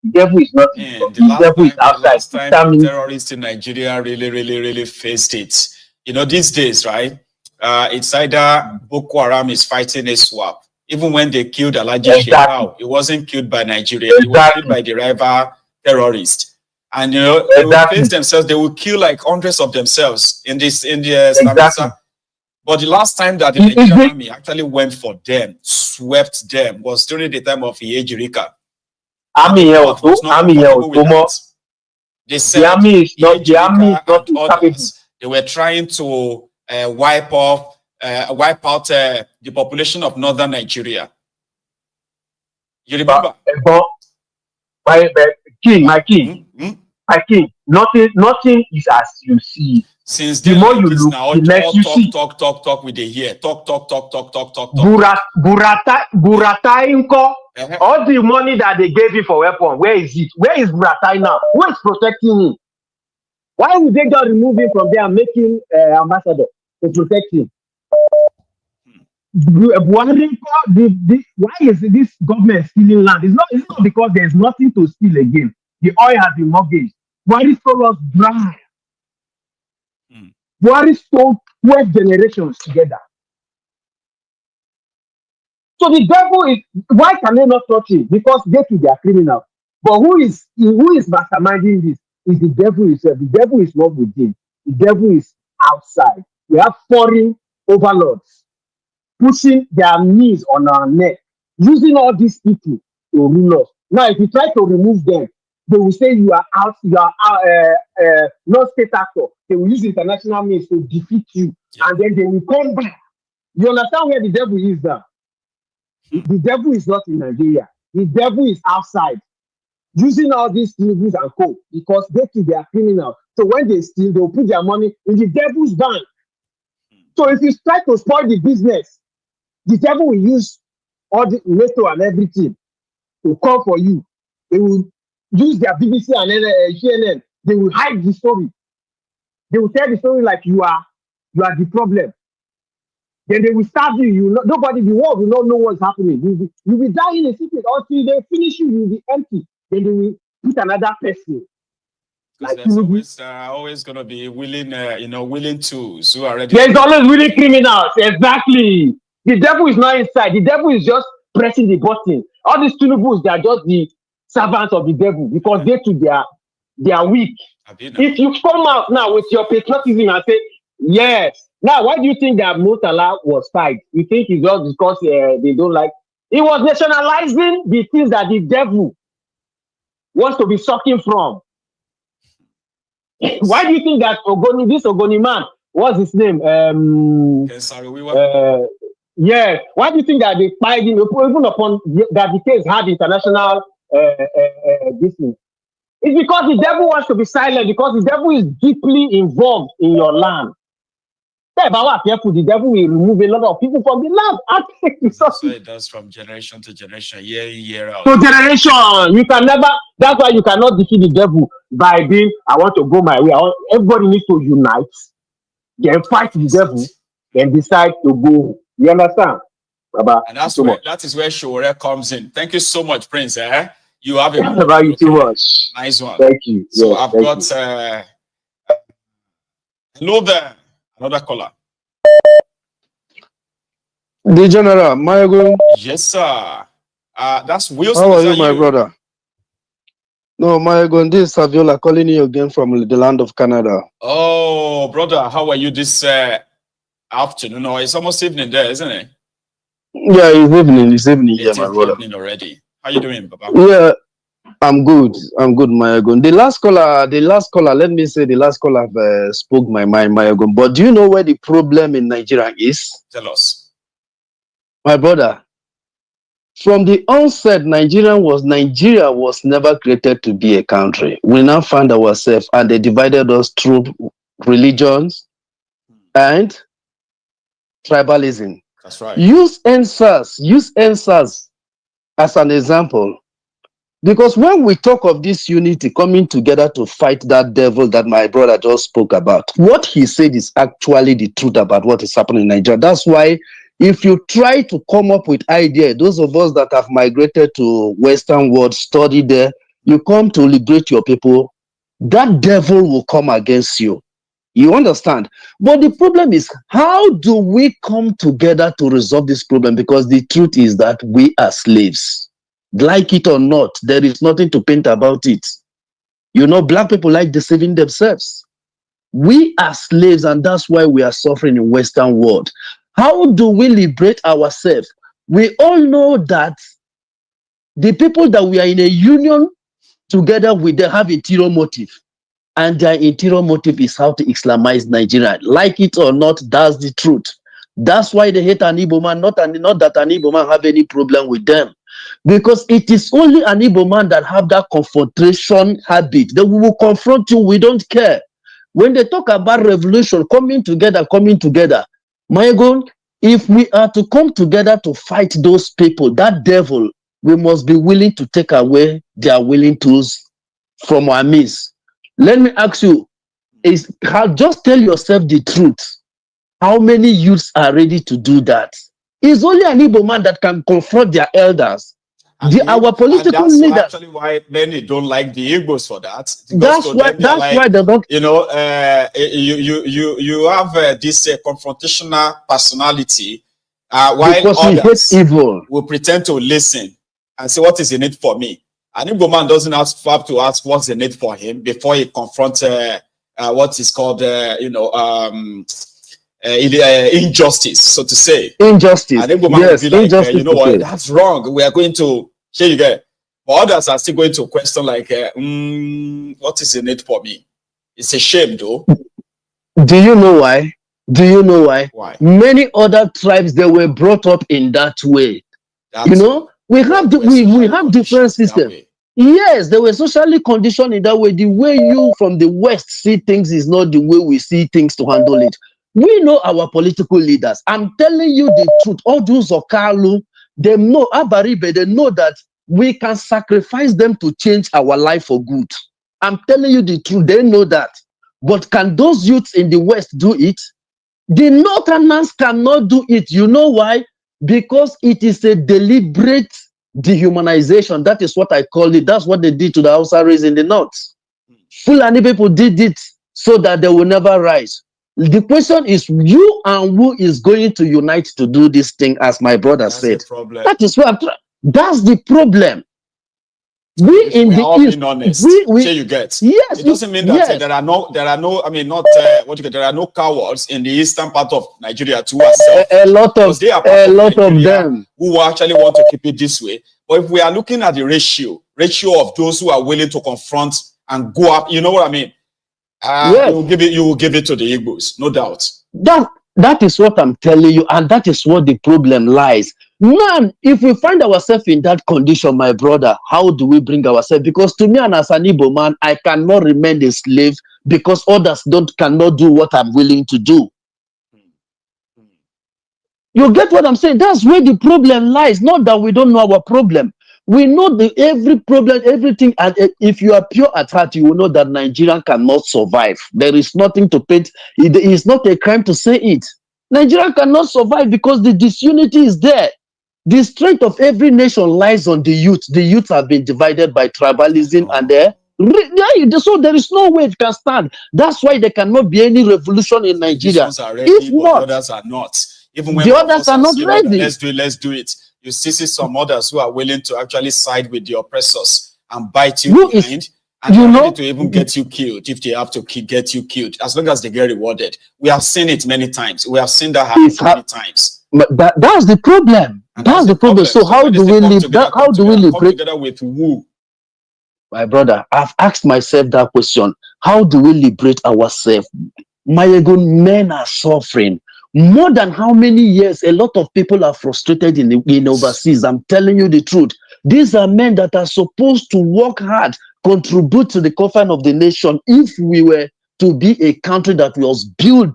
The devil is not the devil is outside. The last time terrorists in Nigeria really faced it. These days, right? It's either Boko Haram is fighting a swap. Even when they killed Alhaji Shekau, it wasn't killed by Nigeria. It was killed by the rival terrorists. And they will face themselves. They will kill like hundreds of themselves in the Sambisa. But the last time that the Nigerian army actually went for them, swept them, was during the time of Ejirika. They said the army is not others, they were trying to wipe out the population of northern Nigeria. You remember? My king, nothing is as you see. Since the more you look, now, the less you see. Talk with the ear. Talk. Buratai Inko, all the money that they gave you for weapon, where is it? Where is Buratai now? Who is protecting him? Why would they just remove him from there and make him ambassador to protect him? why is this government stealing land? It's not because there's nothing to steal again. The oil has been mortgaged. Buhari stole us dry. Buhari stole 12 generations together. So the devil is, why can they not touch it? Because they are criminals. But who is masterminding this? Is the devil himself. The devil is not within. The devil is outside. We have foreign overlords pushing their knees on our neck, using all these people to rule us. Now, if you try to remove them, they will say you are out, non-state actor. They will use international means to defeat you, and then they will come back. You understand where the devil is now? The devil is not in Nigeria. The devil is outside, using all these movies and co, because they are criminals. So when they steal, they will put their money in the devil's bank. So if you try to spoil the business, the devil will use all the NATO and everything to come for you. They will use their BBC and CNN. They will hide the story. They will tell the story like you are the problem. Then they will starve you. Nobody, the world will not know what's happening. You will die in a secret until they finish you. You will be empty. Then they will put another person. Like there's always going to be willing, willing tools who are ready. There's always willing criminals. Exactly. The devil is not inside. The devil is just pressing the button. All these Tunubus, they are just the servants of the devil because they are weak. If you come out now with your patriotism and say, yes, now why do you think that Murtala was fired? You think it's just because they don't like? He was nationalizing the things that the devil wants to be sucking from. Why do you think that this Ogoni man, what's his name? Yeah. Why do you think that they fired him even upon that the case had international business? It's because the devil wants to be silent, because the devil is deeply involved in your land. If I were careful, the devil will remove a lot of people from the land. So it does from generation to generation, year in, year out. So generation, you can never. That's why you cannot defeat the devil by being, I want to go my way. Everybody needs to unite, then fight the devil, then decide to go. You understand? Baba, and that is where Shore comes in. Thank you so much, Prince. You have you too much. Nice one. Thank you. So yes, I've got hello there. Another caller. The General, Maiyegun. Yes, sir. That's Wilson. How are you, my brother? No, Maiyegun, this is Saviola calling you again from the land of Canada. Oh, brother, how are you this afternoon? No, it's almost evening there, isn't it? Yeah, it's evening. Yeah, my brother. Evening already. How you doing, Papa? Yeah, I'm good, Maiyegun. The last caller, let me say the last caller spoke my mind, Maiyegun. But do you know where the problem in Nigeria is? Tell us. My brother, from the onset, Nigeria was never created to be a country. We now find ourselves, and they divided us through religions and tribalism. That's right. Use answers as an example. Because when we talk of this unity coming together to fight that devil that my brother just spoke about, what he said is actually the truth about what is happening in Nigeria. That's why if you try to come up with ideas, those of us that have migrated to Western world, study there, you come to liberate your people, that devil will come against you. You understand? But the problem is, how do we come together to resolve this problem? Because the truth is that we are slaves. Like it or not, there is nothing to paint about it. You know, black people like deceiving themselves. We are slaves, and that's why we are suffering in Western world. How do we liberate ourselves? We all know that the people that we are in a union together with, they have interior motive. And their interior motive is how to Islamize Nigeria. Like it or not, that's the truth. That's why they hate an Igbo man, not that an Igbo man have any problem with them. Because it is only an Igbo man that have that confrontation habit. That we will confront you, we don't care. When they talk about revolution, coming together, Maiyegun, if we are to come together to fight those people, that devil, we must be willing to take away their willing tools from our midst. Let me ask you, just tell yourself the truth. How many youths are ready to do that? It's only an Igbo man that can confront their elders. Our political and that's leaders. actually why many don't like the Igbos for that. That's why. That's like, why they don't. You know, you have this confrontational personality, while because others he hates evil. will pretend to listen and say, "What is in it for me?" An Igbo man doesn't have to ask what's in it for him before he confronts what is called, injustice, so to say. Injustice. And Igbo man yes, will be like, injustice. you know what, that's wrong. We are going to share you get. But others are still going to question like, what is in it for me? It's a shame, though. Do you know why? Do you know why? Why? Many other tribes, they were brought up in that way. You know, we have different systems. Yes, they were socially conditioned in that way. The way you from the West see things is not the way we see things to handle it. We know our political leaders. I'm telling you the truth. All those of Koolu, they know Abaribe, they know that we can sacrifice them to change our life for good. I'm telling you the truth. They know that. But can those youths in the West do it? The Northerners cannot do it. You know why? Because it is a deliberate dehumanization. That is what I call it. That's what they did to the Hausa race in the North. Fulani people did it so that they will never rise. The question is, you and who is going to unite to do this thing, as my brother said. That is what I'm trying. That's the problem. We in the all East, being honest, we you get. Yes, it doesn't mean that yes. there are no. I mean, not what you get. There are no cowards in the eastern part of Nigeria too. A lot of them who actually want to keep it this way. But if we are looking at the ratio of those who are willing to confront and go up, you know what I mean? Yes. You will give it to the Igbos, no doubt. That is what I'm telling you, and that is what the problem lies. Man, if we find ourselves in that condition, my brother, how do we bring ourselves? Because to me, and as an Igbo man, I cannot remain a slave because others cannot do what I'm willing to do. You get what I'm saying? That's where the problem lies. Not that we don't know our problem. We know every problem, everything. And if you are pure at heart, you will know that Nigeria cannot survive. There is nothing to paint. It is not a crime to say it. Nigeria cannot survive because the disunity is there. The strength of every nation lies on the youth. The youth have been divided by tribalism and so there is no way it can stand. That's why there cannot be any revolution in Nigeria. If not, others are not. Even when the others are not ready. Let's do it. You see some others who are willing to actually side with the oppressors and bite you behind, and they're ready to even get you killed if they have to get you killed, as long as they get rewarded. We have seen it many times. We have seen that happen many times. But that's the problem. That's the problem. So how do we live? How do we liberate together with who? My brother, I've asked myself that question. How do we liberate ourselves? Maiyegun, men are suffering. More than how many years? A lot of people are frustrated in overseas. I'm telling you the truth. These are men that are supposed to work hard, contribute to the coffin of the nation if we were to be a country that was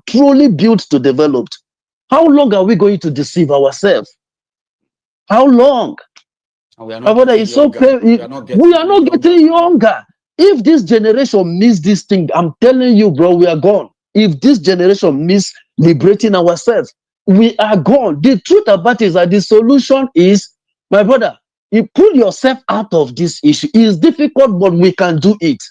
truly built to develop. How long are we going to deceive ourselves? How long? We are not getting younger. If this generation miss this thing, I'm telling you, bro, we are gone. If this generation miss liberating ourselves, we are gone. The truth about it is that the solution is, my brother, you pull yourself out of this issue. It's difficult, but we can do it.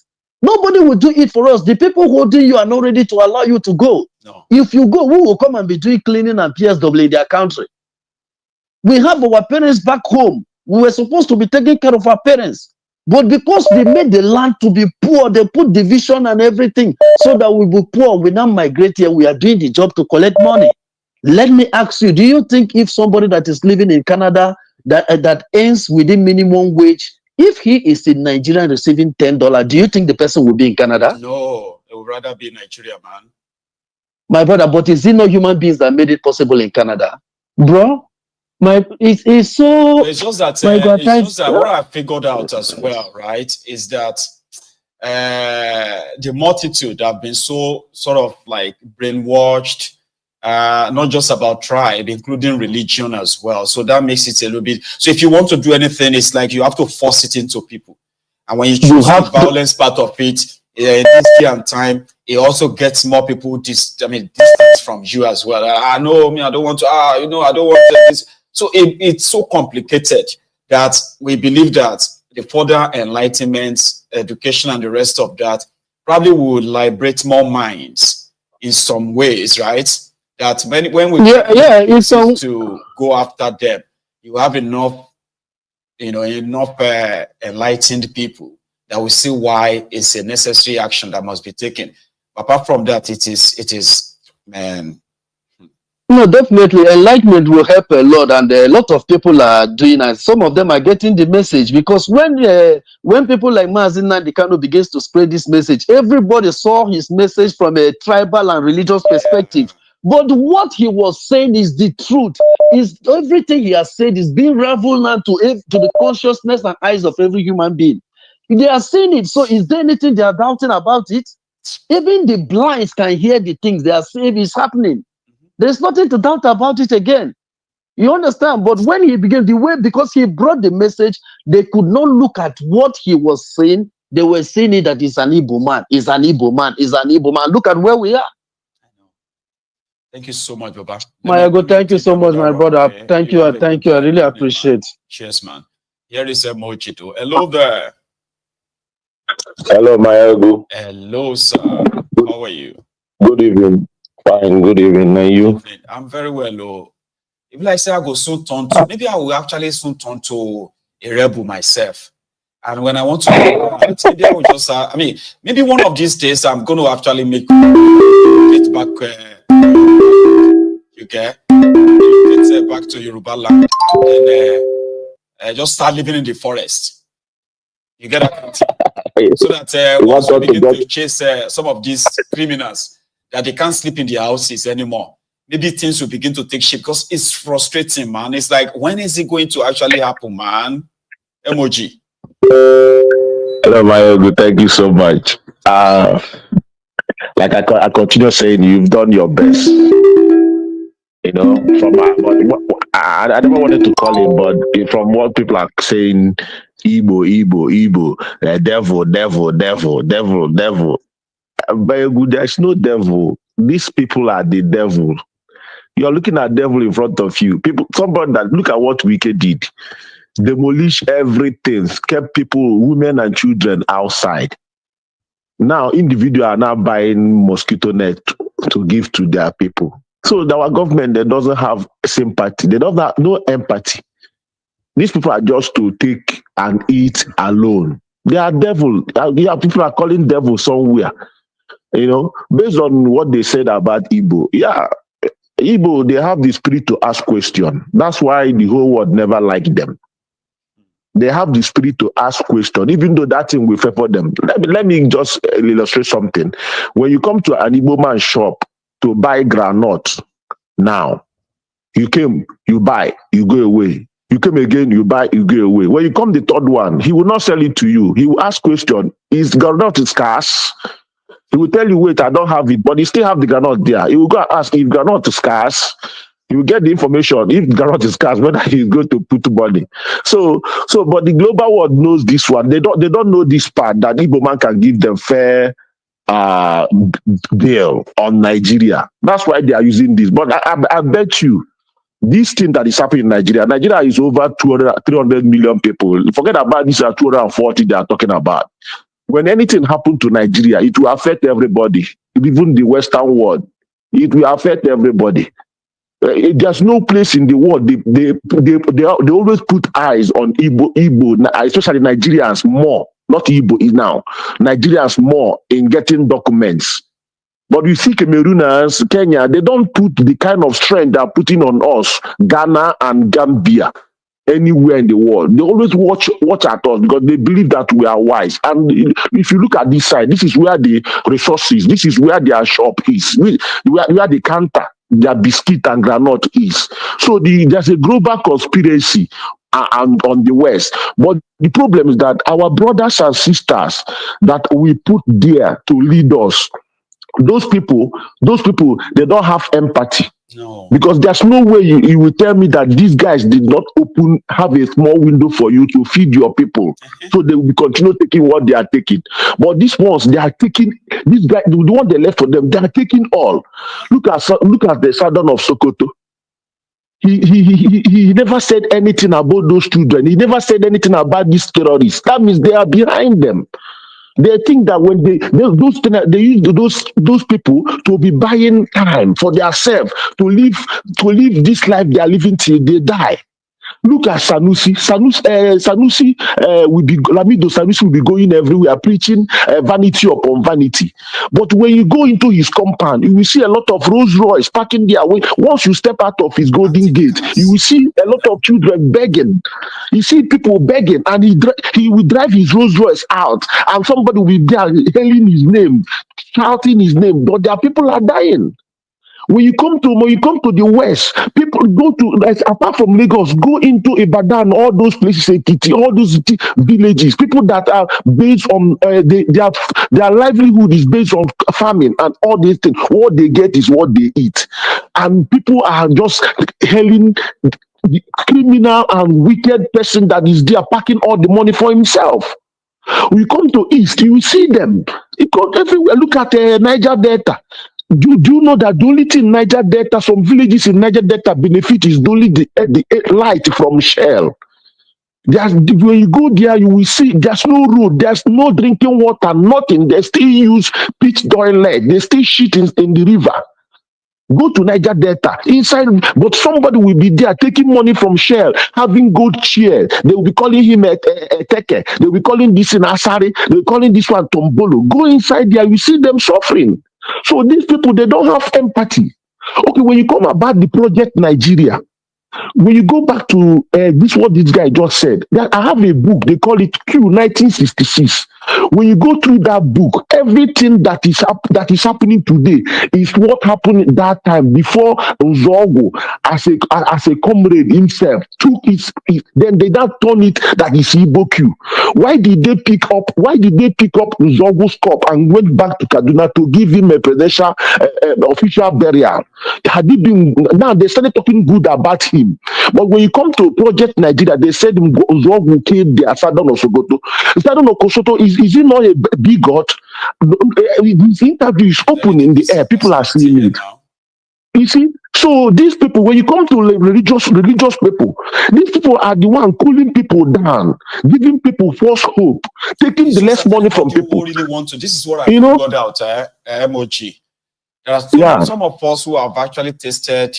Nobody will do it for us. The people holding you are not ready to allow you to go. No. If you go, who will come and be doing cleaning and PSW in their country? We have our parents back home. We were supposed to be taking care of our parents. But because they made the land to be poor, they put division and everything so that we be poor. We now migrate here. We are doing the job to collect money. Let me ask you, do you think if somebody that is living in Canada that earns within minimum wage, if he is in Nigeria receiving $10, do you think the person will be in Canada? No, it would rather be in Nigeria, man. My brother, but is it not human beings that made it possible in Canada? Bro, it's so... It's just that, what I figured out as well, right, is that the multitude have been so sort of like brainwashed, not just about tribe, including religion as well. So that makes it a little bit... So if you want to do anything, it's like you have to force it into people. And when you choose the violence part of it, in this day and time, it also gets more people distance from you as well. I know, I don't want to, I don't want this. So it's so complicated that we believe that the further enlightenment, education, and the rest of that probably will liberate more minds in some ways, right? That when we it's to go after them, you have enough, enough enlightened people that will see why it's a necessary action that must be taken. Apart from that, it is, man. No, definitely enlightenment will help a lot, and a lot of people are doing it. Some of them are getting the message, because when people like Mazi Nnamdi Kanu begins to spread this message, everybody saw his message from a tribal and religious perspective. But what he was saying is the truth. Is everything he has said is being revealed now to the consciousness and eyes of every human being. They are seeing it. So is there anything they are doubting about it? Even the blinds can hear the things they are saying is happening. There's nothing to doubt about it again. You understand? But when he began because he brought the message, they could not look at what he was saying. They were saying it that it's an Igbo man, it's an Igbo man, it's an Igbo man. Look at where we are. Thank you so much, Baba. Maiyegun, thank you so much, my brother. Thank you. I really appreciate. Cheers, man. Here is a Mochito. Hello there. Hello, Maiyegun. Hello, sir. How are you? Good evening. Fine. Good evening. And you? I'm very well. Oh. If I say I go soon turn to, maybe I will actually soon turn to a rebel myself. And when I want to, maybe I will just, maybe one of these days I'm going to actually get back, get back to Yoruba land and just start living in the forest. You get that? So that once we begin to chase some of these criminals, that they can't sleep in their houses anymore. Maybe things will begin to take shape, because it's frustrating, man. It's like, when is it going to actually happen, man? Emoji. Hello, Maiyegun. Thank you so much. Like I continue saying, you've done your best. From I never wanted to call him, but from what people are saying, Igbo, devil. Maiyegun, there's no devil. These people are the devil. You're looking at devil in front of you. Somebody that look at what Wike did. Demolish everything, kept people, women and children outside. Now, individuals are now buying mosquito net to give to their people. So our government, that doesn't have sympathy. They don't have no empathy. These people are just to take and eat alone. They are devil. People are calling devil somewhere. Based on what they said about Igbo. Igbo, they have the spirit to ask questions. That's why the whole world never liked them. They have the spirit to ask questions, even though that thing will favor them. Let me just illustrate something. When you come to an Igbo man shop to buy groundnut, now, you came, you buy, you go away. You come again, you buy, you go away. When you come the third one, he will not sell it to you. He will ask question, is groundnut scarce? He will tell you, wait, I don't have it, but he still have the groundnut there. He will go and ask if groundnut is scarce. You will get the information if groundnut is scarce, whether he's going to put money. So, but the global world knows this one. They don't know this part, that Igbo man can give them fair deal on Nigeria. That's why they are using this. But I bet you, this thing that is happening in Nigeria is over 300 million people. Forget about these 240 they are talking about. When anything happens to Nigeria, it will affect everybody, even the Western world. It will affect everybody. There's no place in the world. They always put eyes on Igbo, especially Nigerians more, not Igbo now. Nigerians more in getting documents. But you see Camerooners, Kenya, they don't put the kind of strength they're putting on us, Ghana and Gambia, anywhere in the world. They always watch at us because they believe that we are wise. And if you look at this side, this is where the resources, this is where their shop is, where the counter, their biscuit and granite is. So there's a global conspiracy on the West. But the problem is that our brothers and sisters that we put there to lead us, those people, they don't have empathy. No. Because there's no way you will tell me that these guys did not have a small window for you to feed your people. So they will continue taking what they are taking. But these ones, they are taking, these guys, the one they left for them, they are taking all. Look at the Southern of Sokoto. He never said anything about those children. He never said anything about these terrorists. That means they are behind them. They think that when they use those people to be buying time for themselves to live this life they are living till they die. Look at Sanusi. Sanusi will be Lamido. Sanusi will be going everywhere preaching vanity upon vanity. But when you go into his compound, you will see a lot of Rolls Royce parking there. Once you step out of his golden gate, you will see a lot of children begging. You see people begging, and he will drive his Rolls Royce out, and somebody will be there hailing his name, shouting his name. But their people are dying. When you come to the west, people go to, apart from Lagos, go into Ibadan, all those places, Ekiti, all those villages. People that are based on their livelihood is based on farming and all these things. What they get is what they eat, and people are just hailing the criminal and wicked person that is there, packing all the money for himself. When you come to East, you will see them. You go everywhere. Look at Niger Delta. Do you know that the only thing in Niger Delta, some villages in Niger Delta benefit is only the light from Shell. When you go there, you will see there's no road, there's no drinking water, nothing. They still use pitch toilet. They still shit in the river. Go to Niger Delta inside, but somebody will be there taking money from Shell, having gold chair. They will be calling him a teke. They will be calling this in Asari. They will be calling this one Tombolo. Go inside there, you see them suffering. So these people, they don't have empathy. Okay, when you come about the project Nigeria, when you go back to what this guy just said, that I have a book, they call it Q 1966. When you go through that book, everything that is happening today is what happened that time before Nzogo, as a comrade himself, took his then they don't turn it that is Igbo Q. Why did they pick up Nzogo's cup and went back to Kaduna to give him a presidential official burial? Had he been, now they started talking good about him. But when you come to Project Nigeria, they said Nzogo killed the Southern of Sokoto. Southern of Sokoto is he not a bigot? His interview is open in the air. People are seeing it. You see? So these people, when you come to religious people, these people are the one cooling people down, giving people false hope, taking the less money from people. Really want to. This is what I got out, MOG. There are some of us who have actually tasted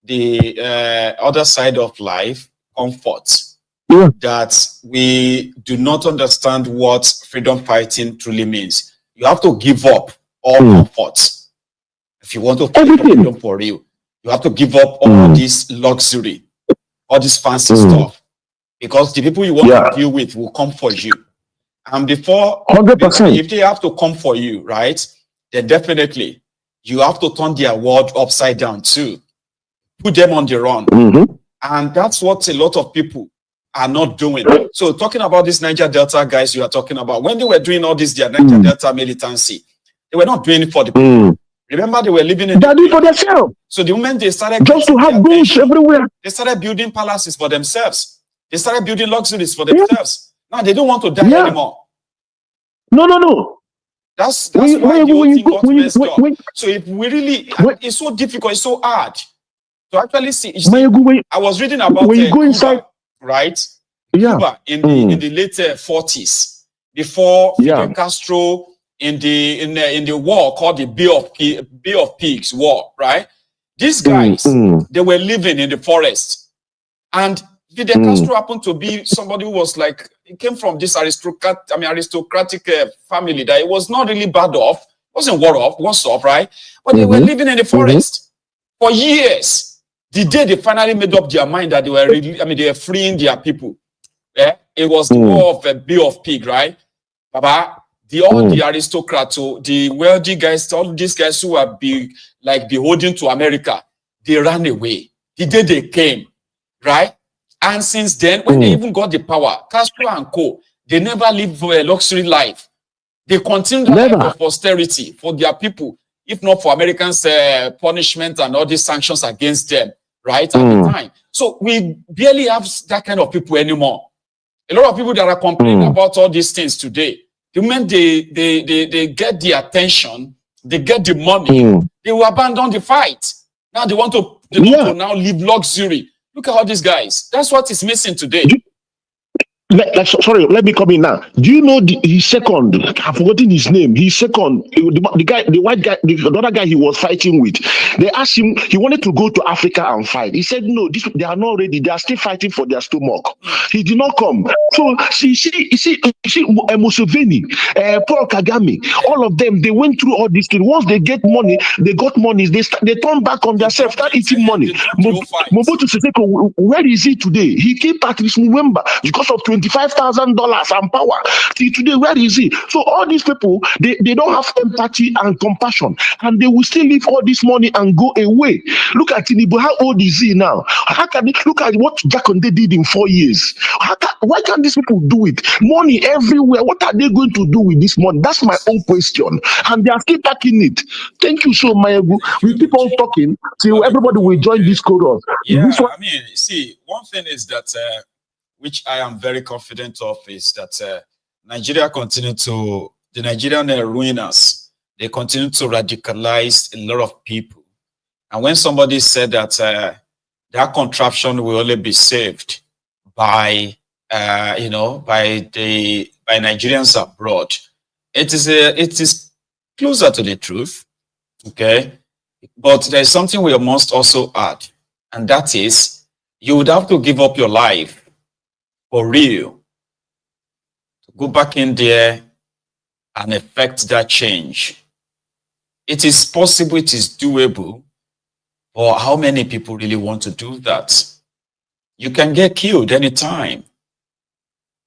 the other side of life, comfort. That we do not understand what freedom fighting truly means. You have to give up all comfort if you want to fight for freedom for real. You have to give up all this luxury, all this fancy stuff, because the people you want to deal with will come for you. And before, 100%. If they have to come for you, right, then definitely you have to turn their world upside down too. Put them on the run. And that's what a lot of people are not doing. So talking about these Niger Delta guys you are talking about, when they were doing all this, their Niger Delta militancy, they were not doing it for the people. Remember, they were living in the for themselves. So the moment they started just to have bush everywhere, they started building palaces for themselves. They started building luxuries for themselves. Now they don't want to die anymore. No. That's why the whole thing got messed up. So if we really, it's so difficult, it's so hard to actually see. I was reading about Cuba, right? Cuba in the late 40s, before Fidel Castro in the war called the Bay of Pigs War, right? These guys, they were living in the forest, and Fidel Castro happened to be somebody who was like, he came from this aristocratic family that it was not really bad off, wasn't worse off, right? But they were living in the forest for years. The day they finally made up their mind that they were really, they were freeing their people. It was the war of a Bay of Pig, right? Baba, all the aristocrats, the wealthy guys, all these guys who are beholden to America, they ran away. The day they came, right? And since then, when they even got the power, Castro and co, they never lived a luxury life. They continued the life of austerity for their people. if not for Americans' punishment and all these sanctions against them, right, at the time. So we barely have that kind of people anymore. A lot of people that are complaining about all these things today, the moment they get the attention, they get the money, they will abandon the fight. Now they want to now live luxury. Look at all these guys. That's what is missing today. Sorry, let me come in now. Do you know his second? I've forgotten his name. His second, the guy, the white guy, the other guy he was fighting with. They asked him, he wanted to go to Africa and fight. He said, no, they are not ready. They are still fighting for their stomach. He did not come. So see, Museveni, Paul Kagame, all of them, they went through all these things. Once they get money, they got money. They turn back on themselves, start eating money. Mobutu Seseko, where is he today? He came back this November because of $25,000 and power. See today, where is he? So all these people, they don't have empathy and compassion, and they will still leave all this money and go away. Look at Tinubu. How old is he now? How can they look at what Jakonde did in 4 years? Why can't these people do it? Money everywhere. What are they going to do with this money? That's my own question, and they are still packing it. Thank you so much. We keep on talking till everybody will join this chorus. Yeah, I mean, see, one thing is that which I am very confident of is that Nigeria the Nigerian ruiners, they continue to radicalize a lot of people. And when somebody said that that contraption will only be saved by, by Nigerians abroad, it is closer to the truth, okay? But there's something we must also add, and that is you would have to give up your life for real to go back in there and effect that change. It is possible, it is doable, but how many people really want to do that? You can get killed anytime.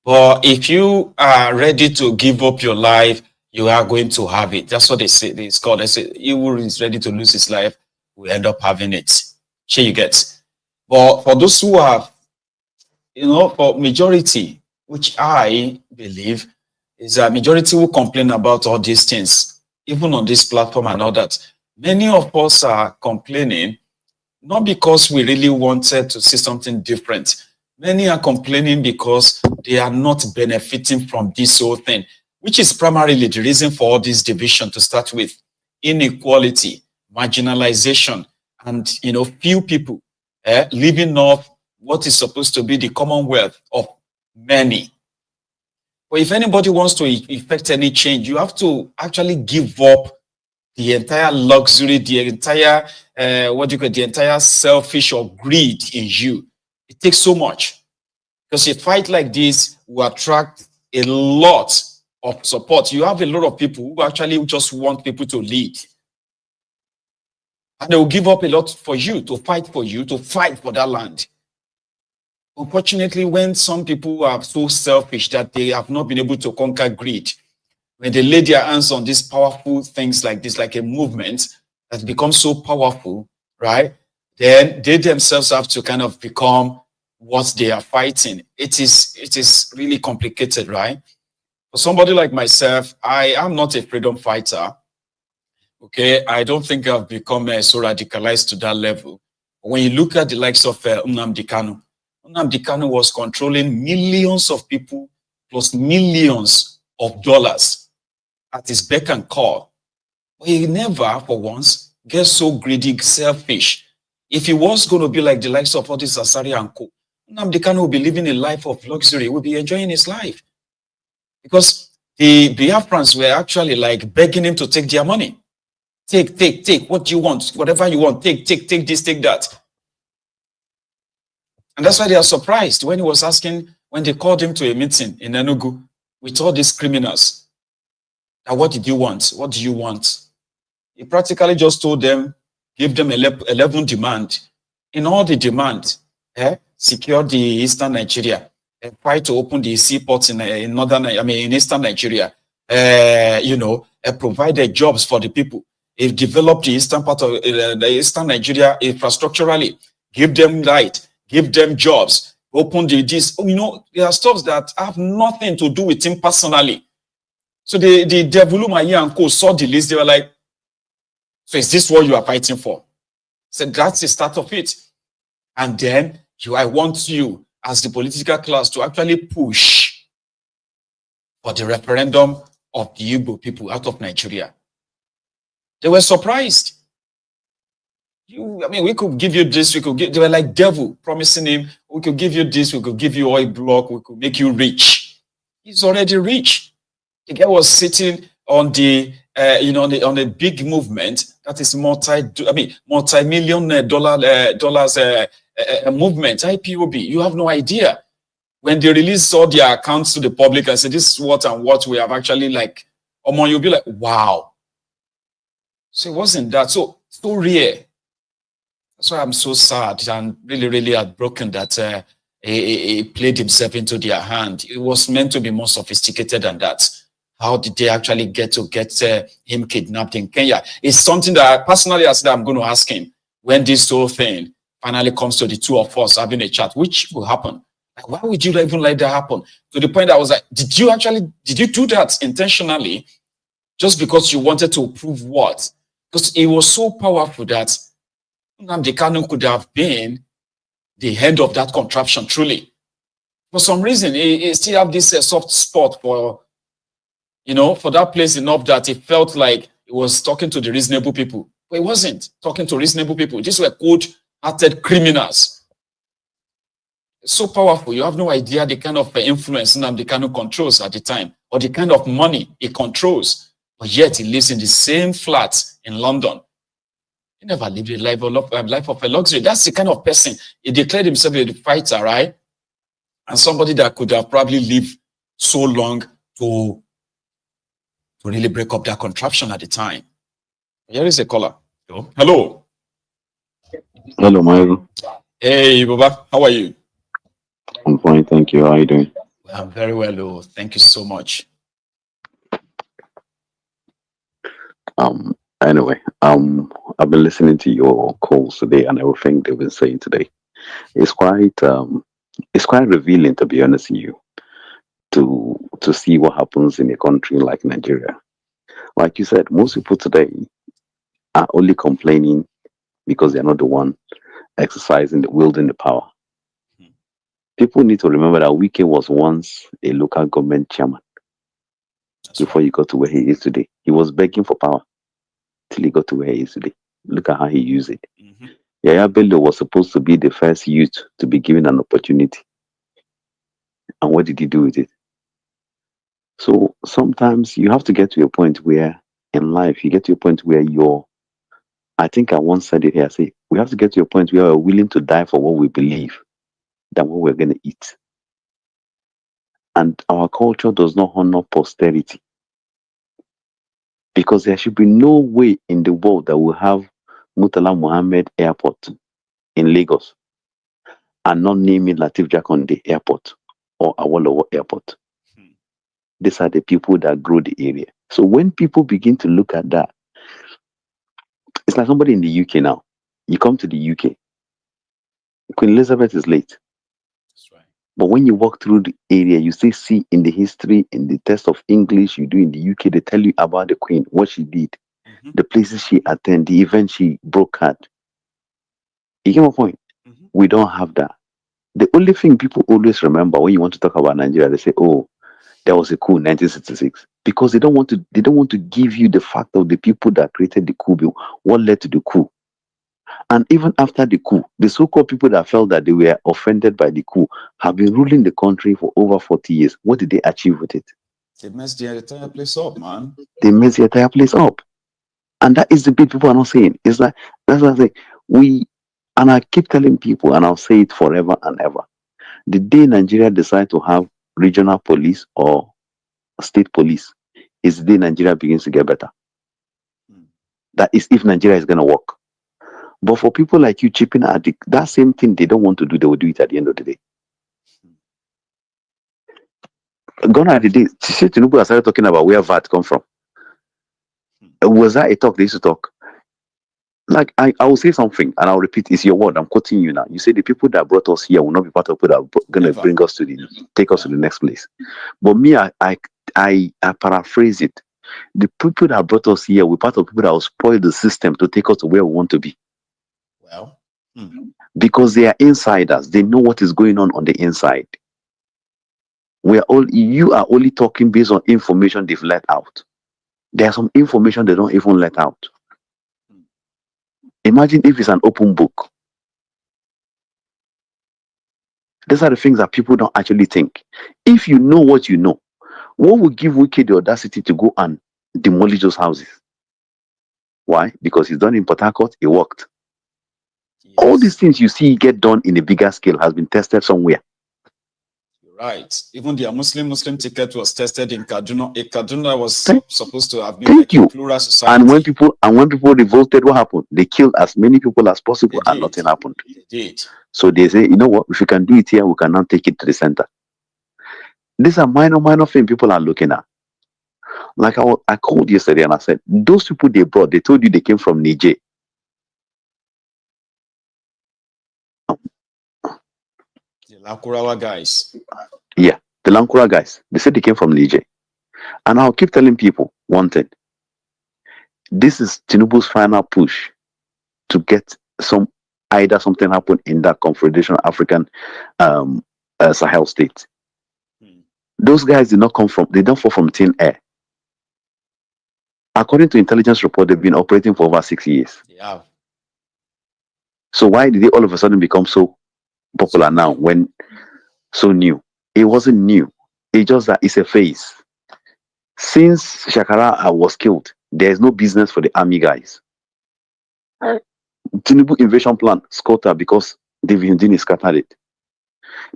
But if you are ready to give up your life, you are going to have it. That's what they say. It's called. They say, he who is ready to lose his life will end up having it. Sure, you get. But for those who are, for majority, which I believe is a majority who complain about all these things, even on this platform and all that. Many of us are complaining, not because we really wanted to see something different. Many are complaining because they are not benefiting from this whole thing, which is primarily the reason for all this division to start with. Inequality, marginalization, and few people living off what is supposed to be the commonwealth of many. But if anybody wants to effect any change, you have to actually give up the entire luxury, the entire the entire selfish or greed in you. It takes so much, because a fight like this will attract a lot of support. You have a lot of people who actually just want people to lead, and they will give up a lot for you, to fight for that land. Unfortunately, when some people are so selfish that they have not been able to conquer greed, when they lay their hands on these powerful things like this, like a movement that becomes so powerful, right? Then they themselves have to kind of become what they are fighting. It is really complicated, right? For somebody like myself, I am not a freedom fighter. Okay, I don't think I've become so radicalized to that level. When you look at the likes of Nnamdi Kanu was controlling millions of people plus millions of dollars at his beck and call. But he never, for once, gets so greedy, selfish. If he was going to be like the likes of Otis Asari and Co., Nnamdi Kanu will be living a life of luxury, he will be enjoying his life. Because the Biafrans were actually like begging him to take their money. Take, what do you want? Whatever you want, take this, take that. And that's why they are surprised when he was asking, when they called him to a meeting in Enugu with all these criminals, that what did you want? What do you want? He practically just told them, give them 11 demands. In all the demand, secure the Eastern Nigeria, try to open the seaports in Eastern Nigeria, provide jobs for the people. If develop the eastern part of the Eastern Nigeria infrastructurally, give them light, give them jobs, open this. There are stuff that have nothing to do with him personally. So the Devulu, Maiye and Co saw the list. They were like, So is this what you are fighting for? So that's the start of it. And then I want you as the political class to actually push for the referendum of the Igbo people out of Nigeria. They were surprised. We could give you this, they were like devil promising him, we could give you this, we could give you oil block, we could make you rich. He's already rich. The guy was sitting on the, on a big movement that is multi-million dollars movement, IPOB. You have no idea. When they release all their accounts to the public and say, this is what and what we have actually you'll be like, wow. So it wasn't that. So rare. That's why I'm so sad and really, really heartbroken that he played himself into their hand. It was meant to be more sophisticated than that. How did they actually get him kidnapped in Kenya? It's something that personally I said I'm going to ask him when this whole thing finally comes to the two of us having a chat, which will happen. Like, why would you even let that happen? To the point that I was like, did you do that intentionally just because you wanted to prove what? Because it was so powerful that Nnamdi Kanu could have been the head of that contraption, truly. For some reason, he still have this soft spot for, for that place enough that it felt like it was talking to the reasonable people. But it wasn't talking to reasonable people. These were cold-hearted criminals. It's so powerful. You have no idea the kind of influence Nnamdi Kanu controls at the time, or the kind of money he controls. But yet he lives in the same flat in London. He never lived a life of a luxury. That's the kind of person. He declared himself a fighter, right? And somebody that could have probably lived so long to really break up that contraption at the time. Here is a caller. Hello. Hello, Maiyegun. Hey, Baba. How are you? I'm fine, thank you. How are you doing? I'm very well. Thank you so much. Anyway, I've been listening to your calls today and everything they've been saying today. It's quite revealing, to be honest with you, to see what happens in a country like Nigeria. Like you said, most people today are only complaining because they're not the one wielding the power. People need to remember that Wike was once a local government chairman before he got to where he is today. He was begging for power till he got to where he is today. Look at how he used it. Yaya Bello was supposed to be the first youth to be given an opportunity. And what did he do with it? So sometimes you have to get to a point where in life, you get to a point where I think I once said it here, we have to get to a point where we're willing to die for what we believe than what we're going to eat. And our culture does not honor posterity. Because there should be no way in the world that we have Murtala Mohammed Airport in Lagos and not name it Lateef Jakonde Airport or Awolowo Airport. These are the people that grow the area. So when people begin to look at that, it's like somebody in the UK now. You come to the UK, Queen Elizabeth is late. That's right. But when you walk through the area, you still see in the history, in the test of English you do in the UK, they tell you about the Queen, what she did, the places she attended, the event she broke out. You get my point? We don't have that. The only thing people always remember when you want to talk about Nigeria, they say, oh, there was a coup in 1966. Because they don't want to give you the fact of the people that created the coup, what led to the coup. And even after the coup, the so-called people that felt that they were offended by the coup have been ruling the country for over 40 years. What did they achieve with it? They messed the entire place up, man. They messed the entire place up. And that is the bit people are not saying. It's like, that's what I say. And I keep telling people, and I'll say it forever and ever. The day Nigeria decides to have regional police or state police is the day Nigeria begins to get better. That is if Nigeria is going to work. But for people like you chipping at that same thing they don't want to do, they will do it at the end of the day. Gone are the days. Tinubu started talking about where VAT come from. Was that a talk they used to talk? Like I will say something and I'll repeat. It's your word. I'm quoting you now. You say the people that brought us here will not be part of people that are going to bring us to take us to the next place. But me, I paraphrase it. The people that brought us here were part of people that will spoil the system to take us to where we want to be. Well, because they are insiders. They know what is going on the inside. You are only talking based on information they've let out. There's some information they don't even let out. Imagine if it's an open book. These are the things that people don't actually think. If you know what you know, what would give Wike the audacity to go and demolish those houses? Why? Because he's done in Port Harcourt, it worked. Yes. All these things you see get done in a bigger scale has been tested somewhere. Right. Even the Muslim ticket was tested in Kaduna. Kaduna was supposed to have been Thank like you. a plural society. And when people revolted, what happened? They killed as many people as possible and nothing happened. They did. So they say, you know what, if we can do it here, we can now take it to the center. These are minor things people are looking at. Like I called yesterday and I said, those people they brought, they told you they came from Niger. The Lakurawa guys. Yeah, the Lankura guys. They said they came from Niger. And I'll keep telling people one thing. This is Tinubu's final push to get either something happen in that Confederation of African Sahel states. Those guys they don't fall from thin air. According to intelligence report, they've been operating for over 6 years. Yeah. So why did they all of a sudden become so popular now when so new? It wasn't new. It's just that it's a phase. Since Shakara was killed, there's no business for the army guys. Tinubu invasion plan scattered because David Ndini scattered it.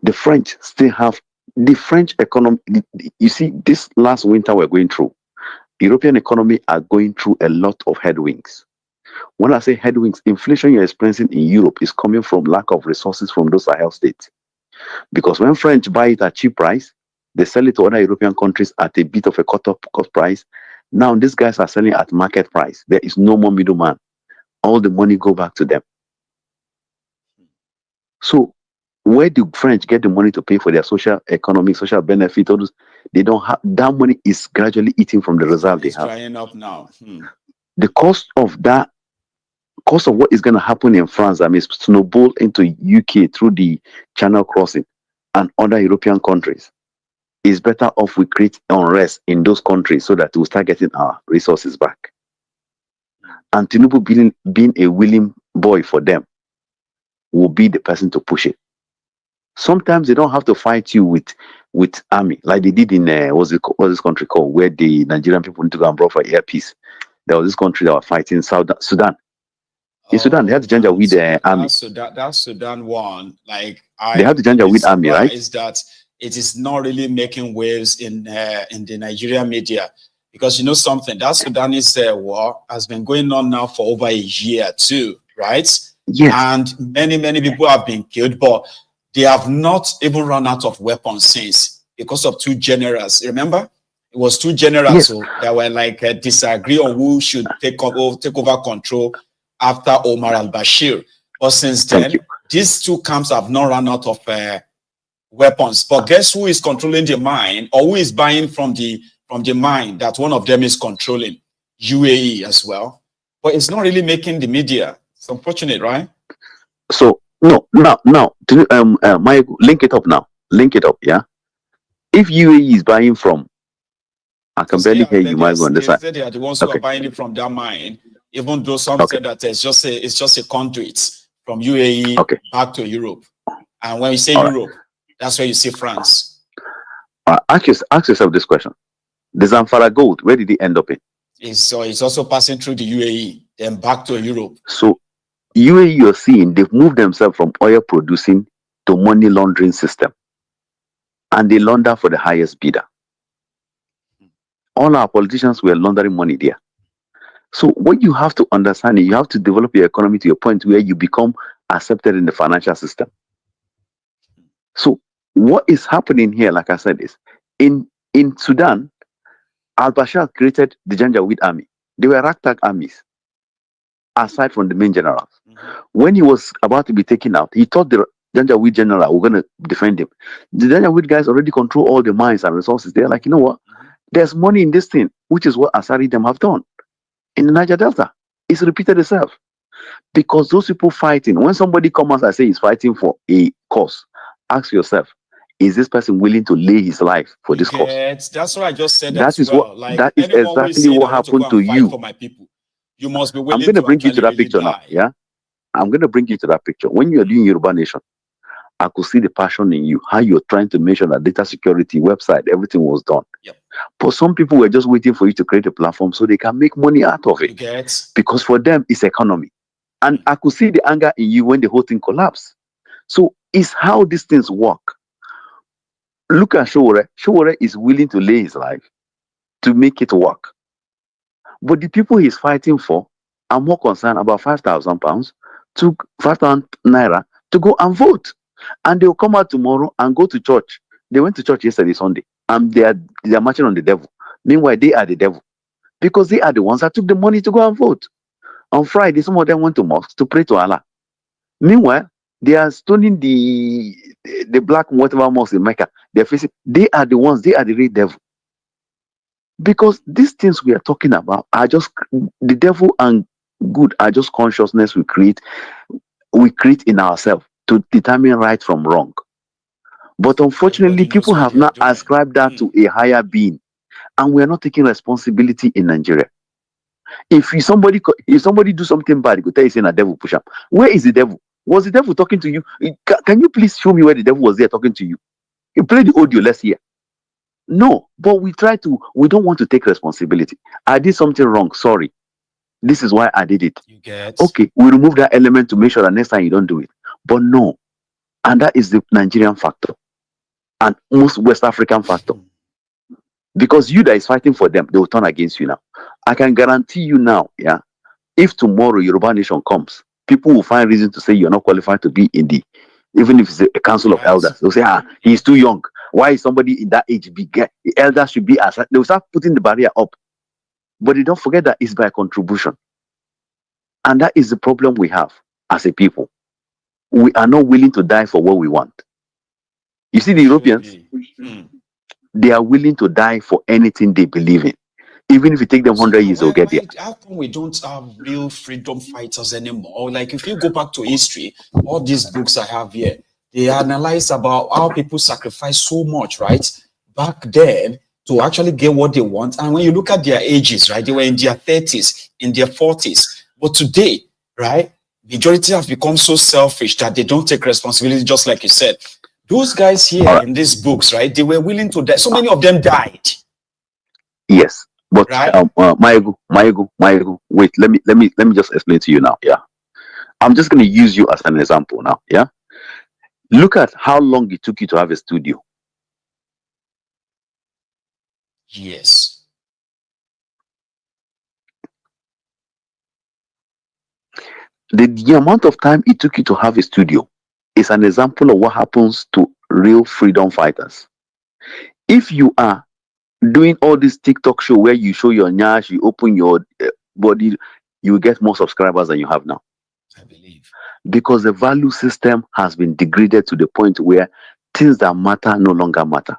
The French still have the French economy. You see, this last winter we're going through, European economy are going through a lot of headwinds. When I say headwinds, inflation you're experiencing in Europe is coming from lack of resources from those Sahel states. Because when French buy it at cheap price, they sell it to other European countries at a bit of a cut price. Now these guys are selling at market price. There is no more middleman. All the money go back to them. So where do French get the money to pay for their social, economic, social benefit? All those, they don't have that money is gradually eating from the result they have. Drying up now. The cost of what is going to happen in France, I mean, snowball into UK through the Channel crossing and other European countries, is better off we create unrest in those countries so that we'll start getting our resources back. And Tinubu being a willing boy for them will be the person to push it. Sometimes they don't have to fight you with army like they did in what's this country called where the Nigerian people need to go and borrow for air peace. There was this country that were fighting Sudan. In Sudan, they had the Janjaweed army. That Sudan one, like they have the Janjaweed army, right? Is that it is not really making waves in the Nigerian media because you know something, that Sudanese war has been going on now for over a year too, right? Yes. And many people have been killed, but they have not even run out of weapons since because of two generals. Remember, it was two generals Yes. so that were like disagree on who should take over control after Omar al-Bashir. But since then, these two camps have not run out of weapons. But guess who is controlling the mine, or who is buying from the mine that one of them is controlling? UAE as well. But it's not really making the media. It's unfortunate, right? So now, Maiyegun, link it up now. Link it up, yeah. If UAE is buying from, I can barely hear you, Maiyegun. They said they are the ones who are buying it from that mine. Even though some said that it's just a conduit from UAE back to Europe. And when you say Europe, that's where you see France. Ask yourself this question. The Zamfara gold, where did it end up in? It's also passing through the UAE, then back to Europe. So UAE, you're seeing, they've moved themselves from oil producing to money laundering system. And they launder for the highest bidder. All our politicians were laundering money there. So what you have to understand is you have to develop your economy to a point where you become accepted in the financial system. So what is happening here, like I said, is in Sudan, al-Bashir created the Janjaweed army. They were ragtag armies, aside from the main generals. When he was about to be taken out, he thought the Janjaweed general were going to defend him. The Janjaweed guys already control all the mines and resources. They're like, you know what? There's money in this thing, which is what Asari them have done in the Niger Delta. It's repeated itself. Because those people fighting, when somebody comes and say he's fighting for a cause, ask yourself, is this person willing to lay his life for this cause? That's what I just said That as is well. what, Like that is anyone who is exactly saying what I want to go happened to and fight you. for my people, you must be I'm willing going to to bring you to actually that really picture now. die. Yeah. I'm going to bring you to that picture. When you're doing Yoruba Nation, I could see the passion in you, how you're trying to make sure that data security, website, everything was done. Yep. But some people were just waiting for you to create a platform so they can make money out of it. You get? Because for them, it's economy. And I could see the anger in you when the whole thing collapsed. So it's how these things work. Look at Showore. Showore is willing to lay his life to make it work. But the people he's fighting for are more concerned about £5,000 to 5,000 naira to go and vote. And they'll come out tomorrow and go to church. They went to church yesterday, Sunday, and they are marching on the devil. Meanwhile, they are the devil. Because they are the ones that took the money to go and vote. On Friday, some of them went to mosque to pray to Allah. Meanwhile, they are stoning the black whatever mosque in Mecca. They're facing. They are the ones. They are the real devil. Because these things we are talking about are just the devil and good are just consciousness we create in ourselves to determine right from wrong. But unfortunately, people have not ascribed that to a higher being, and we are not taking responsibility in Nigeria. If somebody do something bad, you could tell you saying a devil push up. Where is the devil? Was the devil talking to you? Can you please show me where the devil was there talking to you? You play the audio, let's hear. No, but we don't want to take responsibility. I did something wrong, sorry. This is why I did it. You get? Okay, we remove that element to make sure that next time you don't do it. But no, and that is the Nigerian factor and most West African factor. Because you that is fighting for them, they will turn against you now. I can guarantee you now, yeah, if tomorrow Yoruba Nation comes, people will find reason to say you're not qualified to be in the, even if it's a council of elders. They'll say, he's too young. Why is somebody in that age big? The elders should be as. They'll start putting the barrier up. But they don't forget that it's by contribution. And that is the problem we have as a people. We are not willing to die for what we want. You see, the Europeans, they are willing to die for anything they believe in. Even if it takes them 100 years, they'll get there. How come we don't have real freedom fighters anymore? Like, if you go back to history, all these books I have here, they analyze about how people sacrifice so much, right, back then to actually get what they want. And when you look at their ages, right, they were in their 30s, in their 40s. But today, right, majority have become so selfish that they don't take responsibility, just like you said. Those guys here in these books, right, they were willing to die. So many of them died. Yes. But right? Maiyegun, wait, let me just explain to you now. Yeah. I'm just gonna use you as an example now. Yeah. Look at how long it took you to have a studio. Yes. The amount of time it took you to have a studio is an example of what happens to real freedom fighters. If you are doing all this TikTok show where you show your nyash, you open your body, you will get more subscribers than you have now. I believe. Because the value system has been degraded to the point where things that matter no longer matter.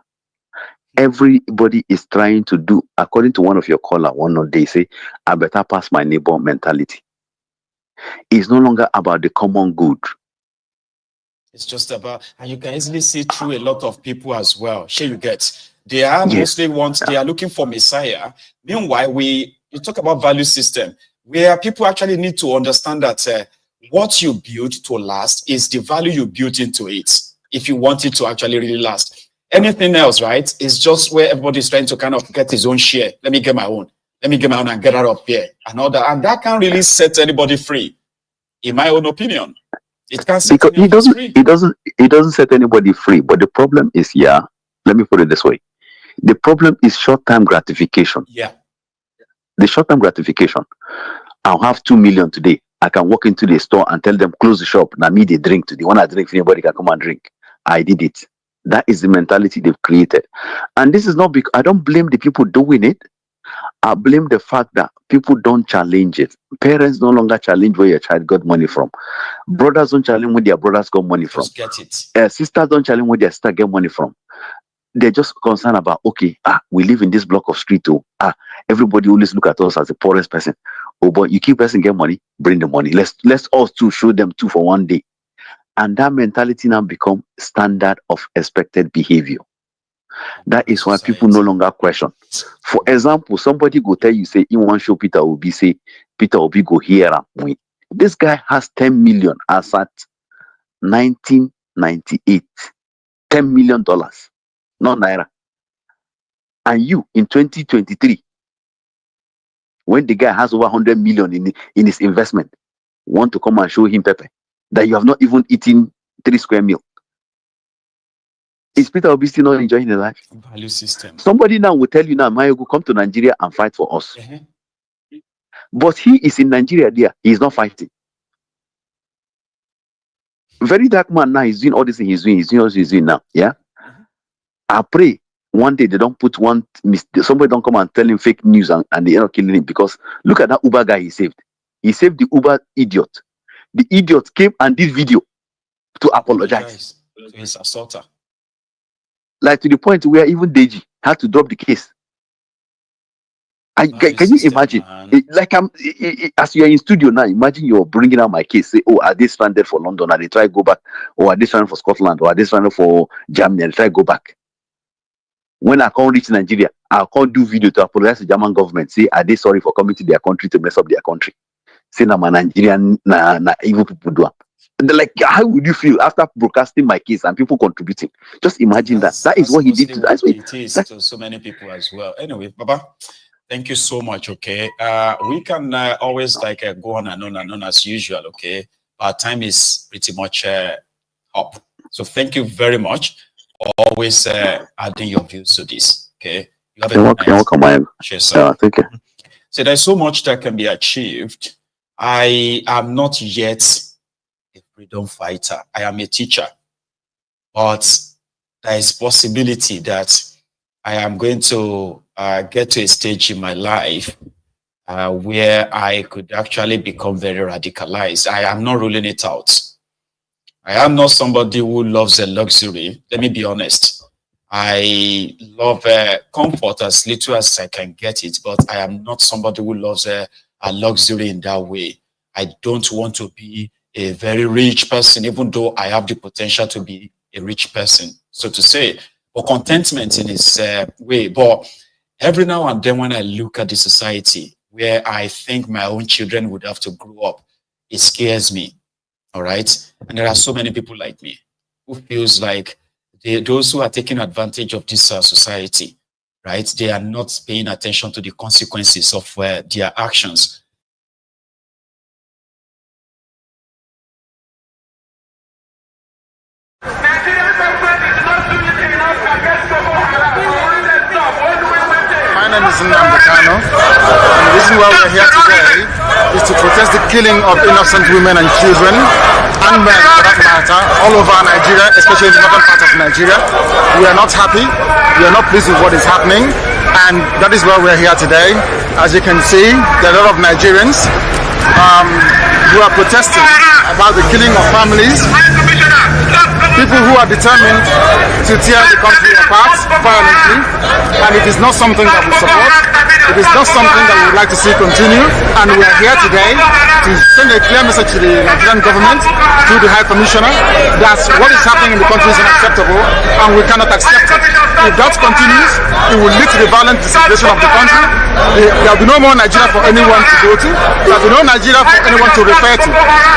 Everybody is trying to do, according to one of your caller, one of they say, I better pass my neighbor mentality. It's no longer about the common good. It's just about, and you can easily see through a lot of people as well. Sure, you get. They are mostly they are looking for Messiah. Meanwhile, you talk about value system, where people actually need to understand that what you build to last is the value you built into it, if you want it to actually really last. Anything else, right, is just where everybody's trying to kind of get his own share. Let me get my own. Let me get my own and get out of here. And all that. And that can't really set anybody free, in my own opinion. It can't set because anybody free. It doesn't set anybody free. But the problem is, yeah, let me put it this way. The problem is short-term gratification. Yeah. The short-term gratification. I'll have 2 million today. I can walk into the store and tell them, close the shop. Now me, they drink today. When I drink, anybody can come and drink. I did it. That is the mentality they've created. And this is not because I don't blame the people doing it. I blame the fact that people don't challenge it. Parents no longer challenge where your child got money from. Brothers don't challenge where their brothers got money from. Just get it. Sisters don't challenge where their sister get money from. they're just concerned about, okay, we live in this block of street, everybody always look at us as the poorest person. Oh, but you keep person get money, bring the money. Let's us too show them too for one day. And that mentality now become standard of expected behavior. That is why people no longer question. For example, somebody go tell you, say, in one show Peter Obi, say, Peter Obi go here. This guy has 10 million as at 1998. $10 million, not naira. And you, in 2023, when the guy has over 100 million in his investment, want to come and show him pepper, that you have not even eaten 3 square meals. Is Peter Obi still not enjoying the life? Value system. Somebody now will tell you now, Maiyegun, come to Nigeria and fight for us. But he is in Nigeria there. He is not fighting. Very dark man now. He's doing all this thing he's doing. He's doing what he's doing now. Yeah. I pray one day they don't put somebody don't come and tell him fake news and they end up killing him, because look at that Uber guy he saved. He saved the Uber idiot. The idiot came and did video to apologize. He's assaulter. Like to the point where even Deji had to drop the case. Can you imagine? As you are in studio now, imagine you're bringing out my case. Say, oh, are they stranded for London? Are they try to go back? Or are they stranded for Scotland? Or are they stranded for Germany? And try to go back. When I can't reach Nigeria, I can't do video to apologize to the German government. Say, are they sorry for coming to their country to mess up their country? Say, na Nigerian, na evil people do. Like, how would you feel after broadcasting my case and people contributing? Just imagine that. That is what he did. That's what it is to so many people as well. Anyway, Baba, thank you so much. Okay, we can always go on and on as usual. Okay, our time is pretty much up. So thank you very much for always adding your views to this. Okay, you have a welcome. Cheers, sir. Thank you. So there's so much that can be achieved. I am not yet a freedom fighter. I am a teacher, but there is possibility that I am going to get to a stage in my life where I could actually become very radicalized. I am not ruling it out. I am not somebody who loves a luxury. Let me be honest. I love comfort as little as I can get it, but I am not somebody who loves a luxury in that way. I don't want to be a very rich person, even though I have the potential to be a rich person, so to say, or contentment in its way. But every now and then when I look at the society where I think my own children would have to grow up, it scares me, all right? And there are so many people like me who feels like those who are taking advantage of this society, right? They are not paying attention to the consequences of their actions. My name is Ndambakano, and the reason why we're here today is to protest the killing of innocent women and children, and men for that matter, all over Nigeria, especially in the northern part of Nigeria. We are not happy, we are not pleased with what is happening, and that is why we're here today. As you can see, there are a lot of Nigerians who are protesting about the killing of families, people who are determined to tear the country apart violently, and it is not something that we support. It is not something that we would like to see continue, and we are here today to send a clear message to the Nigerian government, to the High Commissioner, that what is happening in the country is unacceptable and we cannot accept it. If that continues, it will lead to the violent disintegration of the country. There will be no more Nigeria for anyone to go to. There will be no Nigeria for anyone to refer to.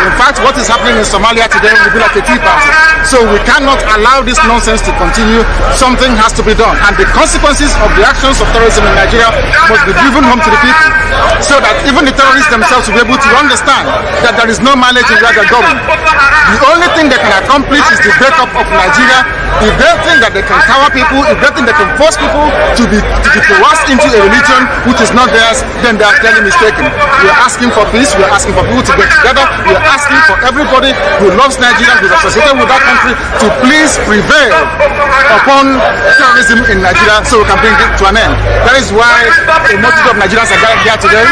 In fact, what is happening in Somalia today will be like a tea party. So we cannot allow this nonsense to continue. Something has to be done, and the consequences of the actions of terrorism in Nigeria must be driven home to the people, so that even the terrorists themselves will be able to understand that there is no mileage in where they're going. The only thing they can accomplish is the breakup of Nigeria. If they think that they can cower people, if they think they can force people to be coerced into a religion which is not theirs, then they are clearly mistaken. We are asking for peace. We are asking for people to get together. We are asking for everybody who loves Nigeria, who is associated with that country, to please prevail upon terrorism in Nigeria so we can bring it to an end. That is why a multitude of Nigerians are gathered here today.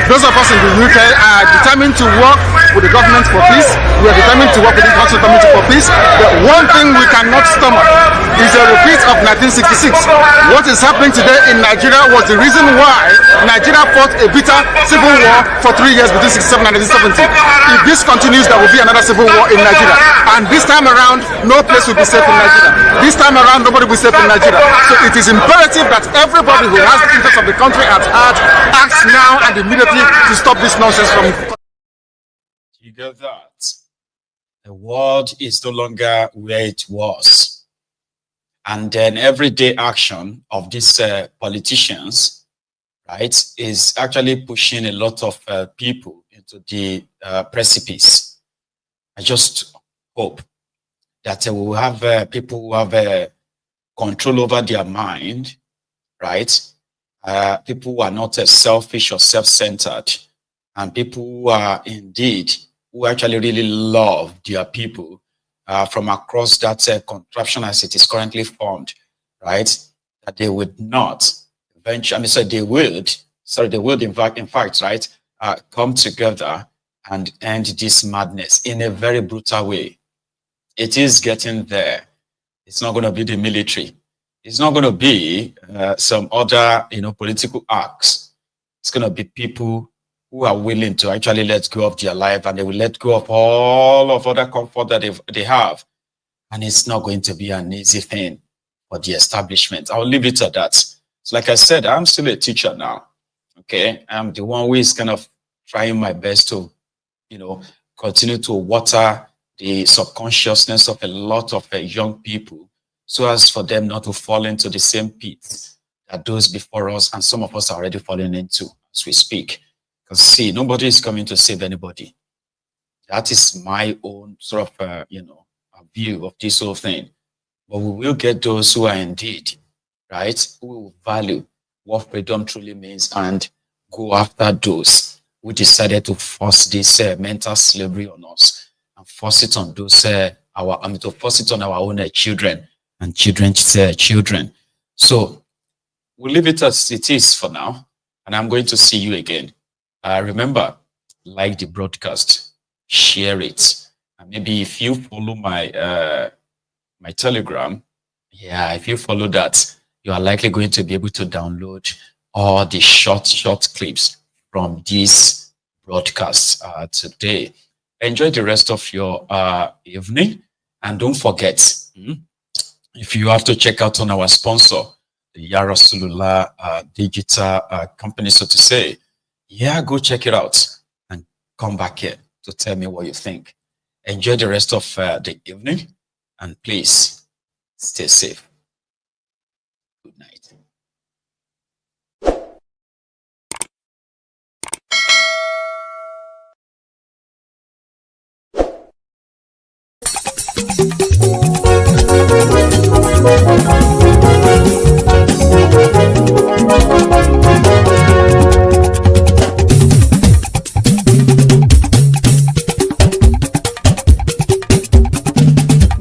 Those of us in the UK are determined to work with the government for peace. We are determined to work with the International Community for peace. The one thing we cannot stomach. It's a repeat of 1966. What is happening today in Nigeria was the reason why Nigeria fought a bitter civil war for 3 years between 67 and 1970. If this continues, there will be another civil war in Nigeria. And this time around, no place will be safe in Nigeria. This time around, nobody will be safe in Nigeria. So it is imperative that everybody who has the interest of the country at heart acts now and immediately to stop this nonsense from... You get that? The world is no longer where it was. And then everyday action of these politicians, right, is actually pushing a lot of people into the precipice. I just hope that we will have people who have control over their mind, right? People who are not selfish or self-centered, and people who are indeed, who actually really love their people from across that contraption as it is currently formed, right? That they would not eventually, they would in fact, right, come together and end this madness in a very brutal way. It is getting there. It's not going to be the military. It's not going to be some other, political acts. It's going to be people who are willing to actually let go of their life, and they will let go of all of other comfort that they have. And it's not going to be an easy thing for the establishment. I'll leave it at that. So like I said, I'm still a teacher now. Okay. I'm the one who is kind of trying my best to, continue to water the subconsciousness of a lot of young people, so as for them not to fall into the same pit that those before us, and some of us are already falling into as we speak. Because see, nobody is coming to save anybody. That is my own sort of, view of this whole thing. But we will get those who are indeed, right, who will value what freedom truly means and go after those who decided to force this mental slavery on us and force it on those, to force it on our own children and children's children. So we'll leave it as it is for now, and I'm going to see you again. Remember, like the broadcast, share it, and maybe if you follow my my Telegram, if you follow that, you are likely going to be able to download all the short clips from this broadcast today. Enjoy the rest of your evening, and don't forget, if you have to check out on our sponsor, the Yarasulula digital company, so to say, go check it out and come back here to tell me what you think. Enjoy the rest of the evening, and please stay safe. Good night.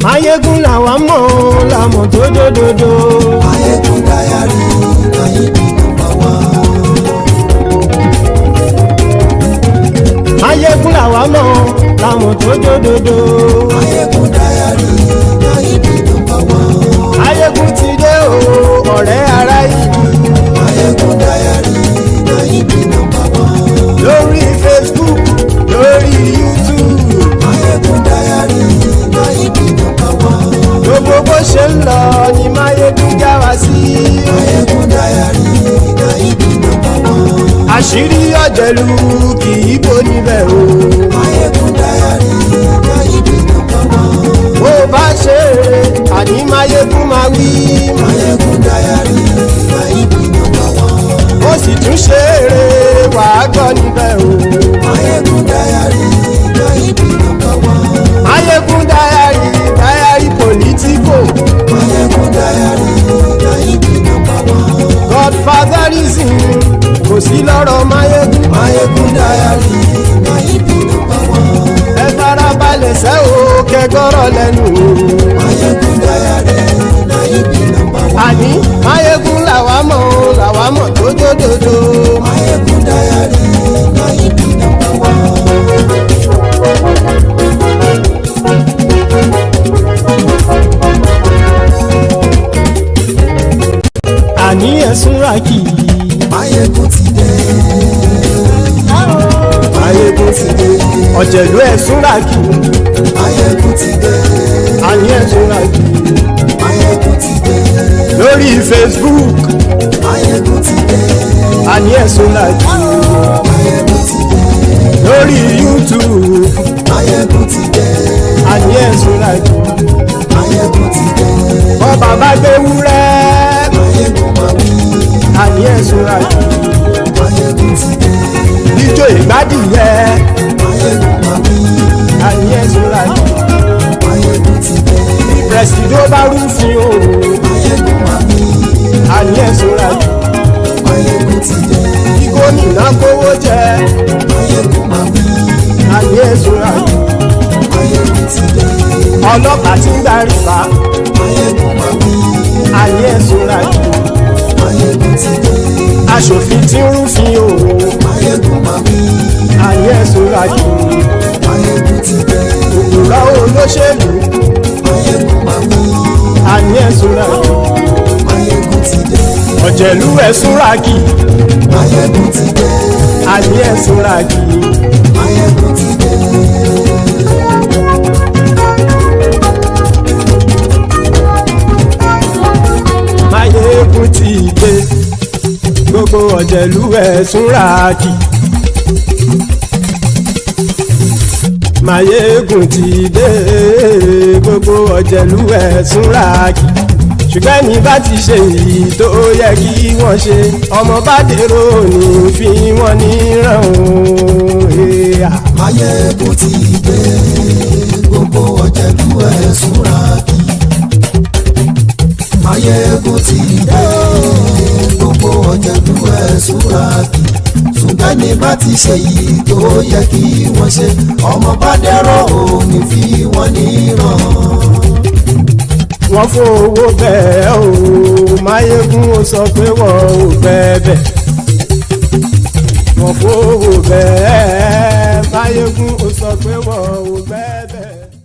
Maiyegun làwa mọ̀ làmọ̀ tó dòdòdò. MaiyegunDiary Maiyegun number one. Maiyegun làwa mọ̀ làmọ̀ tó dòdòdò. MaiyegunDiary Maiyegun number one. Maiyegun ti dé o ọ̀rẹ́ ará ìlú. MaiyegunDiary Maiyegun number one. Lórí Facebook, lórí YouTube. MaiyegunDiary Maiyegun number one. Gbogbo bó ṣe ń lọ ni Maiyegun já wa sí. MaiyegunDiary Maiyegun number one. Àṣírí ọ̀jẹ̀lú kì í bò níbẹ̀ o. MaiyegunDiary Maiyegun number one. Bó bá ṣe eré àní Maiyegun máa wí. MaiyegunDiary Maiyegun number one. Ó sì tún ṣe eré wàá gbọ́ níbẹ̀ o. MaiyegunDiary Maiyegun number one. MaiyegunDiary Diary Politico. MaiyegunDiary Maiyegun number one. Godfatherism kò sí lọ́rọ̀ Maiyegun. MaiyegunDiary Maiyegun number one. Ẹ farabalẹ̀ sẹ́ o kẹgọ́rọ̀ lẹ́nu o. MaiyegunDiary Maiyegun number one. Àní Maiyegun làwa mọ̀ tó dòdòdò. MaiyegunDiary Maiyegun number one. àní ẹ̀sùn ràkì. Maiyegun ti dé. Maiyegun ti dé. Ọ̀jẹ̀lú ẹ̀sùn ràkì. Maiyegun ti dé. Àní ẹ̀sùn ràkì. Maiyegun ti dé. Lórí Facebook. Maiyegun ti dé. Àní ẹ̀sùn ràkì. Maiyegun ti dé. Lórí YouTube. Maiyegun ti dé. Àní ẹ̀sùn ràkì. Maiyegun ti dé. Ọba bá gbé wúrẹ́. Maiyegun máa wí. Àní ẹ̀sùn ràkì. Maiyegun ti dé. Ijó ìgbádìyẹ. Maiyegun máa wí. Àní ẹ̀sùn ràkì. Maiyegun ti dé. Bí pẹ̀sìdó bá rúfin o. Maiyegun máa wí. Àní ẹ̀sùn ràkì. Maiyegun ti dé. Bí gómìnà kówó jẹ. Maiyegun máa wí. Àní ẹ̀sùn ràkì. Maiyegun ti dé. Ọlọ́pàá ti ń darí bá. Maiyegun máa wí. Àní ẹ̀sùn ràkì. Maiyegun ti dé. Aṣòfin tí ń rúfin o. Maiyegun máa wí. Àní ẹ̀sùn ràkì. Maiyegun ti dé. Òkúra olóṣèlú. Maiyegun máa wí. Àní ẹ̀sùn ràkì. Maiyegun ti dé. Ọ̀jẹ̀lú ẹ̀sùn ràkì. Maiyegun ti dé. Àní ẹ̀sùn ràkì. Maiyegun ti dé. Maiyegun ti dé. Gbogbo ọ̀jẹ̀lú ẹ̀sùn ràkì. Maiyegun ti dé. Gbogbo ọ̀jẹ̀lú ẹ̀sùn ràkì. Ṣùgbọ́n ní bá ti ṣe èyí tó yẹ kí wọ́n ṣe, ọmọ bá dèrò ní fi wọ́n níran o. Maiyegun ti dé. Gbogbo ọ̀jẹ̀lú ẹ̀sùn ràkì. Maiyegun ti dé. Gbogbo ọ̀jẹ̀lú ẹ̀sùn ràkì. Ṣùgbọ́n ní bá ti ṣe èyí tó yẹ kí wọ́n ṣe, ọmọ bá dèrò ní fi wọ́n níran. Wọ́n fowó bẹ́ẹ̀ o, Maiyegun ó sọ pé wọ́n ò bẹ́ẹ̀. Wọ́n fowó bẹ́ẹ̀, Maiyegun ó sọ pé wọ́n ò bẹ́ẹ̀.